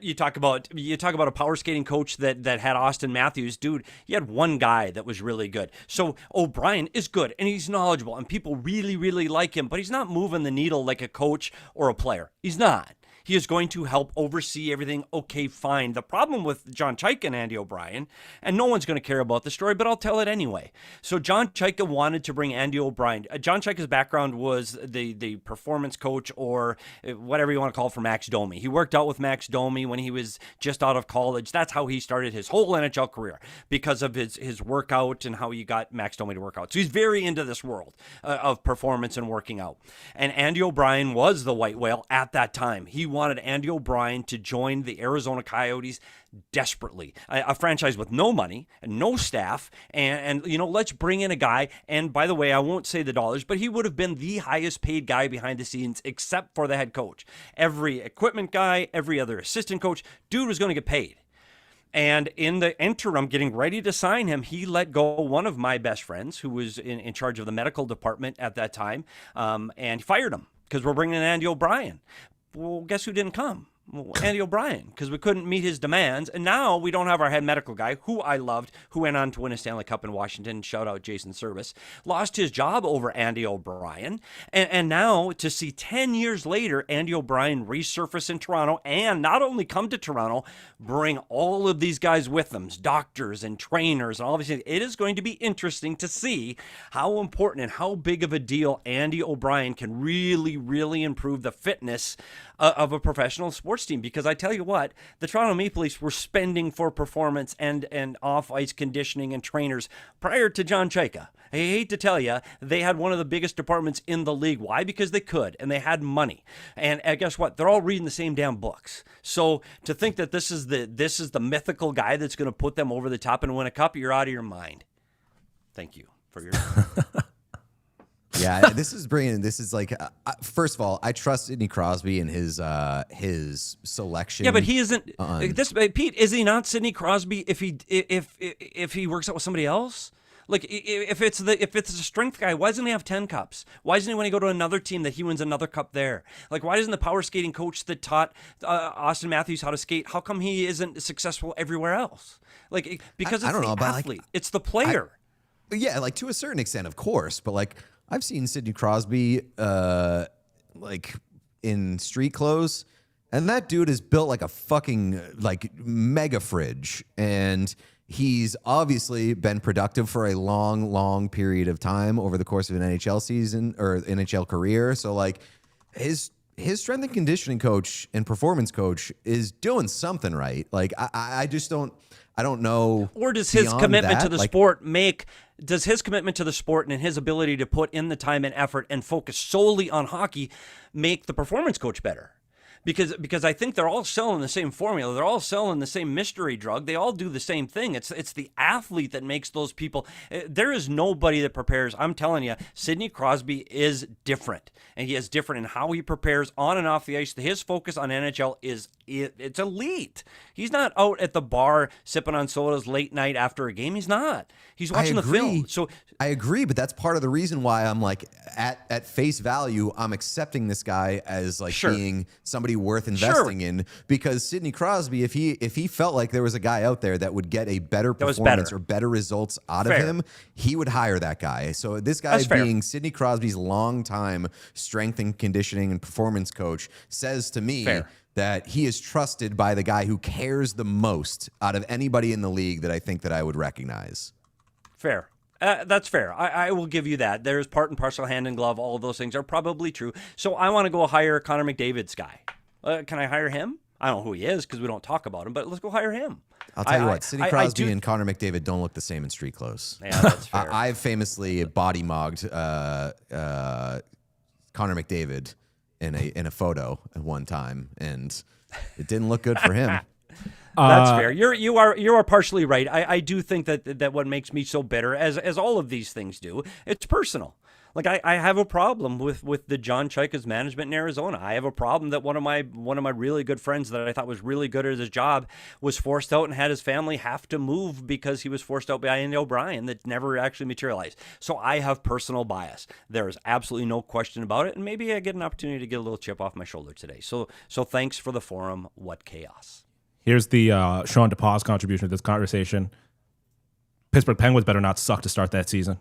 you talk about a power skating coach that had Austin Matthews, dude. You had one guy that was really good. So O'Brien is good and he's knowledgeable and people really, really like him, but he's not moving the needle like a coach or a player. He's not. He is going to help oversee everything. Okay, fine. The problem with John Chaika and Andy O'Brien, and no one's going to care about the story, but I'll tell it anyway. So John Chaika wanted to bring Andy O'Brien. John Chaika's background was the performance coach, or whatever you want to call it, for Max Domi. He worked out with Max Domi when he was just out of college. That's how he started his whole NHL career, because of his workout and how he got Max Domi to work out. So he's very into this world of performance and working out. And Andy O'Brien was the white whale at that time. He wanted Andy O'Brien to join the Arizona Coyotes desperately, a franchise with no money and no staff, and let's bring in a guy. And by the way, I won't say the dollars, but he would have been the highest paid guy behind the scenes except for the head coach. Every equipment guy, every other assistant coach, dude was going to get paid. And in the interim, getting ready to sign him, he let go one of my best friends who was in charge of the medical department at that time, and fired him because we're bringing in Andy O'Brien. Well, guess who didn't come? Well, Andy O'Brien, because we couldn't meet his demands. And now we don't have our head medical guy, who I loved, who went on to win a Stanley Cup in Washington. Shout out Jason Service. Lost his job over Andy O'Brien. And now to see 10 years later, Andy O'Brien resurface in Toronto, and not only come to Toronto, bring all of these guys with them, doctors and trainers and all these things. It is going to be interesting to see how important and how big of a deal Andy O'Brien can really, really improve the fitness of a professional sports team. Because I tell you what, the Toronto Maple Leafs were spending for performance and off-ice conditioning and trainers prior to John Chaika. I hate to tell you, they had one of the biggest departments in the league. Why? Because they could, and they had money. And guess what? They're all reading the same damn books. So to think that this is the mythical guy that's going to put them over the top and win a cup, you're out of your mind. Thank you for your Yeah, this is like, first of all, I trust Sidney Crosby and his selection. Yeah, but he isn't. Pete, is he not Sidney Crosby if he works out with somebody else? Like, if it's a strength guy, why doesn't he have 10 cups? Why doesn't he, when he go to another team, that he wins another cup there? Like, why doesn't the power skating coach that taught Austin Matthews how to skate, how come he isn't successful everywhere else? Like, because it's the athlete. It's the player. Yeah, like, to a certain extent, of course, but like, I've seen Sidney Crosby like in street clothes, and that dude is built like a fucking like mega fridge, and he's obviously been productive for a long period of time over the course of an NHL season or NHL career. So like his strength and conditioning coach and performance coach is doing something right. Like I just don't know. Or does his commitment to the sport does his commitment to the sport and his ability to put in the time and effort and focus solely on hockey make the performance coach better? Because I think they're all selling the same formula. They're all selling the same mystery drug. They all do the same thing. It's the athlete that makes those people. There is nobody that prepares. I'm telling you, Sidney Crosby is different, and he is different in how he prepares on and off the ice. His focus on NHL it's elite. He's not out at the bar sipping on sodas late night after a game. He's not. He's watching the film. So I agree, but that's part of the reason why I'm like at face value, I'm accepting this guy as like being somebody worth investing in, because Sidney Crosby, if he felt like there was a guy out there that would get a better performance or better results out of him, he would hire that guy. So this guy being Sidney Crosby's longtime strength and conditioning and performance coach says to me that he is trusted by the guy who cares the most out of anybody in the league that I think that I would recognize. Fair. That's fair. I will give you that. There's part and parcel, hand in glove. All of those things are probably true. So I want to go hire Connor McDavid's guy. Can I hire him? I don't know who he is because we don't talk about him, but let's go hire him. I'll tell you what, Sidney Crosby and Connor McDavid don't look the same in street clothes. Yeah, that's fair. I've famously body mogged Connor McDavid in a photo at one time, and it didn't look good for him. That's fair. You are partially right. I do think that what makes me so bitter, as all of these things do, it's personal. Like I have a problem with the John Chayka's management in Arizona. I have a problem that one of my really good friends that I thought was really good at his job was forced out and had his family have to move because he was forced out by Andy O'Brien that never actually materialized. So I have personal bias. There is absolutely no question about it, and maybe I get an opportunity to get a little chip off my shoulder today. So thanks for the forum. What chaos. Here's the Sean DePauw's contribution to this conversation. Pittsburgh Penguins better not suck to start that season.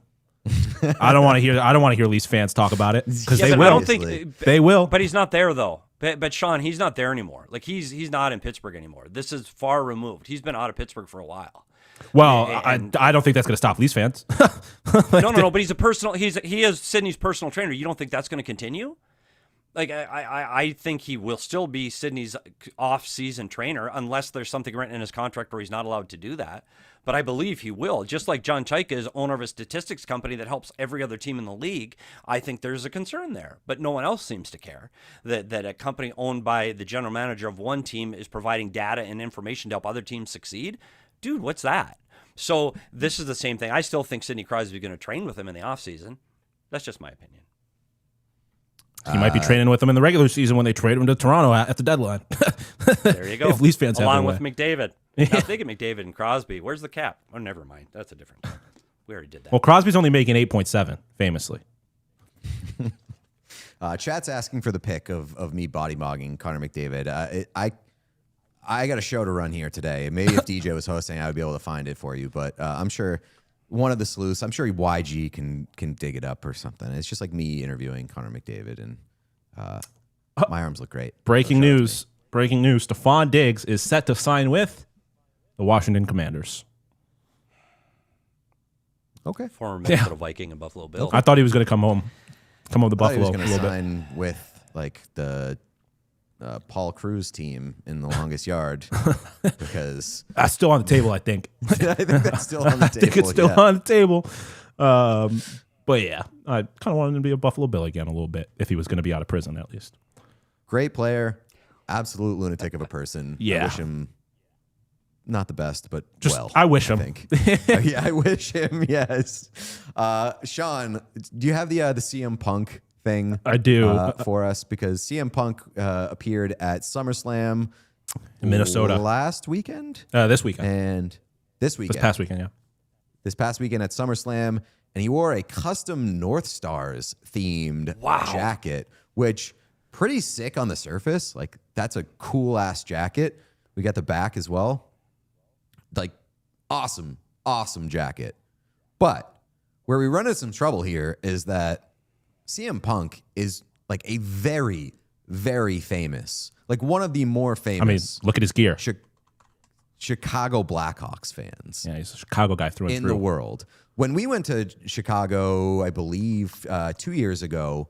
I don't want to hear Leafs fans talk about it because they will. I don't think they will. But he's not there though. But Sean, he's not there anymore. Like he's not in Pittsburgh anymore. This is far removed. He's been out of Pittsburgh for a while. Well, I don't think that's going to stop Leafs fans. No. But he's a personal. He is Sidney's personal trainer. You don't think that's going to continue? Like I think he will still be Sidney's off-season trainer unless there's something written in his contract where he's not allowed to do that. But I believe he will. Just like John Chayka is owner of a statistics company that helps every other team in the league, I think there's a concern there. But no one else seems to care that a company owned by the general manager of one team is providing data and information to help other teams succeed. Dude, what's that? So this is the same thing. I still think Sidney Crosby is going to train with him in the offseason. That's just my opinion. He might be training with them in the regular season when they trade him to Toronto at the deadline. There you go. If Leafs fans along have with McDavid. Now thinking McDavid and Crosby. Where's the cap? Oh, never mind. That's a different cap. We already did that. Well, Crosby's only making 8.7, famously. Chat's asking for the pick of me body mogging Connor McDavid. I got a show to run here today. Maybe if DJ was hosting, I would be able to find it for you. But I'm sure one of the sleuths, I'm sure YG can dig it up or something. It's just like me interviewing Connor McDavid, and my arms look great. Breaking news. Stephon Diggs is set to sign with the Washington Commanders. Okay. Former Minnesota Viking and Buffalo Bills. I thought he was going to come home to Buffalo. He was going to sign with like the Paul Cruz team in the longest yard because that's still on the table. I think. I think that's still on the table. I think it's still on the table. But yeah, I kind of wanted him to be a Buffalo Bill again a little bit if he was going to be out of prison at least. Great player, absolute lunatic of a person. Yeah. I wish him not the best, but just well. I wish him. Think. Yeah, I wish him. Yes. Sean, do you have the CM Punk thing? I do for us because CM Punk appeared at SummerSlam in Minnesota last weekend. This weekend and this weekend. This past weekend, yeah. This past weekend at SummerSlam, and he wore a custom North Stars themed jacket, which pretty sick on the surface. Like that's a cool ass jacket. We got the back as well. Like awesome jacket. But where we run into some trouble here is that CM Punk is like a very, very famous, like one of the more famous. I mean, look at his gear. Chicago Blackhawks fans. Yeah, he's a Chicago guy through and in through. the world. When we went to Chicago, I believe 2 years ago,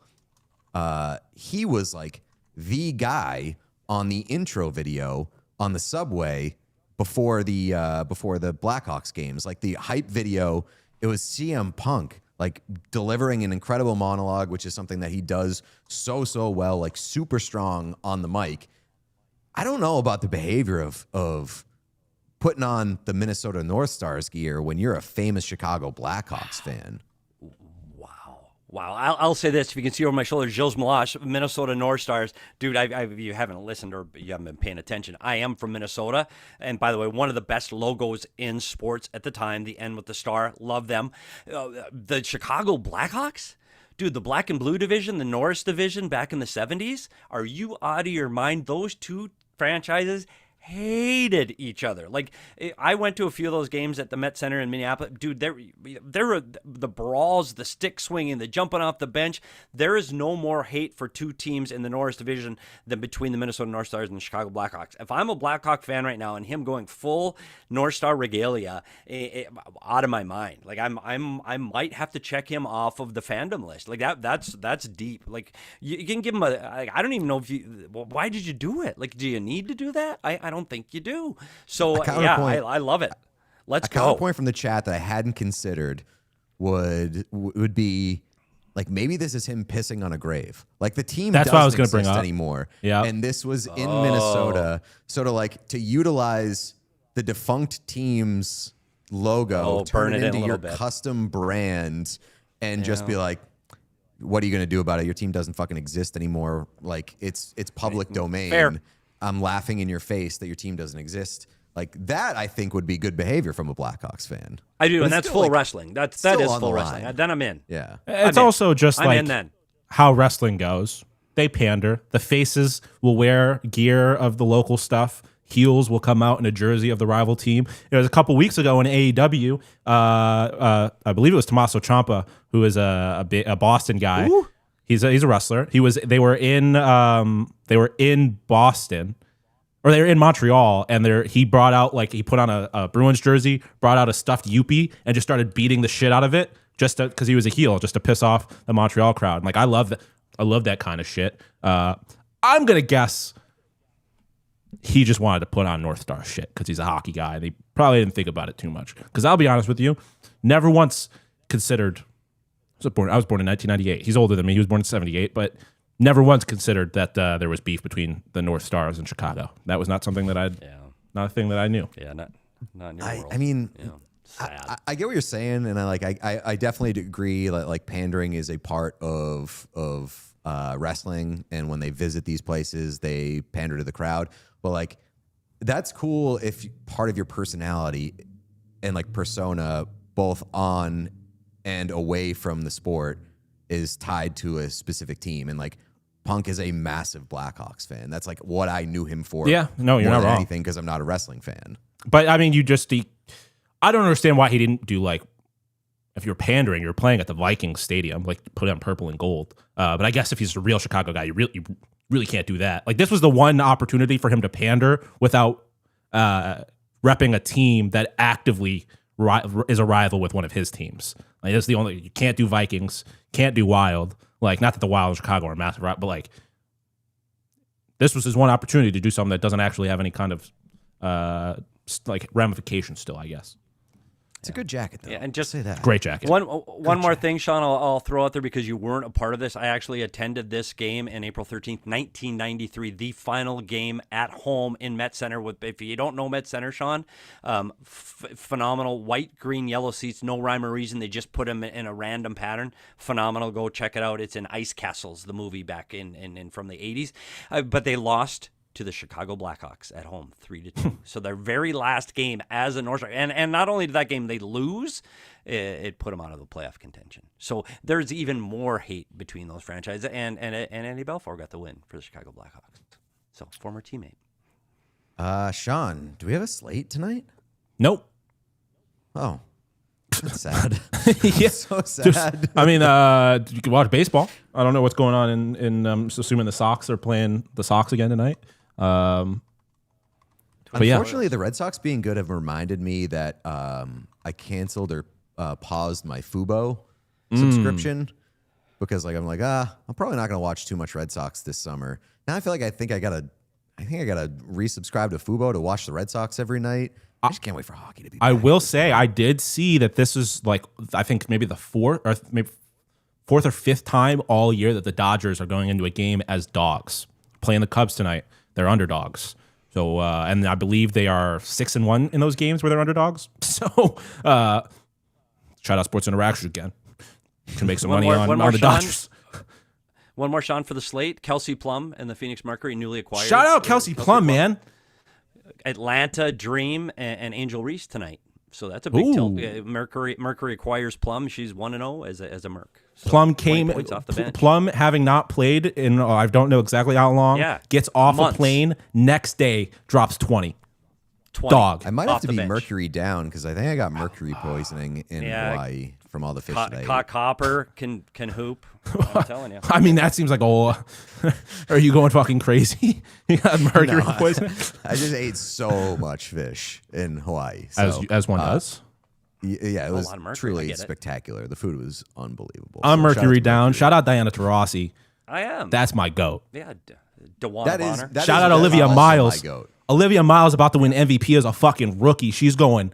he was like the guy on the intro video on the subway before the Blackhawks games. Like the hype video, it was CM Punk like delivering an incredible monologue, which is something that he does so well, like super strong on the mic. I don't know about the behavior of putting on the Minnesota North Stars gear when you're a famous Chicago Blackhawks fan. Wow. I'll say this. If you can see over my shoulder, Gilles Meloche, Minnesota North Stars. Dude, if you haven't listened or you haven't been paying attention, I am from Minnesota. And by the way, one of the best logos in sports at the time, the N with the star. Love them. The Chicago Blackhawks? Dude, the black and blue division, the Norris division back in the 70s. Are you out of your mind? Those two franchises hated each other. Like, I went to a few of those games at the Met Center in Minneapolis. Dude, there were the brawls, the stick swinging, the jumping off the bench. There is no more hate for two teams in the Norris division than between the Minnesota North Stars and the Chicago Blackhawks. If I'm a Blackhawk fan right now and him going full North Star regalia, out of my mind. Like, I might have to check him off of the fandom list. Like, that's deep. Like, you can give him I don't even know why did you do it? Like, do you need to do that? I don't think you do. So, yeah, I love it. Let's go. A counterpoint from the chat that I hadn't considered would be, like, maybe this is him pissing on a grave. Like, the team doesn't exist anymore. Yeah. And this was in Minnesota. Sort of like to utilize the defunct team's logo, turn it into your custom brand, and just be like, what are you going to do about it? Your team doesn't fucking exist anymore. Like, it's public domain. Fair. I'm laughing in your face that your team doesn't exist. Like, that, I think, would be good behavior from a Blackhawks fan. I do, and that's full wrestling. That is full wrestling. Then I'm in. Yeah. It's also just like how wrestling goes. They pander. The faces will wear gear of the local stuff. Heels will come out in a jersey of the rival team. It was a couple weeks ago in AEW. I believe it was Tommaso Ciampa, who is a Boston guy. Ooh. He's a wrestler. They were in Boston, or they were in Montreal, and he brought out, like, he put on a Bruins jersey, brought out a stuffed Yuppie, and just started beating the shit out of it just because he was a heel, just to piss off the Montreal crowd. Like, I love that. I love that kind of shit. I'm gonna guess he just wanted to put on North Star shit because he's a hockey guy, and he probably didn't think about it too much. Because I'll be honest with you, never once considered. I was born in 1998. He's older than me. He was born in 78, but never once considered that there was beef between the North Stars and Chicago. That was not something that not a thing that I knew. Yeah, not in your world. I mean, sad. I get what you're saying, and I definitely agree. Like pandering is a part of wrestling, and when they visit these places, they pander to the crowd. But like, that's cool if part of your personality and like persona, both on and away from the sport, is tied to a specific team. And like, Punk is a massive Blackhawks fan. That's like what I knew him for. Yeah, no, you're not wrong. Anything, because I'm not a wrestling fan. But I mean, I don't understand why he didn't do, like, if you're pandering, you're playing at the Vikings stadium, like, put it on purple and gold. But I guess if he's a real Chicago guy, you really can't do that. Like, this was the one opportunity for him to pander without repping a team that actively is a rival with one of his teams. Like, that's the only. You can't do Vikings, can't do Wild. Like, not that the Wild and Chicago are massive, but like, this was his one opportunity to do something that doesn't actually have any kind of like ramifications still, I guess. It's a good jacket, though. Yeah, and just say that. Great jacket. One more thing, Sean, I'll throw out there because you weren't a part of this. I actually attended this game in April 13th, 1993, the final game at home in Met Center. If you don't know Met Center, Sean, phenomenal white, green, yellow seats, no rhyme or reason. They just put them in a random pattern. Phenomenal. Go check it out. It's in Ice Castles, the movie back in from the 80s. But they lost to the Chicago Blackhawks at home, 3-2. So their very last game as a North Star, and not only did that game they lose, it put them out of the playoff contention. So there's even more hate between those franchises, and Andy Belfour got the win for the Chicago Blackhawks. So former teammate. Sean, do we have a slate tonight? Nope. Oh. It's sad. Yeah, so sad. You can watch baseball. I don't know what's going on in assuming the Sox are playing the Sox again tonight. Unfortunately, the Red Sox being good have reminded me that I canceled or paused my Fubo subscription because I'm probably not going to watch too much Red Sox this summer. Now I feel like I think I gotta resubscribe to Fubo to watch the Red Sox every night. I just can't wait for hockey to be back. I will say I did see that this is I think maybe the fourth or fifth time all year that the Dodgers are going into a game as dogs playing the Cubs tonight. They're underdogs. So and I believe they are 6-1 in those games where they're underdogs. So shout out Sports Interaction again. Can make some money on the Dodgers. One more, Sean, for the slate. Kelsey Plum and the Phoenix Mercury newly acquired. Shout out Kelsey Plum, man. Atlanta Dream and Angel Reese tonight. So that's a big tilt. Mercury acquires Plum. She's 1-0 as a Merc. So Plum came off the bench. Plum, having not played in I don't know exactly how long, gets off a plane, next day drops 20. Dog. I might have to be mercury down because I think I got mercury poisoning in Hawaii from all the fish that I ate. Copper can hoop. I'm telling you. I mean, that seems like are you going fucking crazy? You got mercury poisoning? I just ate so much fish in Hawaii. So, as one does. Yeah, it was truly spectacular. The food was unbelievable. I'm mercury down. Shout out Diana Taurasi. I am. That's my GOAT. Yeah, DeWan of Honor. Shout out Olivia Miles. Olivia Miles about to win MVP as a fucking rookie. She's going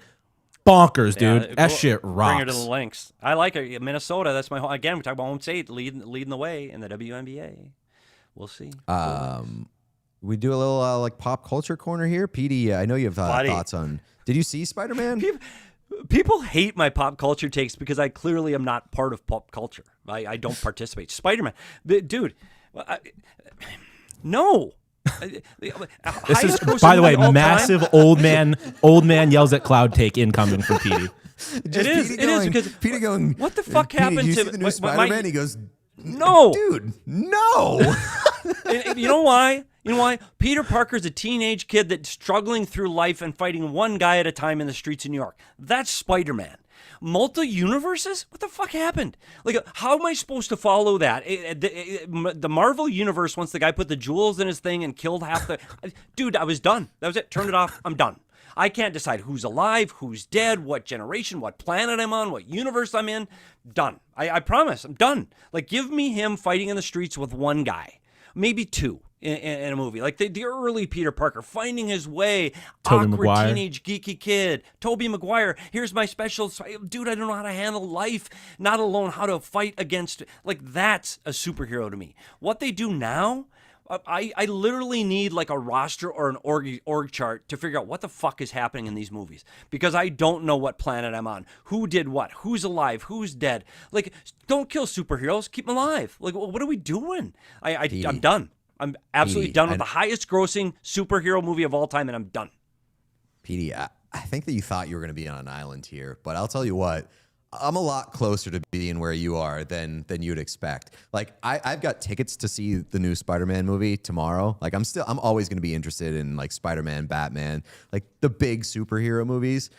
bonkers, dude. That shit rocks. Bring her to the links. I like her. Minnesota, that's my home. Again, we talk about home state leading the way in the WNBA. We'll see. We do a little pop culture corner here. Petey, I know you have thoughts on. Did you see Spider-Man? People hate my pop culture takes because I clearly am not part of pop culture. I don't participate. Spider-Man. Dude, no. This is, by the way, massive old man yells at cloud take incoming from Petey. It is because Petey going, what the fuck happened to the new Spider-Man? He goes, no, dude, no. And you know why? You know why? Peter Parker's a teenage kid that's struggling through life and fighting one guy at a time in the streets of New York. That's Spider-Man. Multi-universes? What the fuck happened? How am I supposed to follow that? The Marvel universe, once the guy put the jewels in his thing and killed half the... Dude, I was done. That was it. Turn it off. I'm done. I can't decide who's alive, who's dead, what generation, what planet I'm on, what universe I'm in. Done. I promise. I'm done. Give me him fighting in the streets with one guy. Maybe two. In a movie like the early Peter Parker finding his way, Tobey awkward Maguire. Teenage geeky kid, Tobey Maguire. Here's my special, dude. I don't know how to handle life, not alone how to fight against. That's a superhero to me. What they do now, I literally need a roster or an org chart to figure out what the fuck is happening in these movies because I don't know what planet I'm on, who did what, who's alive, who's dead. Don't kill superheroes, keep them alive. What are we doing? I'm done. I'm absolutely done with the highest grossing superhero movie of all time, and I'm done. Petey, I think that you thought you were going to be on an island here, but I'll tell you what, I'm a lot closer to being where you are than you'd expect. I've got tickets to see the new Spider-Man movie tomorrow. I'm always going to be interested in Spider-Man, Batman, the big superhero movies.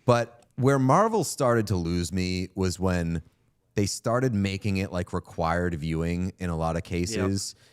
But where Marvel started to lose me was when they started making it required viewing in a lot of cases. Yep.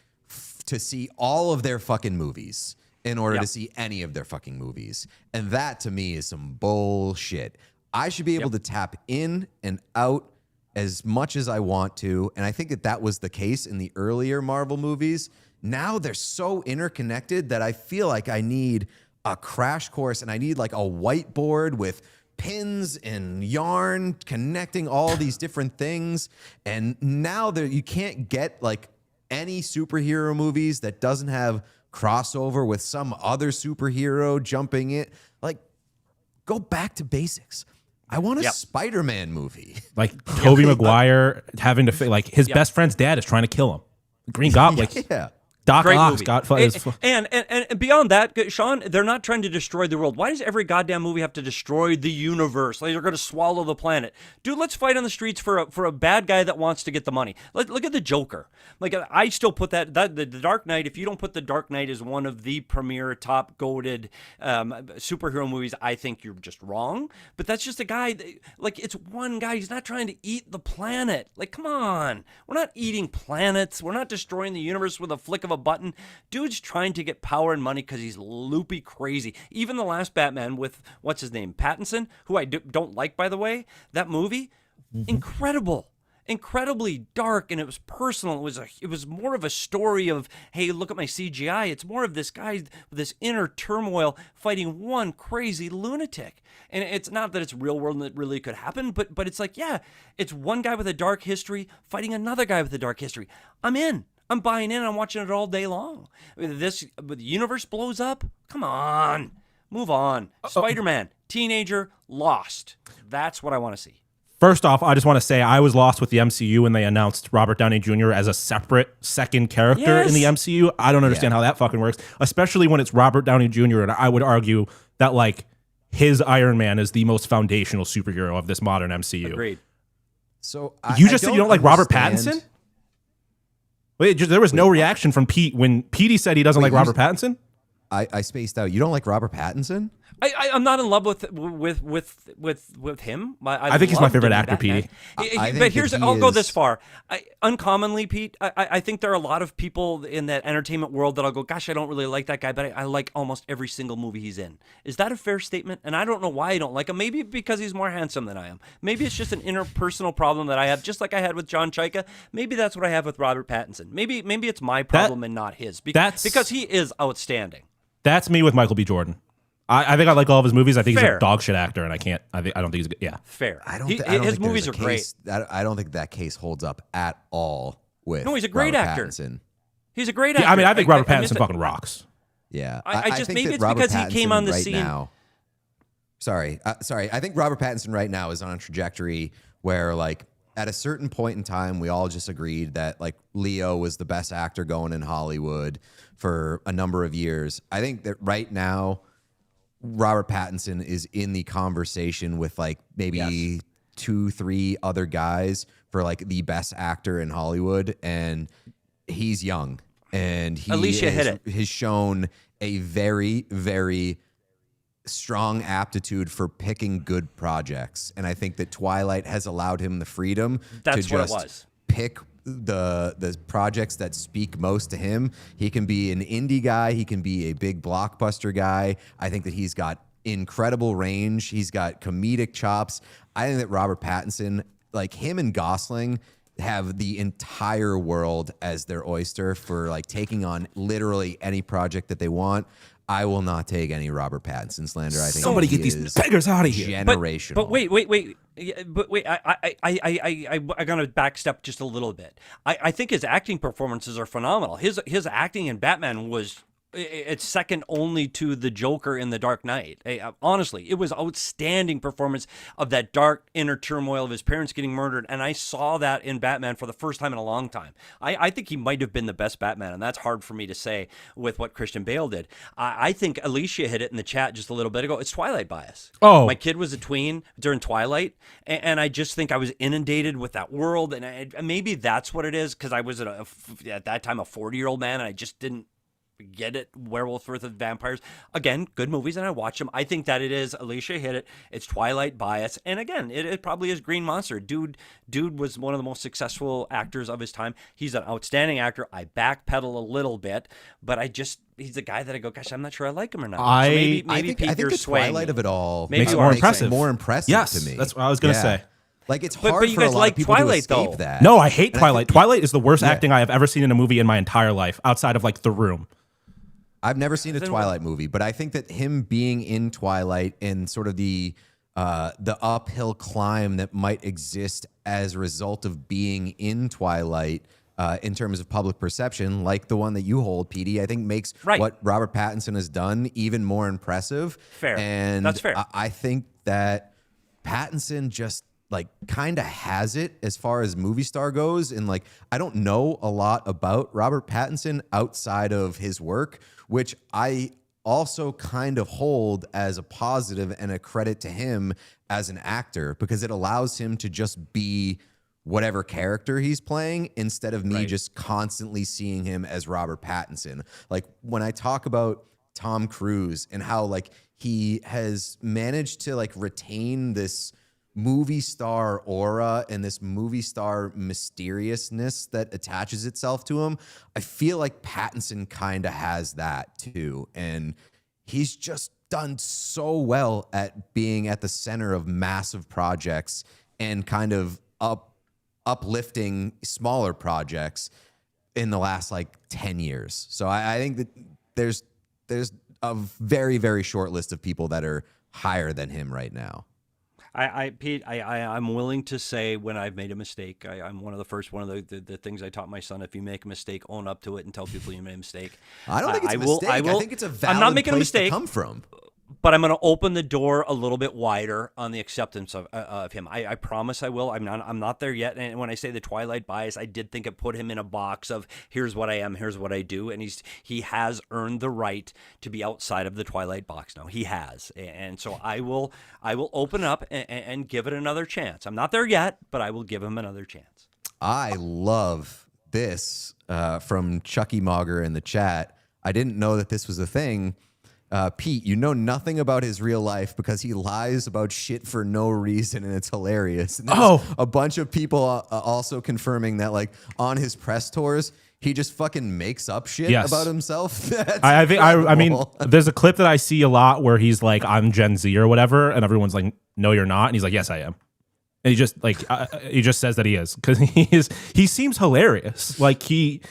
To see all of their fucking movies in order to see any of their fucking movies. And that to me is some bullshit. I should be able to tap in and out as much as I want to. And I think that was the case in the earlier Marvel movies. Now they're so interconnected that I feel like I need a crash course and I need a whiteboard with pins and yarn connecting all these different things. And now you can't get any superhero movies that doesn't have crossover with some other superhero jumping it. Go back to basics. I want a Spider-Man movie. Tobey Maguire having to his best friend's dad is trying to kill him. Green Goblin. Doc Great Ock movie. got And beyond that, Sean, they're not trying to destroy the world. Why does every goddamn movie have to destroy the universe? Like they're going to swallow the planet. Dude, let's fight on the streets for a bad guy that wants to get the money. Look at the Joker. Like I still put that the Dark Knight, if you don't put the Dark Knight as one of the premier top goated superhero movies, I think you're just wrong. But that's just a guy, like it's one guy. He's not trying to eat the planet. Like, come on. We're not eating planets. We're not destroying the universe with a flick of a button. Dude's trying to get power and money because he's loopy crazy. Even the last Batman with, what's his name, Pattinson, who I don't like, by the way, that movie, incredible. Incredibly dark, and it was personal. It was more of a story of, hey, look at my CGI. It's more of this guy with this inner turmoil fighting one crazy lunatic. And it's not that it's real world and it really could happen, but it's like, yeah, it's one guy with a dark history fighting another guy with a dark history. I'm in. I'm buying in. I'm watching it all day long. The universe blows up. Come on. Move on. Spider-Man, teenager, lost. That's what I want to see. First off, I just want to say I was lost with the MCU when they announced Robert Downey Jr. as a separate second character in the MCU. I don't understand how that fucking works, especially when it's Robert Downey Jr. And I would argue that like his Iron Man is the most foundational superhero of this modern MCU. Agreed. So you just said you don't like Robert Pattinson? Wait, there was no reaction from Pete when Petey said he doesn't like Robert Pattinson? I spaced out. You don't like Robert Pattinson? I'm not in love with him. I think he's my favorite actor, Petey. But I'll go this far. Uncommonly, Pete, I think there are a lot of people in that entertainment world that I'll go, gosh, I don't really like that guy, but I like almost every single movie he's in. Is that a fair statement? And I don't know why I don't like him. Maybe because he's more handsome than I am. Maybe it's just an interpersonal problem that I have, just like I had with John Chaika. Maybe that's what I have with Robert Pattinson. Maybe it's my problem and not his. Because he is outstanding. That's me with Michael B. Jordan. I think I like all of his movies. I think he's a dog shit actor, and I don't think he's good. Yeah, fair. His movies are great. I don't think that case holds up at all with. No, he's a great Robert actor. Pattinson. He's a great actor. Yeah, I mean, I think Robert Pattinson fucking rocks. Yeah, I just think maybe that it's because Robert he came on the right scene. Now, sorry. I think Robert Pattinson right now is on a trajectory where, like, at a certain point in time, we all just agreed that like Leo was the best actor going in Hollywood for a number of years. I think that right now, Robert Pattinson is in the conversation with like maybe 2-3 other guys for like the best actor in Hollywood, and he's young, and he has shown a very, very strong aptitude for picking good projects, and I think that Twilight has allowed him the freedom to just pick the projects that speak most to him. He can be an indie guy, he can be a big blockbuster guy. I think that he's got incredible range, he's got comedic chops. I think that Robert Pattinson, like him and Gosling, have the entire world as their oyster for like taking on literally any project that they want. I will not take any Robert Pattinson slander. I think somebody get these beggars out of here. Generational. But wait. I gotta backstep just a little bit. I think his acting performances are phenomenal. His acting in Batman was. It's second only to the Joker in The Dark Knight. Honestly, it was outstanding performance of that dark inner turmoil of his parents getting murdered, and I saw that in Batman for the first time in a long time. I think he might have been the best Batman, and that's hard for me to say with what Christian Bale did. I think Alicia hit it in the chat just a little bit ago. It's Twilight bias. Oh. My kid was a tween during Twilight, and I just think I was inundated with that world, and maybe that's what it is, because I was at that time a 40-year-old man, and I just didn't get it. Werewolf versus Vampires, again, good movies, and I watch them. I think that it is. Alicia hit it. It's Twilight bias, and again, it probably is Green Monster. Dude was one of the most successful actors of his time. He's an outstanding actor. I backpedal a little bit, but he's a guy that I go, gosh, I'm not sure I like him or not. I think the Twilight of it all makes it more impressive. More impressive to me. That's what I was gonna say. Like, it's hard you for guys a lot like of people Twilight, to escape though. that. No, I hate Twilight. Twilight is the worst acting I have ever seen in a movie in my entire life, outside of like The Room. I've never seen a Twilight movie, but I think that him being in Twilight and sort of the uphill climb that might exist as a result of being in Twilight in terms of public perception, like the one that you hold, Petey, I think makes what Robert Pattinson has done even more impressive. Fair. And that's fair. I think that Pattinson just like kind of has it as far as movie star goes. And like, I don't know a lot about Robert Pattinson outside of his work, which I also kind of hold as a positive and a credit to him as an actor, because it allows him to just be whatever character he's playing instead of me just constantly seeing him as Robert Pattinson. Like when I talk about Tom Cruise and how like he has managed to like retain this movie star aura and this movie star mysteriousness that attaches itself to him, I feel like Pattinson kind of has that too. And he's just done so well at being at the center of massive projects and kind of uplifting smaller projects in the last like 10 years. So I think that there's a very, very short list of people that are higher than him right now. Pete, I'm willing to say when I've made a mistake. I'm one of the things I taught my son: if you make a mistake, own up to it and tell people you made a mistake. I don't think it's a mistake. I think it's a valid I'm not making place a mistake, to come from. But I'm going to open the door a little bit wider on the acceptance of him. I promise I will. I'm not there yet. And when I say the Twilight bias, I did think it put him in a box of here's what I am, here's what I do, and he has earned the right to be outside of the Twilight box now. He has, and so I will open up and give it another chance. I'm not there yet, but I will give him another chance. I love this from Chucky Mauger in the chat. I didn't know that this was a thing. Pete, you know nothing about his real life because he lies about shit for no reason, and it's hilarious. And a bunch of people also confirming that, like, on his press tours, he just fucking makes up shit about himself. I mean, there's a clip that I see a lot where he's like, "I'm Gen Z" or whatever, and everyone's like, "No, you're not," and he's like, "Yes, I am." And he just he just says that he is, because he seems hilarious. Like he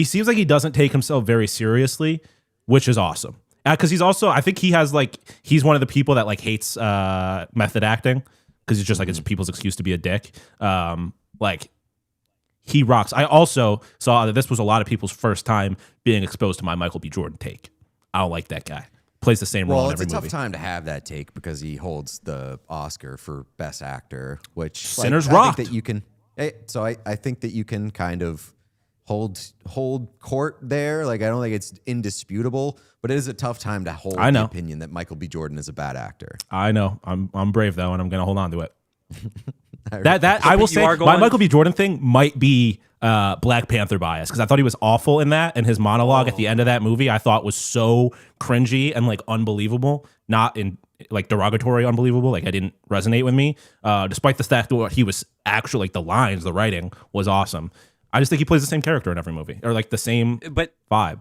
seems like he doesn't take himself very seriously, which is awesome. Because he's also, I think he's one of the people that like hates method acting, because he's just like, it's people's excuse to be a dick. Like he rocks. I also saw that this was a lot of people's first time being exposed to my Michael B. Jordan take. I don't like that guy. Plays the same role in every movie. Well, it's a tough time to have that take because he holds the Oscar for Best Actor, which Sinners rocked. I think that you can. So I think that you can kind of hold court there. Like, I don't think it's indisputable, but it is a tough time to hold the opinion that Michael B. Jordan is a bad actor. I know. I'm brave though, and I'm gonna hold on to it. I will say my Michael B. Jordan thing might be Black Panther bias, because I thought he was awful in that, and his monologue at the end of that movie I thought was so cringy and like unbelievable, not in like derogatory unbelievable. Like, I didn't resonate with me, despite the fact that he was actually, like, the lines, the writing was awesome. I just think he plays the same character in every movie, or like the same vibe.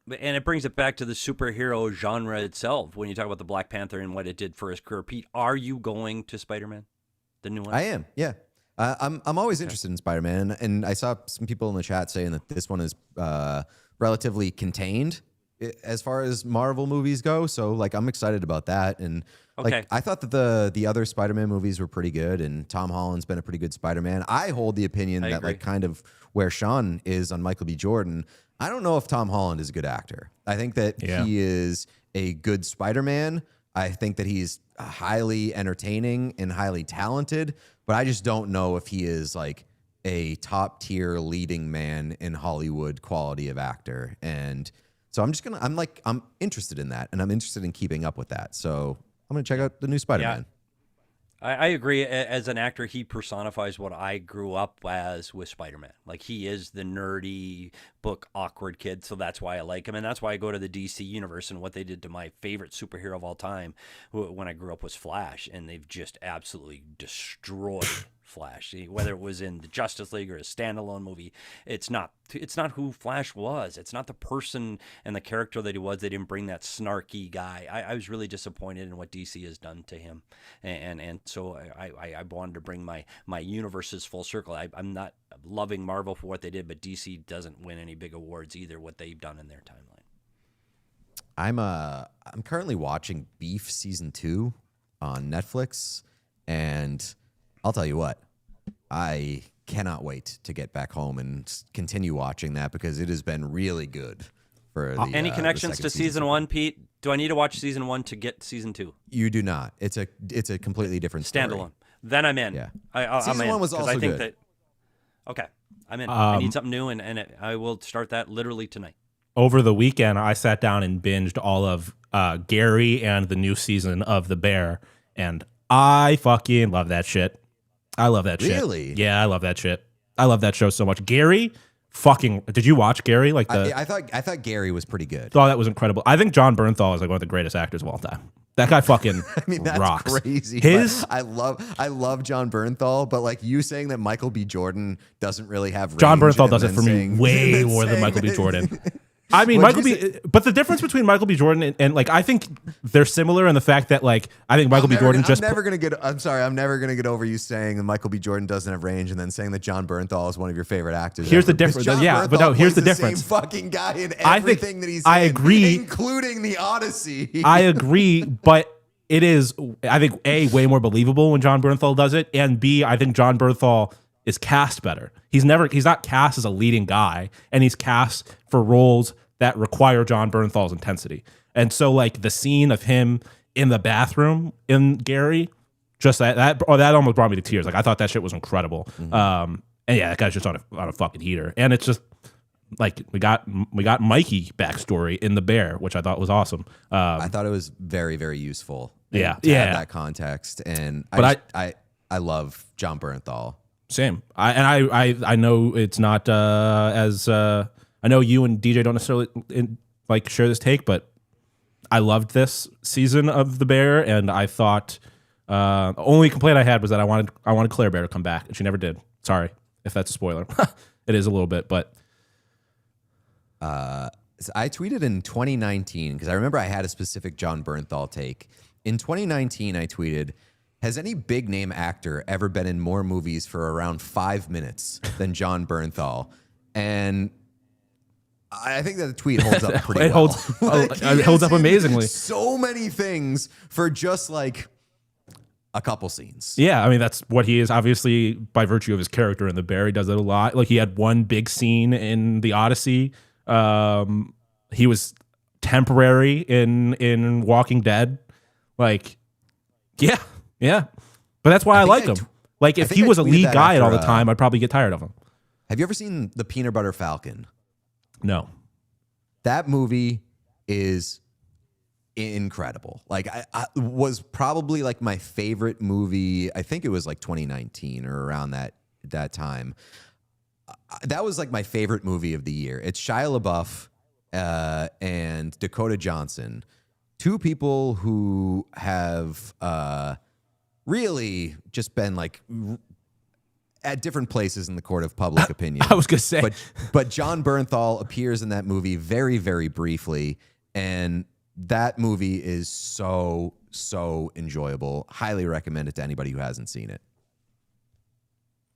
And it brings it back to the superhero genre itself. When you talk about the Black Panther and what it did for his career, Pete, are you going to Spider-Man, the new one? I am, yeah. I'm always interested in Spider-Man, and I saw some people in the chat saying that this one is relatively contained as far as Marvel movies go. So, like, I'm excited about that. And like, I thought that the other Spider-Man movies were pretty good, and Tom Holland's been a pretty good Spider-Man. I hold the opinion that like kind of where Sean is on Michael B. Jordan. I don't know if Tom Holland is a good actor. I think that he is a good Spider-Man. I think that he's highly entertaining and highly talented, but I just don't know if he is like a top tier leading man in Hollywood quality of actor. And so I'm interested in that, and I'm interested in keeping up with that. So I'm going to check out the new Spider-Man. Yeah. I agree. As an actor, he personifies what I grew up as with Spider-Man. Like, he is the nerdy, book awkward kid, so that's why I like him. And that's why I go to the DC universe, and what they did to my favorite superhero of all time when I grew up was Flash, and they've just absolutely destroyed Flash. Whether it was in the Justice League or a standalone movie, it's not who Flash was. It's not the person and the character that he was. They didn't bring that snarky guy. I was really disappointed in what DC has done to him, and so I wanted to bring my universes full circle. I'm not loving Marvel for what they did, but DC doesn't win any big awards either, what they've done in their timeline. I'm currently watching Beef season 2 on Netflix, and I'll tell you what, I cannot wait to get back home and continue watching that, because it has been really good. For any connections to season 1, Pete? Do I need to watch season 1 to get season 2? You do not. It's a completely different story. Standalone. Then I'm in. Yeah. I'm in. Season 1 was also I think good. that. Okay, I'm in. I need something new, and I will start that literally tonight. Over the weekend, I sat down and binged all of Gary and the new season of The Bear, and I fucking love that shit. I love that shit. Really? Yeah, I love that shit. I love that show so much. Gary, fucking. Did you watch Gary? Like I thought Gary was pretty good. Thought that was incredible. I think John Bernthal is like one of the greatest actors of all time. That guy fucking I mean, that's rocks. crazy. I love John Bernthal, but like you saying that Michael B. Jordan doesn't really have range, John Bernthal and does it then for me saying- way and more than saying Michael B. that- Jordan. I mean, What'd Michael you B. But the difference between Michael B. Jordan and like I think they're similar in the fact that like I think Michael B. Jordan just I'm never gonna get over you saying that Michael B. Jordan doesn't have range, and then saying that John Bernthal is one of your favorite actors. Here's ever. the difference. John Yeah, but Bernthal no, here's the plays difference. Same fucking guy in I think- everything that he's I in, agree. including the Odyssey. I agree, but it is, I think, A, way more believable when John Bernthal does it, and B, I think John Bernthal is cast better. He's not cast as a leading guy, and he's cast for roles that require John Bernthal's intensity. And so, like, the scene of him in the bathroom in Gary, just that almost brought me to tears. Like, I thought that shit was incredible. And yeah, that guy's just on a fucking heater. And it's just, like we got Mikey backstory in The Bear, which I thought was awesome. I thought it was very, very useful. to have that context, and I love John Bernthal. Same. I know it's not as I know you and DJ don't necessarily like share this take, but I loved this season of The Bear, and I thought the only complaint I had was that I wanted Claire Bear to come back, and she never did. Sorry if that's a spoiler. It is a little bit, but. So I tweeted in 2019 because I remember I had a specific John Bernthal take. In 2019, I tweeted, "Has any big name actor ever been in more movies for around 5 minutes than John Bernthal?" And I think that the tweet holds up pretty It well. It holds up amazingly. So many things for just like a couple scenes. Yeah, I mean, that's what he is, obviously, by virtue of his character in The Bear. He does it a lot. Like, he had one big scene in The Odyssey. He was temporary in Walking Dead. Like, yeah. But that's why I like him. Like, if he was a lead guy all the time, I'd probably get tired of him. Have you ever seen The Peanut Butter Falcon? No. That movie is incredible. Like, I was probably like my favorite movie. I think it was like 2019 or around that time. That was like my favorite movie of the year. It's Shia LaBeouf and Dakota Johnson, two people who have really just been like at different places in the court of public opinion. I was gonna say, but John Bernthal appears in that movie very, very briefly, and that movie is so enjoyable. Highly recommend it to anybody who hasn't seen it.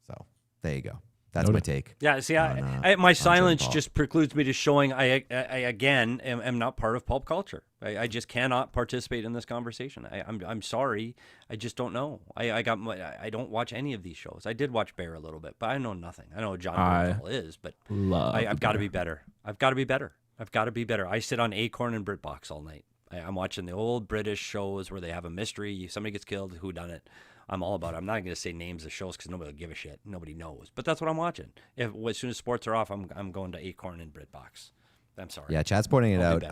So there you go. That's my take. Yeah, see, my silence just precludes me to showing I again am not part of pulp culture. I just cannot participate in this conversation. I'm sorry. I just don't know. I don't watch any of these shows. I did watch Bear a little bit, but I know nothing. I know what John Bernthal is, but I've got to be better. I've got to be better. I sit on Acorn and BritBox all night. I'm watching the old British shows where they have a mystery. Somebody gets killed. Who done it? I'm all about it. I'm not going to say names of shows because nobody will give a shit. Nobody knows. But that's what I'm watching. As soon as sports are off, I'm going to Acorn and BritBox. I'm sorry. Yeah, Chad's pointing it out.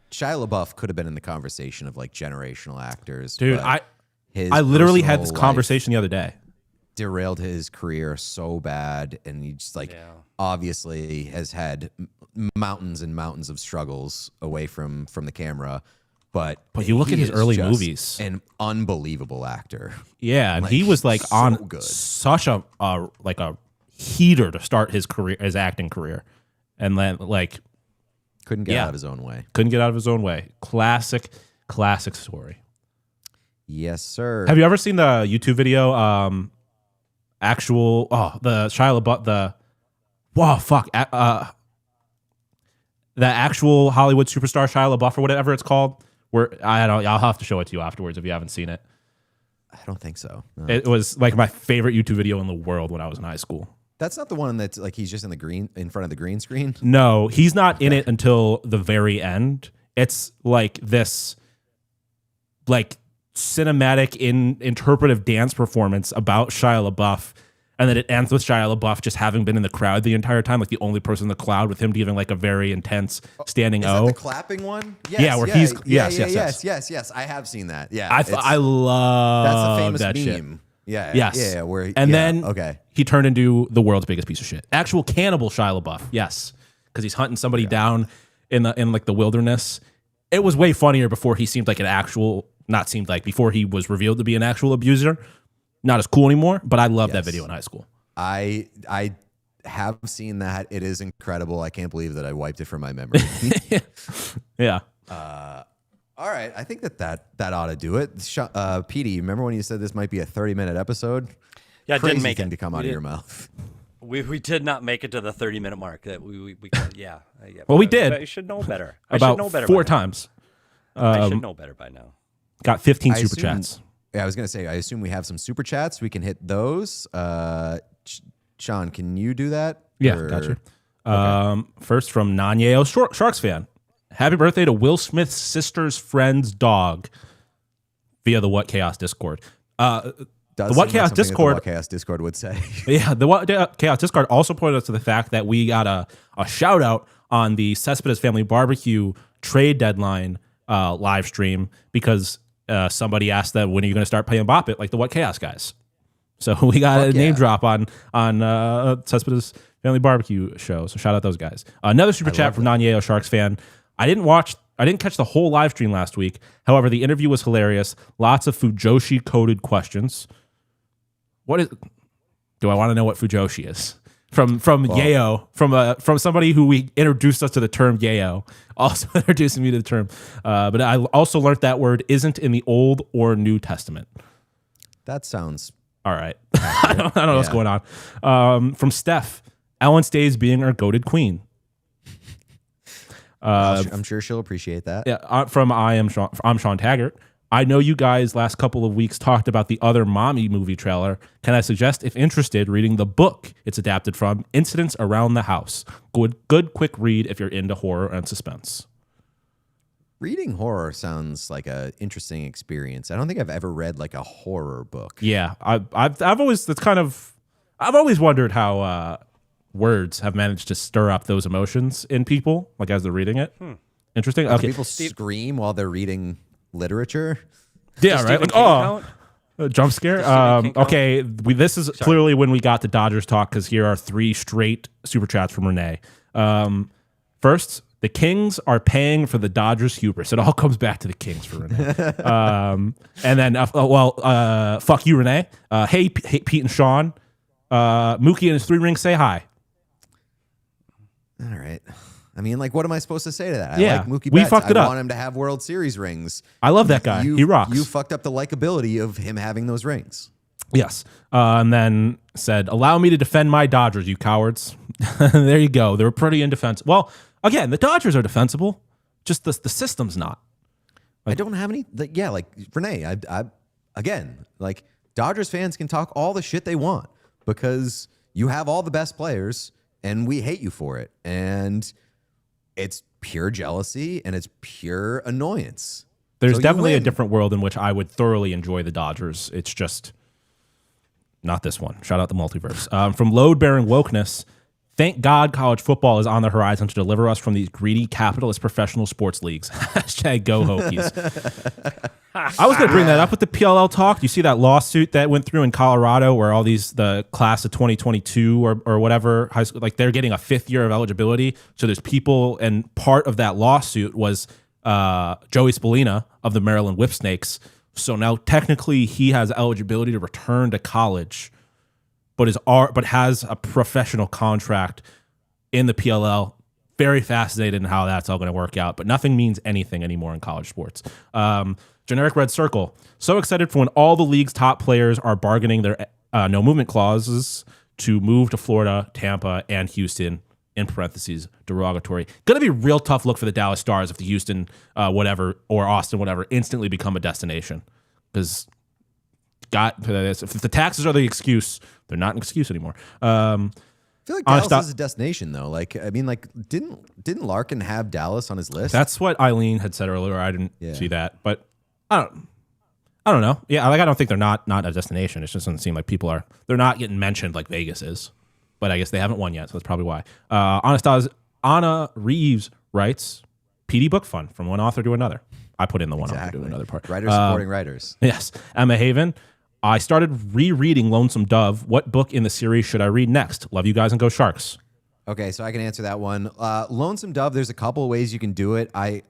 Shia LaBeouf could have been in the conversation of like generational actors. Dude, I literally had this conversation the other day. Derailed his career so bad, and he just obviously has had mountains and mountains of struggles away from the camera. But you look at his early movies, an unbelievable actor. Yeah, and he was like on such a heater to start his acting career, and then like couldn't get out of his own way. Classic story. Yes, sir. Have you ever seen the YouTube video? The Shia LaBeouf, the actual Hollywood superstar Shia LaBeouf or whatever it's called. I'll have to show it to you afterwards if you haven't seen it. I don't think so. No. It was like my favorite YouTube video in the world when I was in high school. That's not the one that's like he's just in front of the green screen? No, he's not in it until the very end. It's like this like cinematic interpretive dance performance about Shia LaBeouf, and then it ends with Shia LaBeouf just having been in the crowd the entire time, like the only person in the crowd, with him giving like a very intense standing Is O. that the clapping one? Yes, Yeah, where he's yes. I have seen that. Yeah, I love that's a famous that meme. Shit. Yeah, Yes. yeah. Where then he turned into the world's biggest piece of shit. Actual cannibal Shia LaBeouf. Yes, because he's hunting somebody down in like the wilderness. It was way funnier before he seemed like before he was revealed to be an actual abuser. Not as cool anymore, but I love that video in high school. I have seen that. It is incredible. I can't believe that I wiped it from my memory. Yeah. All right. I think that ought to do it. Petey, remember when you said this might be a 30-minute episode? Yeah, it didn't make it to come out of your mouth. We did not make it to the 30-minute mark. That we yeah. Well, we did. I should know better. About 4 times. I should know better by now. Got 15 super chats. Yeah, I was going to say, I assume we have some super chats. We can hit those. Sean, can you do that? Yeah, gotcha. Okay. First from Nanyeo Sharks fan. Happy birthday to Will Smith's sister's friend's dog via the What Chaos Discord. The What Chaos Discord. The What Chaos Discord would say. Yeah, the What Chaos Discord also pointed us to the fact that we got a shout out on the Cespedes Family Barbecue trade deadline live stream because somebody asked that when are you going to start playing Bop It like the What Chaos guys. So we got a name drop on Cespedes Family Barbecue show. So shout out those guys. Another super chat from Nanyeo Sharks fan. I didn't catch the whole live stream last week. However, the interview was hilarious. Lots of Fujoshi coded questions. What is? Do I want to know what Fujoshi is? From Yayo, from somebody who we introduced us to the term Yayo, also introducing me to the term. But I also learned that word isn't in the Old or New Testament. That sounds all right. I don't know what's going on. From Steph, Ellen stays being our goated queen. I'm sure she'll appreciate that. Yeah. I'm Sean Taggart. I know you guys last couple of weeks talked about the other mommy movie trailer. Can I suggest, if interested, reading the book it's adapted from, Incidents Around the House? Good quick read if you're into horror and suspense. Reading horror sounds like an interesting experience. I don't think I've ever read like a horror book. Yeah, I've always wondered how words have managed to stir up those emotions in people, like as they're reading it. Interesting. Okay, people scream while they're reading literature. Yeah, right. Like, jump scare. Okay, this is clearly when we got to Dodgers talk because here are 3 straight super chats from Renee. First, the Kings are paying for the Dodgers hubris. It all comes back to the Kings for Renee. And then, fuck you, Renee. Hey, Pete and Sean. Mookie and his 3 rings say hi. All right. I mean, like, what am I supposed to say to that? Yeah, I like Mookie we Betts. fucked it up. I want him to have World Series rings. I love that guy. He rocks. You fucked up the likability of him having those rings. Yes. And then said, allow me to defend my Dodgers, you cowards. There you go. They were pretty indefensible. Well, again, the Dodgers are defensible. Just the system's not. Like, I don't have any. Like Renee, again, like, Dodgers fans can talk all the shit they want because you have all the best players and we hate you for it. And it's pure jealousy and it's pure annoyance. There's definitely a different world in which I would thoroughly enjoy the Dodgers. It's just not this one. Shout out the multiverse. From load-bearing wokeness, thank God college football is on the horizon to deliver us from these greedy capitalist professional sports leagues. Hashtag go Hokies. I was going to bring that up with the PLL talk. You see that lawsuit that went through in Colorado where all the class of 2022 or whatever, high school, like they're getting a 5th year of eligibility. So there's people, and part of that lawsuit was Joey Spallina of the Maryland Whipsnakes. So now technically he has eligibility to return to college, but has a professional contract in the PLL. Very fascinated in how that's all going to work out, but nothing means anything anymore in college sports. Generic Red Circle. So excited for when all the league's top players are bargaining their no movement clauses to move to Florida, Tampa, and Houston, in parentheses, derogatory. Going to be a real tough look for the Dallas Stars if the Houston whatever or Austin whatever instantly become a destination. Because if the taxes are the excuse, they're not an excuse anymore. I feel like Dallas is a destination, though. Like, I mean, like, didn't Larkin have Dallas on his list? That's what Eileen had said earlier. I didn't see that, but I I don't know. Yeah, like I don't think they're not a destination. It just doesn't seem like they're not getting mentioned like Vegas is. But I guess they haven't won yet, so that's probably why. Anna Reeves writes, PD book fun from one author to another. I put in the one author to another part. Writers supporting writers. Yes. Emma Haven, I started rereading Lonesome Dove. What book in the series should I read next? Love you guys and go Sharks. Okay, so I can answer that one. Lonesome Dove, there's a couple of ways you can do it. I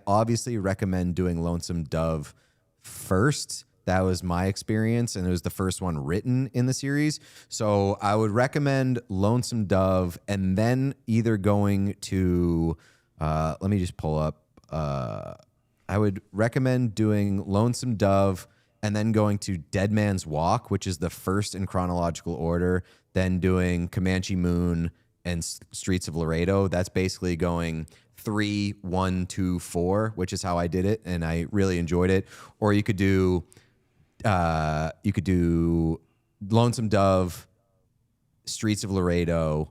obviously recommend doing Lonesome Dove first. That was my experience, and it was the first one written in the series. So I would recommend Lonesome Dove, and then either going to, let me just pull up. I would recommend doing Lonesome Dove and then going to Dead Man's Walk, which is the first in chronological order, then doing Comanche Moon and Streets of Laredo. That's basically going 3, 1, 2, 4, which is how I did it, and I really enjoyed it. Or you could do Lonesome Dove, Streets of Laredo,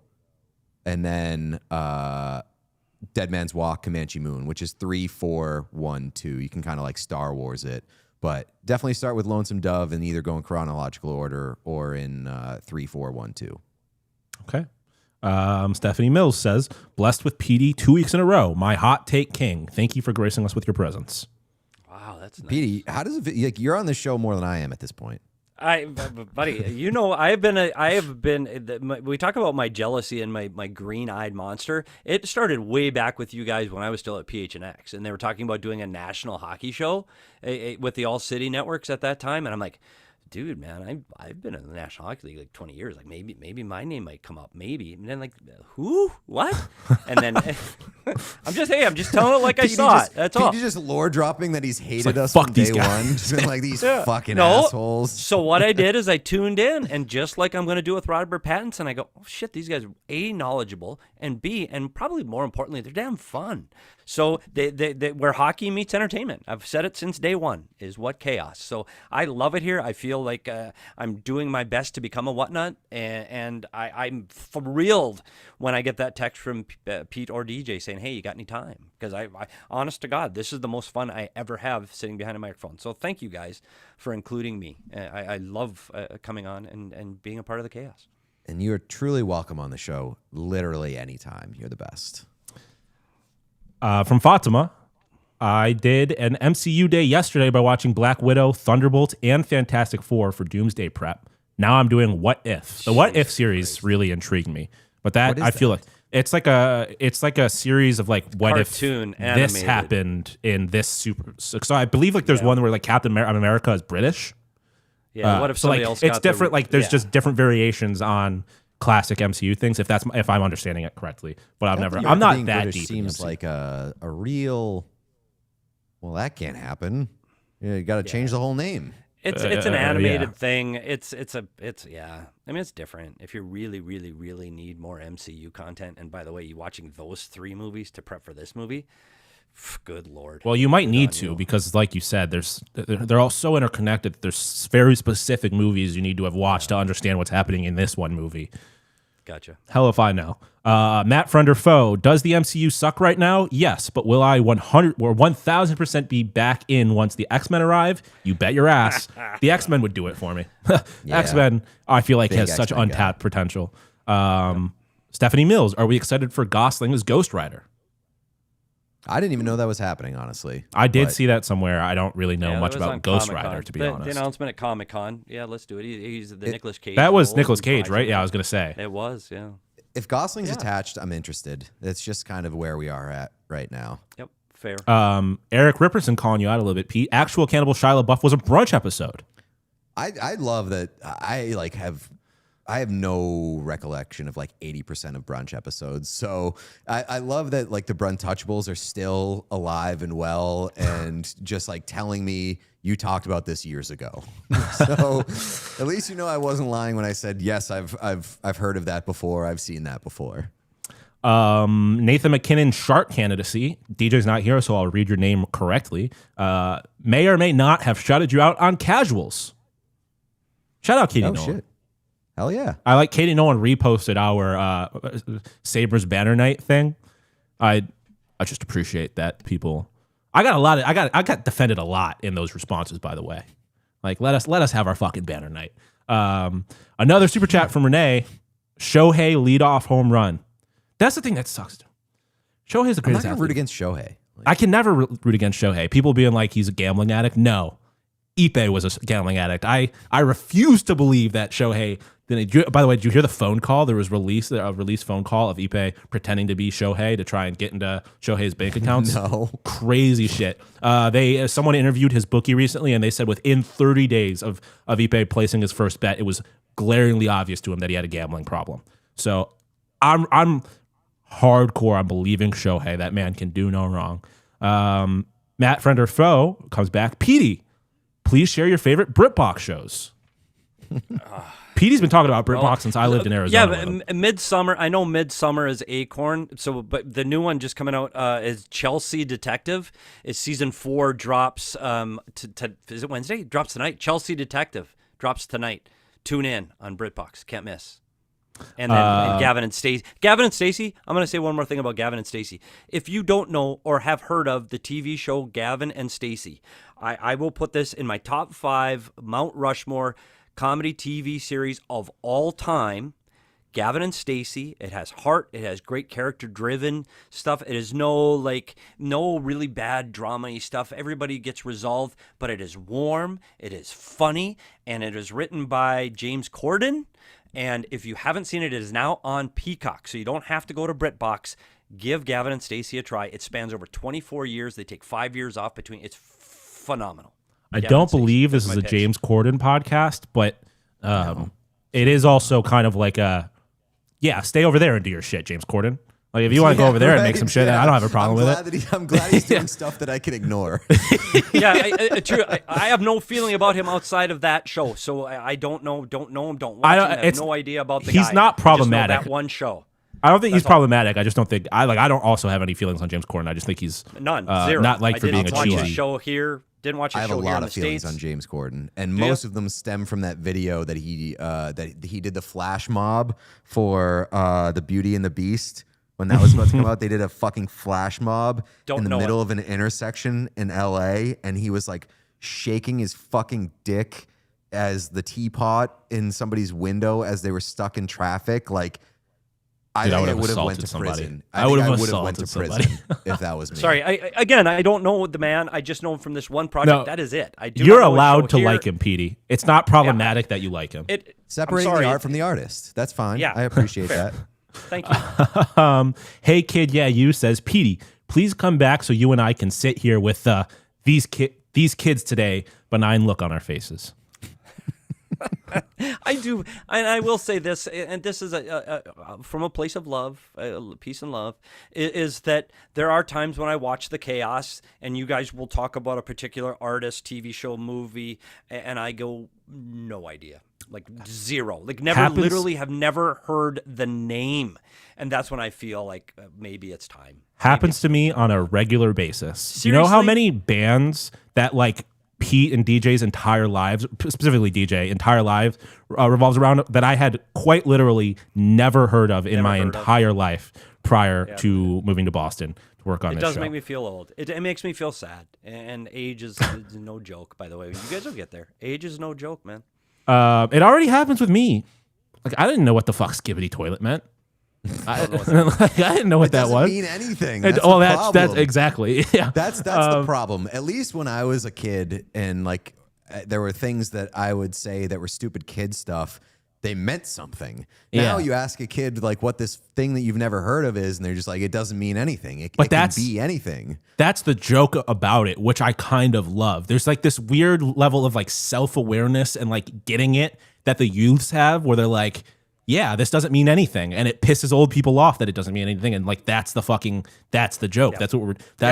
and then Dead Man's Walk, Comanche Moon, which is 3, 4, 1, 2. You can kind of like Star Wars it, but definitely start with Lonesome Dove and either go in chronological order or in 3, 4, 1, 2. Okay. Stephanie Mills says, blessed with PD 2 weeks in a row. My hot take king. Thank you for gracing us with your presence. Wow, that's nice. Petey, how does it? Like, you're on the show more than I am at this point. Buddy, you know, we talk about my jealousy and my green-eyed monster. It started way back with you guys when I was still at PHNX, and they were talking about doing a national hockey show with the All City networks at that time, and I'm like, dude, man, I've been in the National Hockey League like 20 years. Like maybe my name might come up, maybe. And then like, who? What? And then I'm just telling it like I saw it. That's all. He's just lore dropping that he's hated us fuck from these day guys. one. Just been like these fucking assholes. So what I did is I tuned in, and just like I'm going to do with Robert Pattinson, I go, oh shit, these guys are A, knowledgeable, and B, and probably more importantly, they're damn fun. So they where hockey meets entertainment. I've said it since day one, is what chaos. So I love it here. I feel like I'm doing my best to become a whatnot, and I'm thrilled when I get that text from Pete or DJ saying, hey, you got any time? Because I honest to God, this is the most fun I ever have sitting behind a microphone. So thank you guys for including me. I love coming on and being a part of the chaos. And you are truly welcome on the show literally anytime. You're the best. From Fatima, I did an MCU day yesterday by watching Black Widow, Thunderbolt, and Fantastic Four for Doomsday prep. Now I'm doing What If. The What If series really intrigued me, but that I feel like it's like a series of like what cartoon if animated. This happened in this super. So I believe like there's one where like Captain America is British. Yeah. What if somebody else? It's different. Like there's just different variations on classic MCU things, if I'm understanding it correctly. But I'm not that British deep. Seems like a real. Well, that can't happen. You got to change the whole name. It's an animated thing. It's yeah. I mean, it's different. If you really, really, really need more MCU content, and by the way, you watching those 3 movies to prep for this movie, good Lord. Well, you might need to because, like you said, they're all so interconnected. There's very specific movies you need to have watched to understand what's happening in this one movie. Gotcha. Hell if I know. Matt Friend or Foe, does the MCU suck right now? Yes, but will I 100 or 1000% be back in once the X-Men arrive? You bet your ass. The X-Men would do it for me. X-Men, I feel like, has such untapped potential. Stephanie Mills, are we excited for Gosling as Ghost Rider? I didn't even know that was happening, honestly. I did see that somewhere. I don't really know much about Ghost Rider, to be honest. The announcement at Comic-Con. Yeah, let's do it. He's the Nicolas Cage. That was Nicolas Cage, right? Yeah, I was going to say. It was, yeah. If Gosling's attached, I'm interested. It's just kind of where we are at right now. Yep, fair. Eric Ripperson calling you out a little bit, Pete. Actual Cannibal Shia LaBeouf was a brunch episode. I love that. I have no recollection of like 80% of brunch episodes. So I love that like the Bruntouchables are still alive and well and just like telling me you talked about this years ago. So at least you know I wasn't lying when I said, yes, I've heard of that before. I've seen that before. Nathan McKinnon shark candidacy. DJ's not here, so I'll read your name correctly. May or may not have shouted you out on Casuals. Shout out Katie Nolan. Shit. Hell yeah. I like Katie Nolan reposted our Sabres banner night thing. I just appreciate that people I got defended a lot in those responses, by the way. Like, let us have our fucking banner night. Another super chat from Renee. Shohei leadoff home run. That's the thing that sucks. Shohei's the greatest I'm not athlete. root against Shohei. I can never root against Shohei. People being like he's a gambling addict. No. Ippei was a gambling addict. I refuse to believe that Shohei. By the way, did you hear the phone call? There was a released phone call of Ippei pretending to be Shohei to try and get into Shohei's bank accounts. No. Crazy shit. Someone interviewed his bookie recently, and they said within 30 days of Ippei placing his first bet, it was glaringly obvious to him that he had a gambling problem. So I'm hardcore on believing Shohei. That man can do no wrong. Matt, friend or foe, comes back. Petey, please share your favorite BritBox shows. Petey's been talking about BritBox since I lived in Arizona. Yeah, but Midsummer. I know Midsummer is Acorn. So, but the new one just coming out is Chelsea Detective. Is season 4 drops. Is it Wednesday? Drops tonight. Chelsea Detective drops tonight. Tune in on BritBox. Can't miss. And then Gavin and Stacey. Gavin and Stacey. I'm going to say one more thing about Gavin and Stacey. If you don't know or have heard of the TV show Gavin and Stacey, I will put this in my top 5 Mount Rushmore comedy TV series of all time. Gavin and Stacey. It has heart. It has great character-driven stuff. It is no really bad drama-y stuff. Everybody gets resolved, but it is warm. It is funny, and it is written by James Corden. And if you haven't seen it, it is now on Peacock, so you don't have to go to BritBox. Give Gavin and Stacey a try. It spans over 24 years. They take 5 years off between. It's phenomenal. I don't believe this is a James Corden podcast, but it is also kind of like stay over there and do your shit, James Corden. Like, if you want to go over there and make some shit, I don't have a problem with it. I'm glad he's doing stuff that I can ignore. True. I have no feeling about him outside of that show, so I don't know him, don't watch him. I have no idea about the guy. He's not problematic. I just know that one show. I don't think he's problematic. I just don't think I don't also have any feelings on James Corden. I just think he's zero. Not like for being a cheesy. I didn't watch his show here. Didn't watch his show here in the States. I have a lot of feelings on James Corden, and most of them stem from that video that he did the flash mob for the Beauty and the Beast. When that was about to come out, they did a fucking flash mob in the middle of an intersection in LA, and he was like shaking his fucking dick as the teapot in somebody's window as they were stuck in traffic. Like, I think I would have went to prison. I would have went to prison if that was me. Sorry, I don't know the man. I just know him from this one project. No, that is it. You're allowed to like him, Petey. It's not problematic that you like him. Separating the art from the artist. That's fine. Yeah, I appreciate that. Thank you. Hey, kid, you says, Petey, please come back so you and I can sit here with these kids today. Benign look on our faces. I do, and I will say this, and this is from a place of love, peace and love, is that there are times when I watch the chaos, and you guys will talk about a particular artist, TV show, movie, and I go, no idea. Like zero. Like literally have never heard the name. And that's when I feel like maybe it's time. Happens to me on a regular basis. Seriously? You know how many bands that like Pete and DJ's entire lives, specifically DJ, entire life revolves around that I had quite literally never heard of in my entire life prior to moving to Boston to work on this show. It does make me feel old. It makes me feel sad. And age is no joke, by the way. You guys will get there. Age is no joke, man. It already happens with me. Like, I didn't know what the fuck skibbity toilet meant. I didn't know what that was. It doesn't mean anything. That's exactly. Yeah. That's the problem. At least when I was a kid and like there were things that I would say that were stupid kid stuff, they meant something. Now you ask a kid like what this thing that you've never heard of is, and they're just like, it doesn't mean anything. It can be anything. That's the joke about it, which I kind of love. There's like this weird level of like self-awareness and like getting it that the youths have where they're like, yeah, this doesn't mean anything. And it pisses old people off that it doesn't mean anything. And like, that's the joke. Yep. That's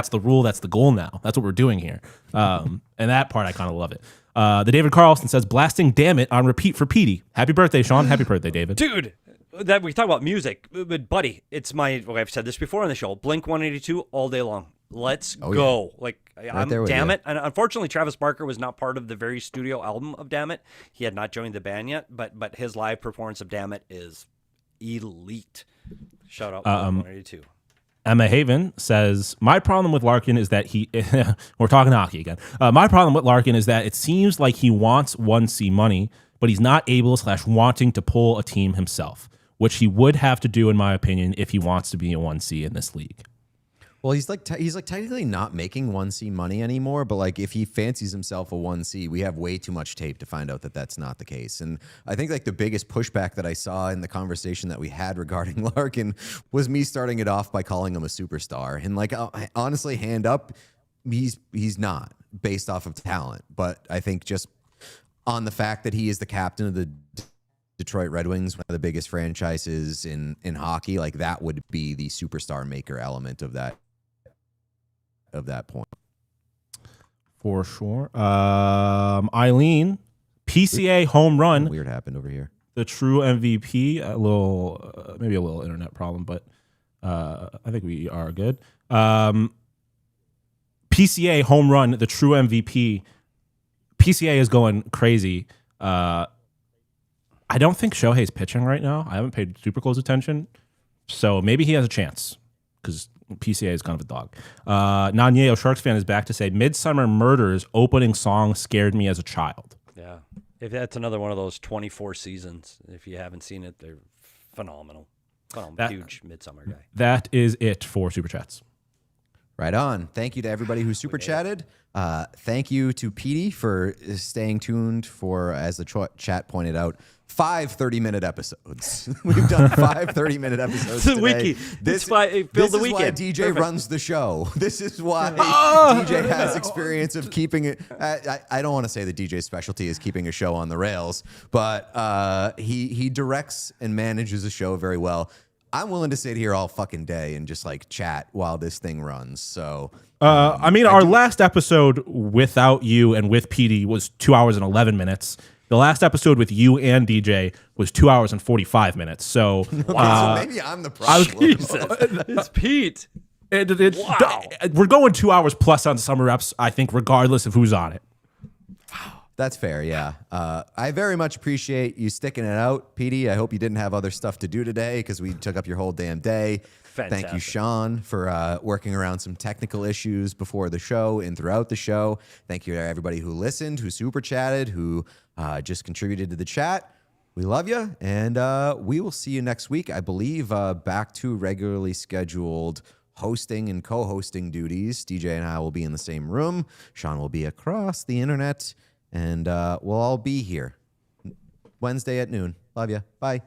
the rule. That's the goal now. That's what we're doing here. And that part, I kind of love it. The David Carlson says, blasting damn it on repeat for Petey. Happy birthday, Sean. Happy birthday, David. Dude, that we talk about music, but buddy, it's I've said this before on the show, Blink 182 all day long. Let's go. Yeah. Like, Damn It. And unfortunately, Travis Barker was not part of the very studio album of Damn It. He had not joined the band yet, but his live performance of Damn It is elite. Shout out 182. Emma Haven says, my problem with Larkin is that we're talking hockey again. My problem with Larkin is that it seems like he wants 1C money, but he's not able / wanting to pull a team himself, which he would have to do, in my opinion, if he wants to be a 1C in this league. Well, he's like technically not making 1C money anymore, but like if he fancies himself a 1C, we have way too much tape to find out that that's not the case. And I think like the biggest pushback that I saw in the conversation that we had regarding Larkin was me starting it off by calling him a superstar. And like honestly, hand up, he's not based off of talent, but I think just on the fact that he is the captain of the Detroit Red Wings, one of the biggest franchises in hockey, like that would be the superstar maker element of that point. For sure. Eileen, PCA home run. Weird happened over here. The true MVP. Maybe a little internet problem, but I think we are good. PCA home run, the true MVP. PCA is going crazy. I don't think Shohei's pitching right now. I haven't paid super close attention, so maybe he has a chance because PCA is kind of a dog. Nanyeo, Sharks fan, is back to say, Midsummer Murders opening song scared me as a child. Yeah. If that's another one of those 24 seasons, if you haven't seen it, they're phenomenal. Huge Midsummer guy. That is it for Super Chats. Right on. Thank you to everybody who super chatted. Thank you to Petey for staying tuned for, as the chat pointed out, 5 30-minute episodes. We've done 5 30-minute episodes today. Wiki. This is why DJ runs the show. This is why DJ has experience of keeping it. I don't want to say that DJ's specialty is keeping a show on the rails, but he directs and manages a show very well. I'm willing to sit here all fucking day and just like chat while this thing runs. So, our last episode without you and with Petey was 2 hours and 11 minutes. The last episode with you and DJ was 2 hours and 45 minutes. So, so maybe I'm the problem. It's Pete. Wow. We're going 2 hours plus on summer reps, I think, regardless of who's on it. That's fair, yeah. I very much appreciate you sticking it out, Petey. I hope you didn't have other stuff to do today because we took up your whole damn day. Fantastic. Thank you, Sean, for working around some technical issues before the show and throughout the show. Thank you to everybody who listened, who super chatted, who just contributed to the chat. We love you, and we will see you next week. I believe back to regularly scheduled hosting and co-hosting duties. DJ and I will be in the same room. Sean will be across the internet, and we'll all be here Wednesday at noon. Love you. Bye.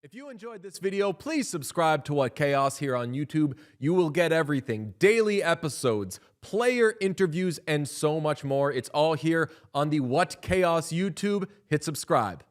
If you enjoyed this video, please subscribe to What Chaos here on YouTube. You will get everything, daily episodes, player interviews, and so much more. It's all here on the What Chaos YouTube. Hit subscribe.